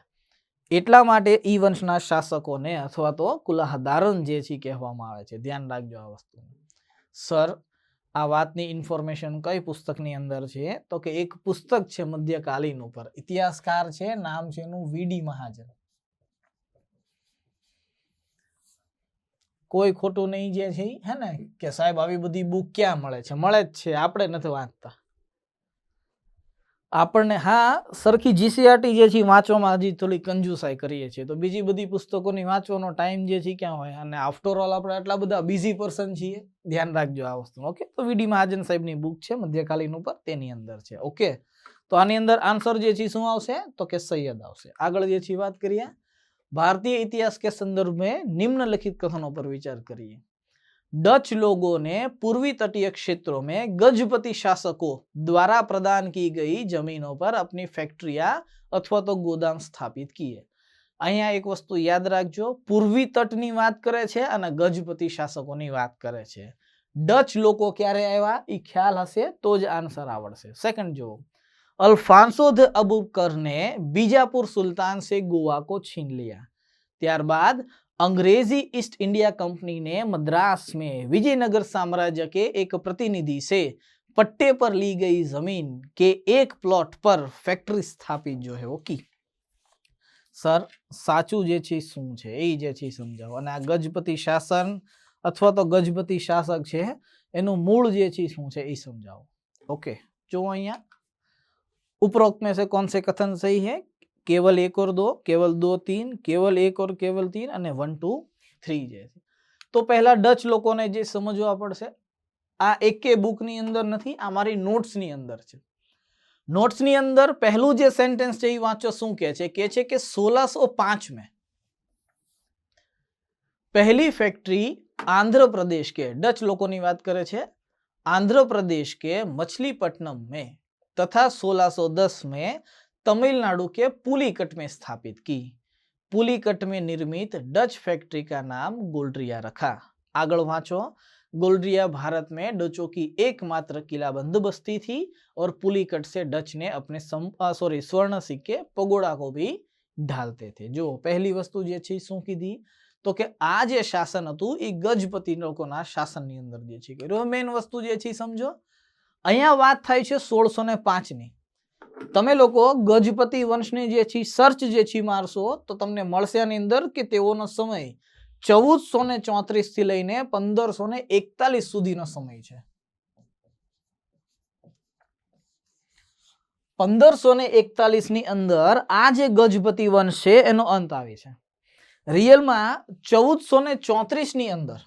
एटला माटे ई वंशना शासकोने अथवा तो कुलाहदारन जे छी कहेवामां आवे छे। ध्यान राखजो आ वस्तु। सर, आ वातनी इन्फॉर्मेशन कई पुस्तकनी अंदर छे? तो के एक पुस्तक छे मध्यकालीन उपर, इतिहासकार छे, नाम छे एनुं वीडी महाजन। कोई खोटू नहीं जे छे है ने के साहेब आवी बधी बुक क्या मळे छे? मळे ज छे, आपणे नथी वांचता। आपणे हाँ सरखी जीसीआरटी जे छे वांचवामां हजी थोड़ी कंजूसाई करीए छे, तो बीजी बधी पुस्तकोनी वांचવાનો टाइम जे छे क्यां होय? अने आफ्टर ऑल आपणे आटला बधा बिजी पर्सन छीए। ध्यान राखजो आ वस्तु। ओके, तो वीडी महाजन साहेबनी बुक छे मध्यकालीन उपर, तेनी अंदर छे। ओके, तो आनी अंदर आंसर जे छे शुं आवशे? तो के सैयद आवशे। आगळ जे छे वात करीए भारतीय इतिहास के संदर्भ में निम्नलिखित कथनों पर विचार करिए। डच लोगों ने पूर्वी तटीय क्षेत्रों में गजपति शासकों द्वारा प्रदान की गई जमीनों पर अपनी फैक्ट्रियां अथवा तो गोदाम स्थापित किए। अहींया एक वस्तु याद राखजो, पूर्वी तटनी वात करे छे अने गजपति शासकोनी वात करे छे। डच लोको क्यारे आव्या ई ख्याल हशे तो ज आंसर आवडशे। सेकंड जो अल्फांसो द अबुबकर ने बीजापुर सुल्तान से गोवा को छीन लिया। त्यारबाद अंग्रेजी ईस्ट इंडिया कंपनी ने मद्रास में विजयनगर साम्राज्य के एक प्रतिनिधि से पट्टे पर ली गई जमीन के एक प्लॉट पर फैक्ट्री स्थापित जो है वो की। सर, साचू जे छे शुं छे ए जे छे समजावो अने आ गजपति शासन अथवा तो गजपति शासक छे एनुं मूळ जे छे शुं छे ए समजावो। ओके, जो अहींया उपरोक्त में से कौन से कथन सही है? केवल 1 और 2, केवल 2 3, केवल 1 और केवल 3 અને 1 2 3 જે છે। તો પહેલા ડચ લોકોને જે સમજવા પડશે, આ એકે બુકની અંદર નથી, આ મારી નોટ્સની અંદર છે। નોટ્સની અંદર પહેલું જે સેન્ટેન્સ છે એ વાંચો। શું કહે છે? કે છે કે 1605 में पहली फैक्ट्री आंध्र प्रदेश के, डच लोकोनी बात करे छे, आंध्र प्रदेश के मछलीपट्टनम में तथा 1610 में तमिलनाडु के पुलिकट में स्थापित की। पुलिकट में निर्मित डच फैक्ट्री का नाम गोल्ड्रिया रखा। आगळ वांचो। गोल्ड्रिया भारत में डचों की एकमात्र किलाबंद बस्ती थी और पुलिकट से डच ने अपने स्वर्ण सिक्के पगोड़ा को भी ढालते थे। जो पहली वस्तु जे छे शुं कीधी? तो के आ जे शासन हतुं ई गजपति लोकोना शासननी अंदर जे छे कर्युं। मेन वस्तु जे छे समजो, अहींया वात थाय छे 1605 नी। तमे लोको गजपति वंशनी जे छे सर्च जे छे मारशो तो तमने मळशे आनी अंदर के तेओनो समय 1434 થી લઈને 1541 સુધીનો સમય છે। 1541 ની અંદર આ જે ગજપતિ વંશ છે એનો અંત આવે છે. રિયલમાં 1434 ની અંદર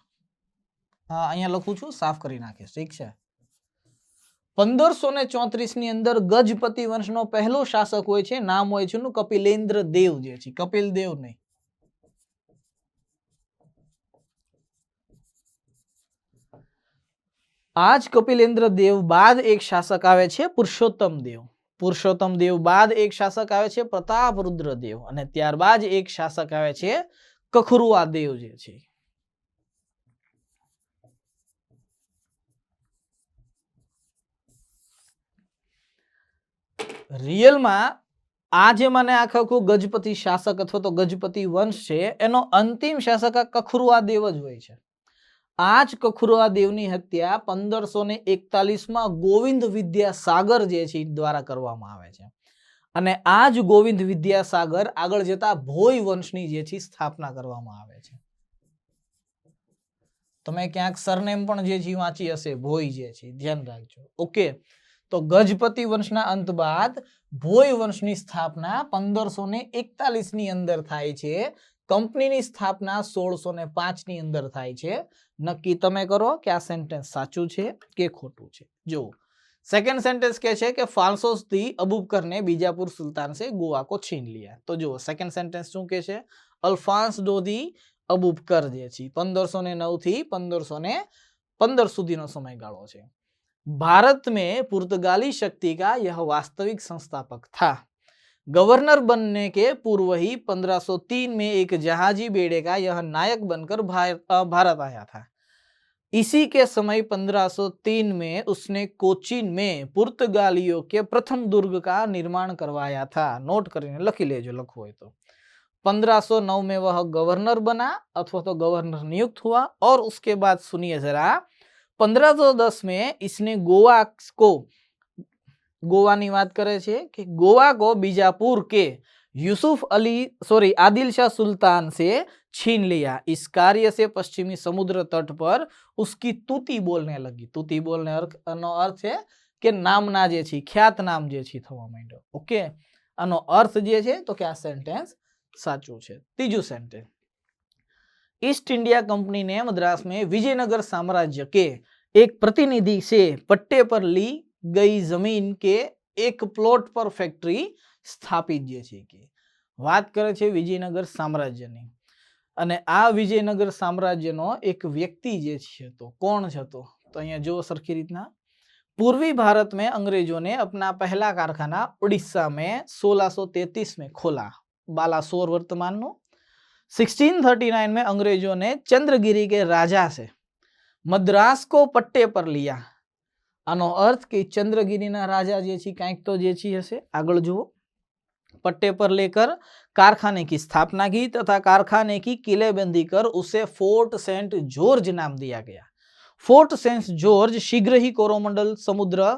અહીંયા લખું છું, સાફ કરી નાખીશ, ઠીક છે. 1534 ની અંદર ગજપતિ વંશનો પહેલો શાસક હોય છે, નામ હોય છે કપિલેન્દ્ર દેવ જે છે, કપિલ દેવ નહીં. આજ કપિલેન્દ્ર દેવ બાદ એક શાસક આવે છે પુરુષોત્તમ દેવ. પુરુષોત્તમ દેવ બાદ એક શાસક આવે છે પ્રતાપરુદ્ર દેવ, અને ત્યારબાદ એક શાસક આવે છે કખરુઆ દેવ જે છે. રિયલમાં આ જે મને આખું ગજપતિ શાસક અથવા તો ગજપતિ વંશ છે એનો અંતિમ શાસક આ કખરુઆ દેવ જ હોય છે. આ જ કખરુઆ દેવની હત્યા 1541 ગોવિંદ વિદ્યાસાગર જે છે દ્વારા કરવામાં આવે છે, અને આ જ ગોવિંદ વિદ્યાસાગર આગળ જતા ભોય વંશની જે છે સ્થાપના કરવામાં આવે છે. તમે ક્યાંક સરનેમ પણ જે છે વાંચી હશે, ભોય જે છે, ધ્યાન રાખજો. ઓકે, તો ગજપતિ વંશના અંત બાદ ભોય વંશની સ્થાપના 1541 ની અંદર થાય છે. કંપનીની સ્થાપના 1605 ની અંદર થાય છે. નક્કી તમે કરો કે આ સેન્ટેન્સ સાચું છે કે ખોટું છે. જો સેકન્ડ સેન્ટેન્સ કહે છે કે ફ્રાंसोस दी अबूबकर ने बीजापुर सुल्तान से गोवा को छीन लिया. तो જો સેકન્ડ સેન્ટેન્સ શું કહે છે? અલ્ફાન્સ દી અબૂબકર જે છે 1509 થી 1515 સુધીનો સમયગાળો છે. भारत में पुर्तगाली शक्ति का यह वास्तविक संस्थापक था. गवर्नर बनने के पूर्व ही 1503 में एक जहाजी बेड़े का यह नायक बनकर भारत आया था. इसी के समय 1503 में उसने कोचीन में पुर्तगालियों के प्रथम दुर्ग का निर्माण करवाया था. नोट કરીને લખી લેજો, લખવું હોય तो. 1509 में वह गवर्नर बना अथवा तो गवर्नर नियुक्त हुआ, और उसके बाद सुनिए जरा, 1510 में इसने गोवा ની વાત કરે છે કે गोवा को बीजापुर के आदिल शाह सुल्तान से छीन लिया. इस कार्य से पश्चिमी समुद्र तट पर उसकी तूती बोलने लगी. तूती बोलने નો અર્થ છે કે નામના જે છે, ખ્યાત નામ જે છે થવા માંડ્યો. ઓકે, આનો અર્થ જે છે તો કે આ સેન્ટેન્સ સાચું છે. ત્રીજું સેન્ટેન્સ, ईस्ट इंडिया कंपनी ने मद्रास में विजयनगर साम्राज्य के एक प्रतिनिधि से पट्टे पर ली गई जमीन के एक प्लॉट पर फैक्ट्री स्थापित जे छे के વાત કરે છે વિજયનગર સામ્રાજ્યની. અને આ વિજયનગર સામ્રાજ્યનો એક વ્યક્તિ જે છે તો કોણ હતો? તો અહીંયા જો સરખી રીતના, पूर्वी भारत में अंग्रेजों ने अपना पहला कारखाना उड़ीसा में 1633 में खोला. बालासोर वर्तमान नो. 1639 में अंग्रेजों ने चंद्रगिरी के राजा से मद्रास को पट्टे पर लिया. આનો અર્થ કે ચંદ્રગીરીના રાજા જે છે કાંઈક તો જે છે હશે. આગળ જુઓ, पट्टे पर लेकर कारखाने की स्थापना की तथा कारखाने की किलेबंदी कर उसे फोर्ट सेंट जॉर्ज नाम दिया गया. फोर्ट सेंट जॉर्ज शीघ्र ही कोरोमंडल समुद्र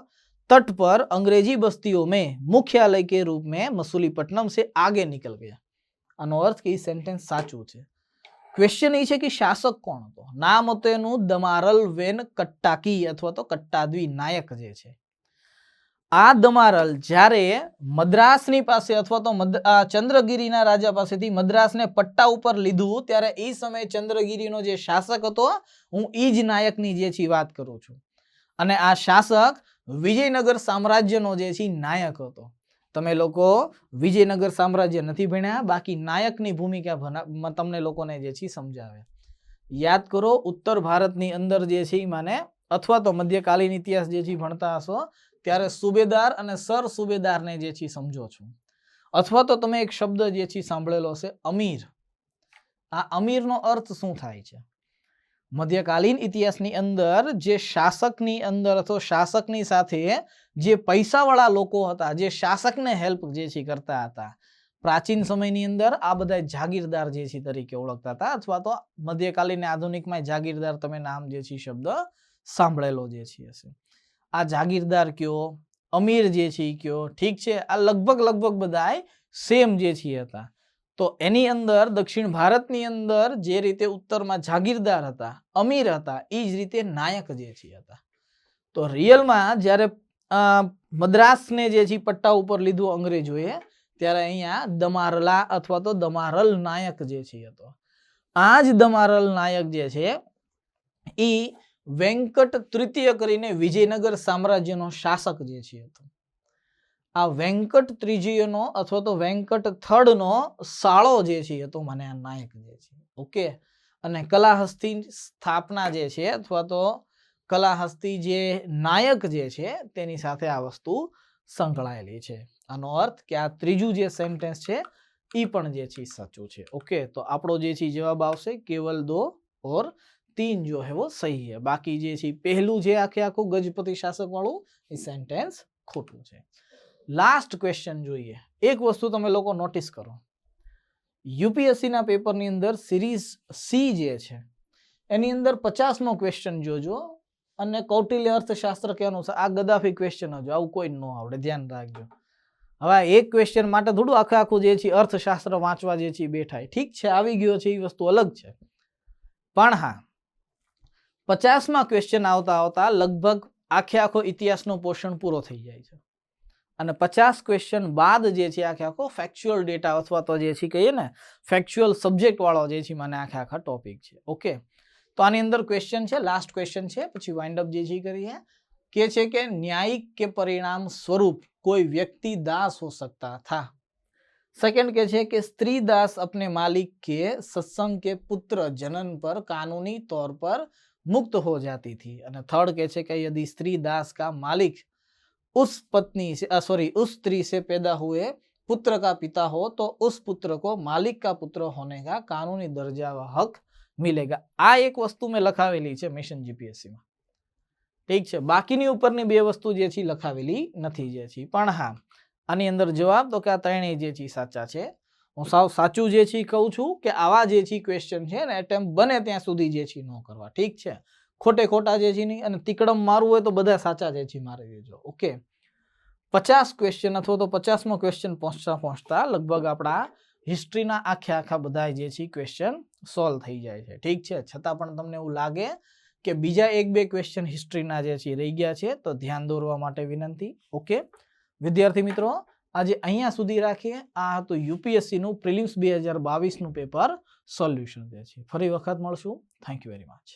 तट पर अंग्रेजी बस्तियों में मुख्यालय के रूप में मसूलीपट्टनम से आगे निकल गया. આનો અર્થ કે સેન્ટેન્સ સાચું છે. ક્વેશ્ચન એ છે કે શાસક કોણ હતો? નામ હતું એનું દમારલ વેન કટ્ટાકી અથવા તો કટ્ટાદ્વી નાયક જે છે. આ દમારલ જ્યારે મદ્રાસની પાસે અથવા તો ચંદ્રગીરીના રાજા પાસેથી મદ્રાસને પટ્ટા ઉપર લીધું ત્યારે એ સમયે ચંદ્રગીરીનો જે શાસક હતો, હું ઈ જ નાયકની જે છે વાત કરું છું. અને આ શાસક વિજયનગર સામ્રાજ્યનો જે છે નાયક હતો. તમે લોકો વિજયનગર સામ્રાજ્ય નથી ભણ્યા, બાકી નાયકની ભૂમિકા તમને લોકોને જે છે સમજાવે. યાદ કરો, ઉત્તર ભારતની અંદર જે છે માને અથવા તો મધ્યકાલીન ઇતિહાસ જે છે ભણતા હશો ત્યારે સુબેદાર અને સર સુબેદારને જે છે સમજો છો. અથવા તો તમે એક શબ્દ જે છે સાંભળેલો હશે, અમીર. આ અમીરનો અર્થ શું થાય છે? મધ્યકાલીન ઇતિહાસની અંદર જે શાસકની અંદર અથવા શાસકની સાથે જે પૈસાવાળા લોકો હતા, જે શાસકને હેલ્પ જે છે કરતા હતા, પ્રાચીન સમયની અંદર આ બધા જાગીરદાર જે છે તરીકે ઓળખતા હતા. અથવા તો મધ્યકાલીન આધુનિકમાં જાગીરદાર તમે નામ જે છે શબ્દ સાંભળેલો જે છે હશે. આ જાગીરદાર કયો, અમીર જે છે કયો, ઠીક છે, આ લગભગ બધાય સેમ જે છે હતા. તો એની અંદર દક્ષિણ ભારતની અંદર જે રીતે ઉત્તરમાં જાગીરદાર હતા, અમીર હતા, એ જ રીતે નાયક જે છે હતા. તો રિયલમાં જ્યારે મદ્રાસને જે છે પટ્ટા ઉપર લીધું અંગ્રેજોએ, ત્યારે અહીંયા દમારલા અથવા તો દમારલ નાયક જે છે હતો. આ જ દમારલ નાયક જે છે એ વેંકટ તૃતીય કરીને વિજયનગર સામ્રાજ્યનો શાસક જે છે હતો. આ વેંકટ ત્રીજીનો અથવા તો વેંકટ થર્ડનો સાળો જે છે હતો મને આ નાયક જે છે. ઓકે, અને કલાહસ્તી સ્થાપના જે છે અથવા તો કલાહસ્તી જે નાયક જે છે તેની સાથે આ વસ્તુ સંકળાયેલી છે. આનો અર્થ કે આ ત્રીજું જે સેન્ટેન્સ છે એ પણ જે છે સાચું છે. ઓકે, તો આપણો જે છે જવાબ આવશે કેવલ 2 और 3 जो है वो सही है. બાકી જે છે પહેલું જે આખું ગજપતિ શાસક વાળું એ સેન્ટેન્સ ખોટું છે. લાસ્ટ ક્વેશ્ચન જોઈએ. એક વસ્તુ તમે લોકો નોટિસ કરો, યુપીએસસી ના પેપરની અંદર સિરીઝ સી જે છે એની અંદર 50મો ક્વેશ્ચન જોજો અને કૌટિલ્ય અર્થશાસ્ત્ર કે અનુસાર આ ગદાફી ક્વેશ્ચન જ, આવું કોઈ ન આવડે, ધ્યાન રાખજો. હવે એક ક્વેશ્ચન માટે થોડું આખું જે છે અર્થશાસ્ત્ર વાંચવા જે છે બેઠાય, ઠીક છે આવી ગયો છે એ વસ્તુ અલગ છે, પણ હા 50મા ક્વેશ્ચન આવતા લગભગ આખો ઇતિહાસનો પોર્શન પૂરો થઈ જાય છે અને 50 ક્વેશ્ચન બાદ જે છે આખો ફેક્ચ્યુઅલ ડેટા અથવા તો જે છે કહીએ ને ફેક્ચ્યુઅલ સબ્જેક્ટ વાળો જે છે મને આખા ટોપિક છે. ઓકે, તો આની અંદર ક્વેશ્ચન છે, લાસ્ટ ક્વેશ્ચન છે, પછી વાઇન્ડ અપ જે છે કરીએ કે છે કે न्यायिक के परिणाम स्वरूप कोई व्यक्ति दास हो सकता था. सेकंड के छे कि स्त्री दास अपने मालिक के सत्संग के पुत्र जनन पर कानूनी तौर पर मुक्त हो जाती थी. અને थर्ड के छे कि यदि स्त्री दास का मालिक उस पत्नी से उस स्त्री से पैदा हुए पुत्र का पिता हो तो उस पुत्र को मालिक का पुत्र होने का कानूनी दर्जा व हक मिलेगा. આ એક વસ્તુ મેં લખાવેલી છે મિશન જીપીએસસી માં, ઠીક છે. બાકીની ઉપરની બે વસ્તુ જે છે લખાવેલી નથી જે છે, પણ હા આની અંદર જવાબ તો કે આ ત્રણેય જે છે સાચા છે. હું સાવ સાચું જે છે કહું છું કે આવા જે છે ક્વેશ્ચન છે ને એટેમ્પ બને ત્યાં સુધી જે છે ન કરવા, ઠીક છે. ખોટા જે છે નહીં, અને તીકડમ મારવું હોય તો બધા સાચા જે છે મારી દેજો. ઓકે, 50 ક્વેશ્ચન અથવા તો 50મો ક્વેશ્ચન પહોંચતા લગભગ આપણા હિસ્ટ્રીના આખા બધા જે છે ક્વેશ્ચન સોલ્વ થઈ જાય છે, ઠીક છે. છતાં પણ તમને એવું લાગે કે બીજા 1-2 ક્વેશ્ચન હિસ્ટ્રીના જે છે રહી ગયા છે તો ધ્યાન દોરવા માટે વિનંતી. ઓકે વિદ્યાર્થી મિત્રો, આજે અહીંયા સુધી રાખીએ. આ હતું યુપીએસસી નું પ્રિલિમ્સ 2022 નું પેપર સોલ્યુશન જે છે. ફરી વખત મળશું. Thank you very much.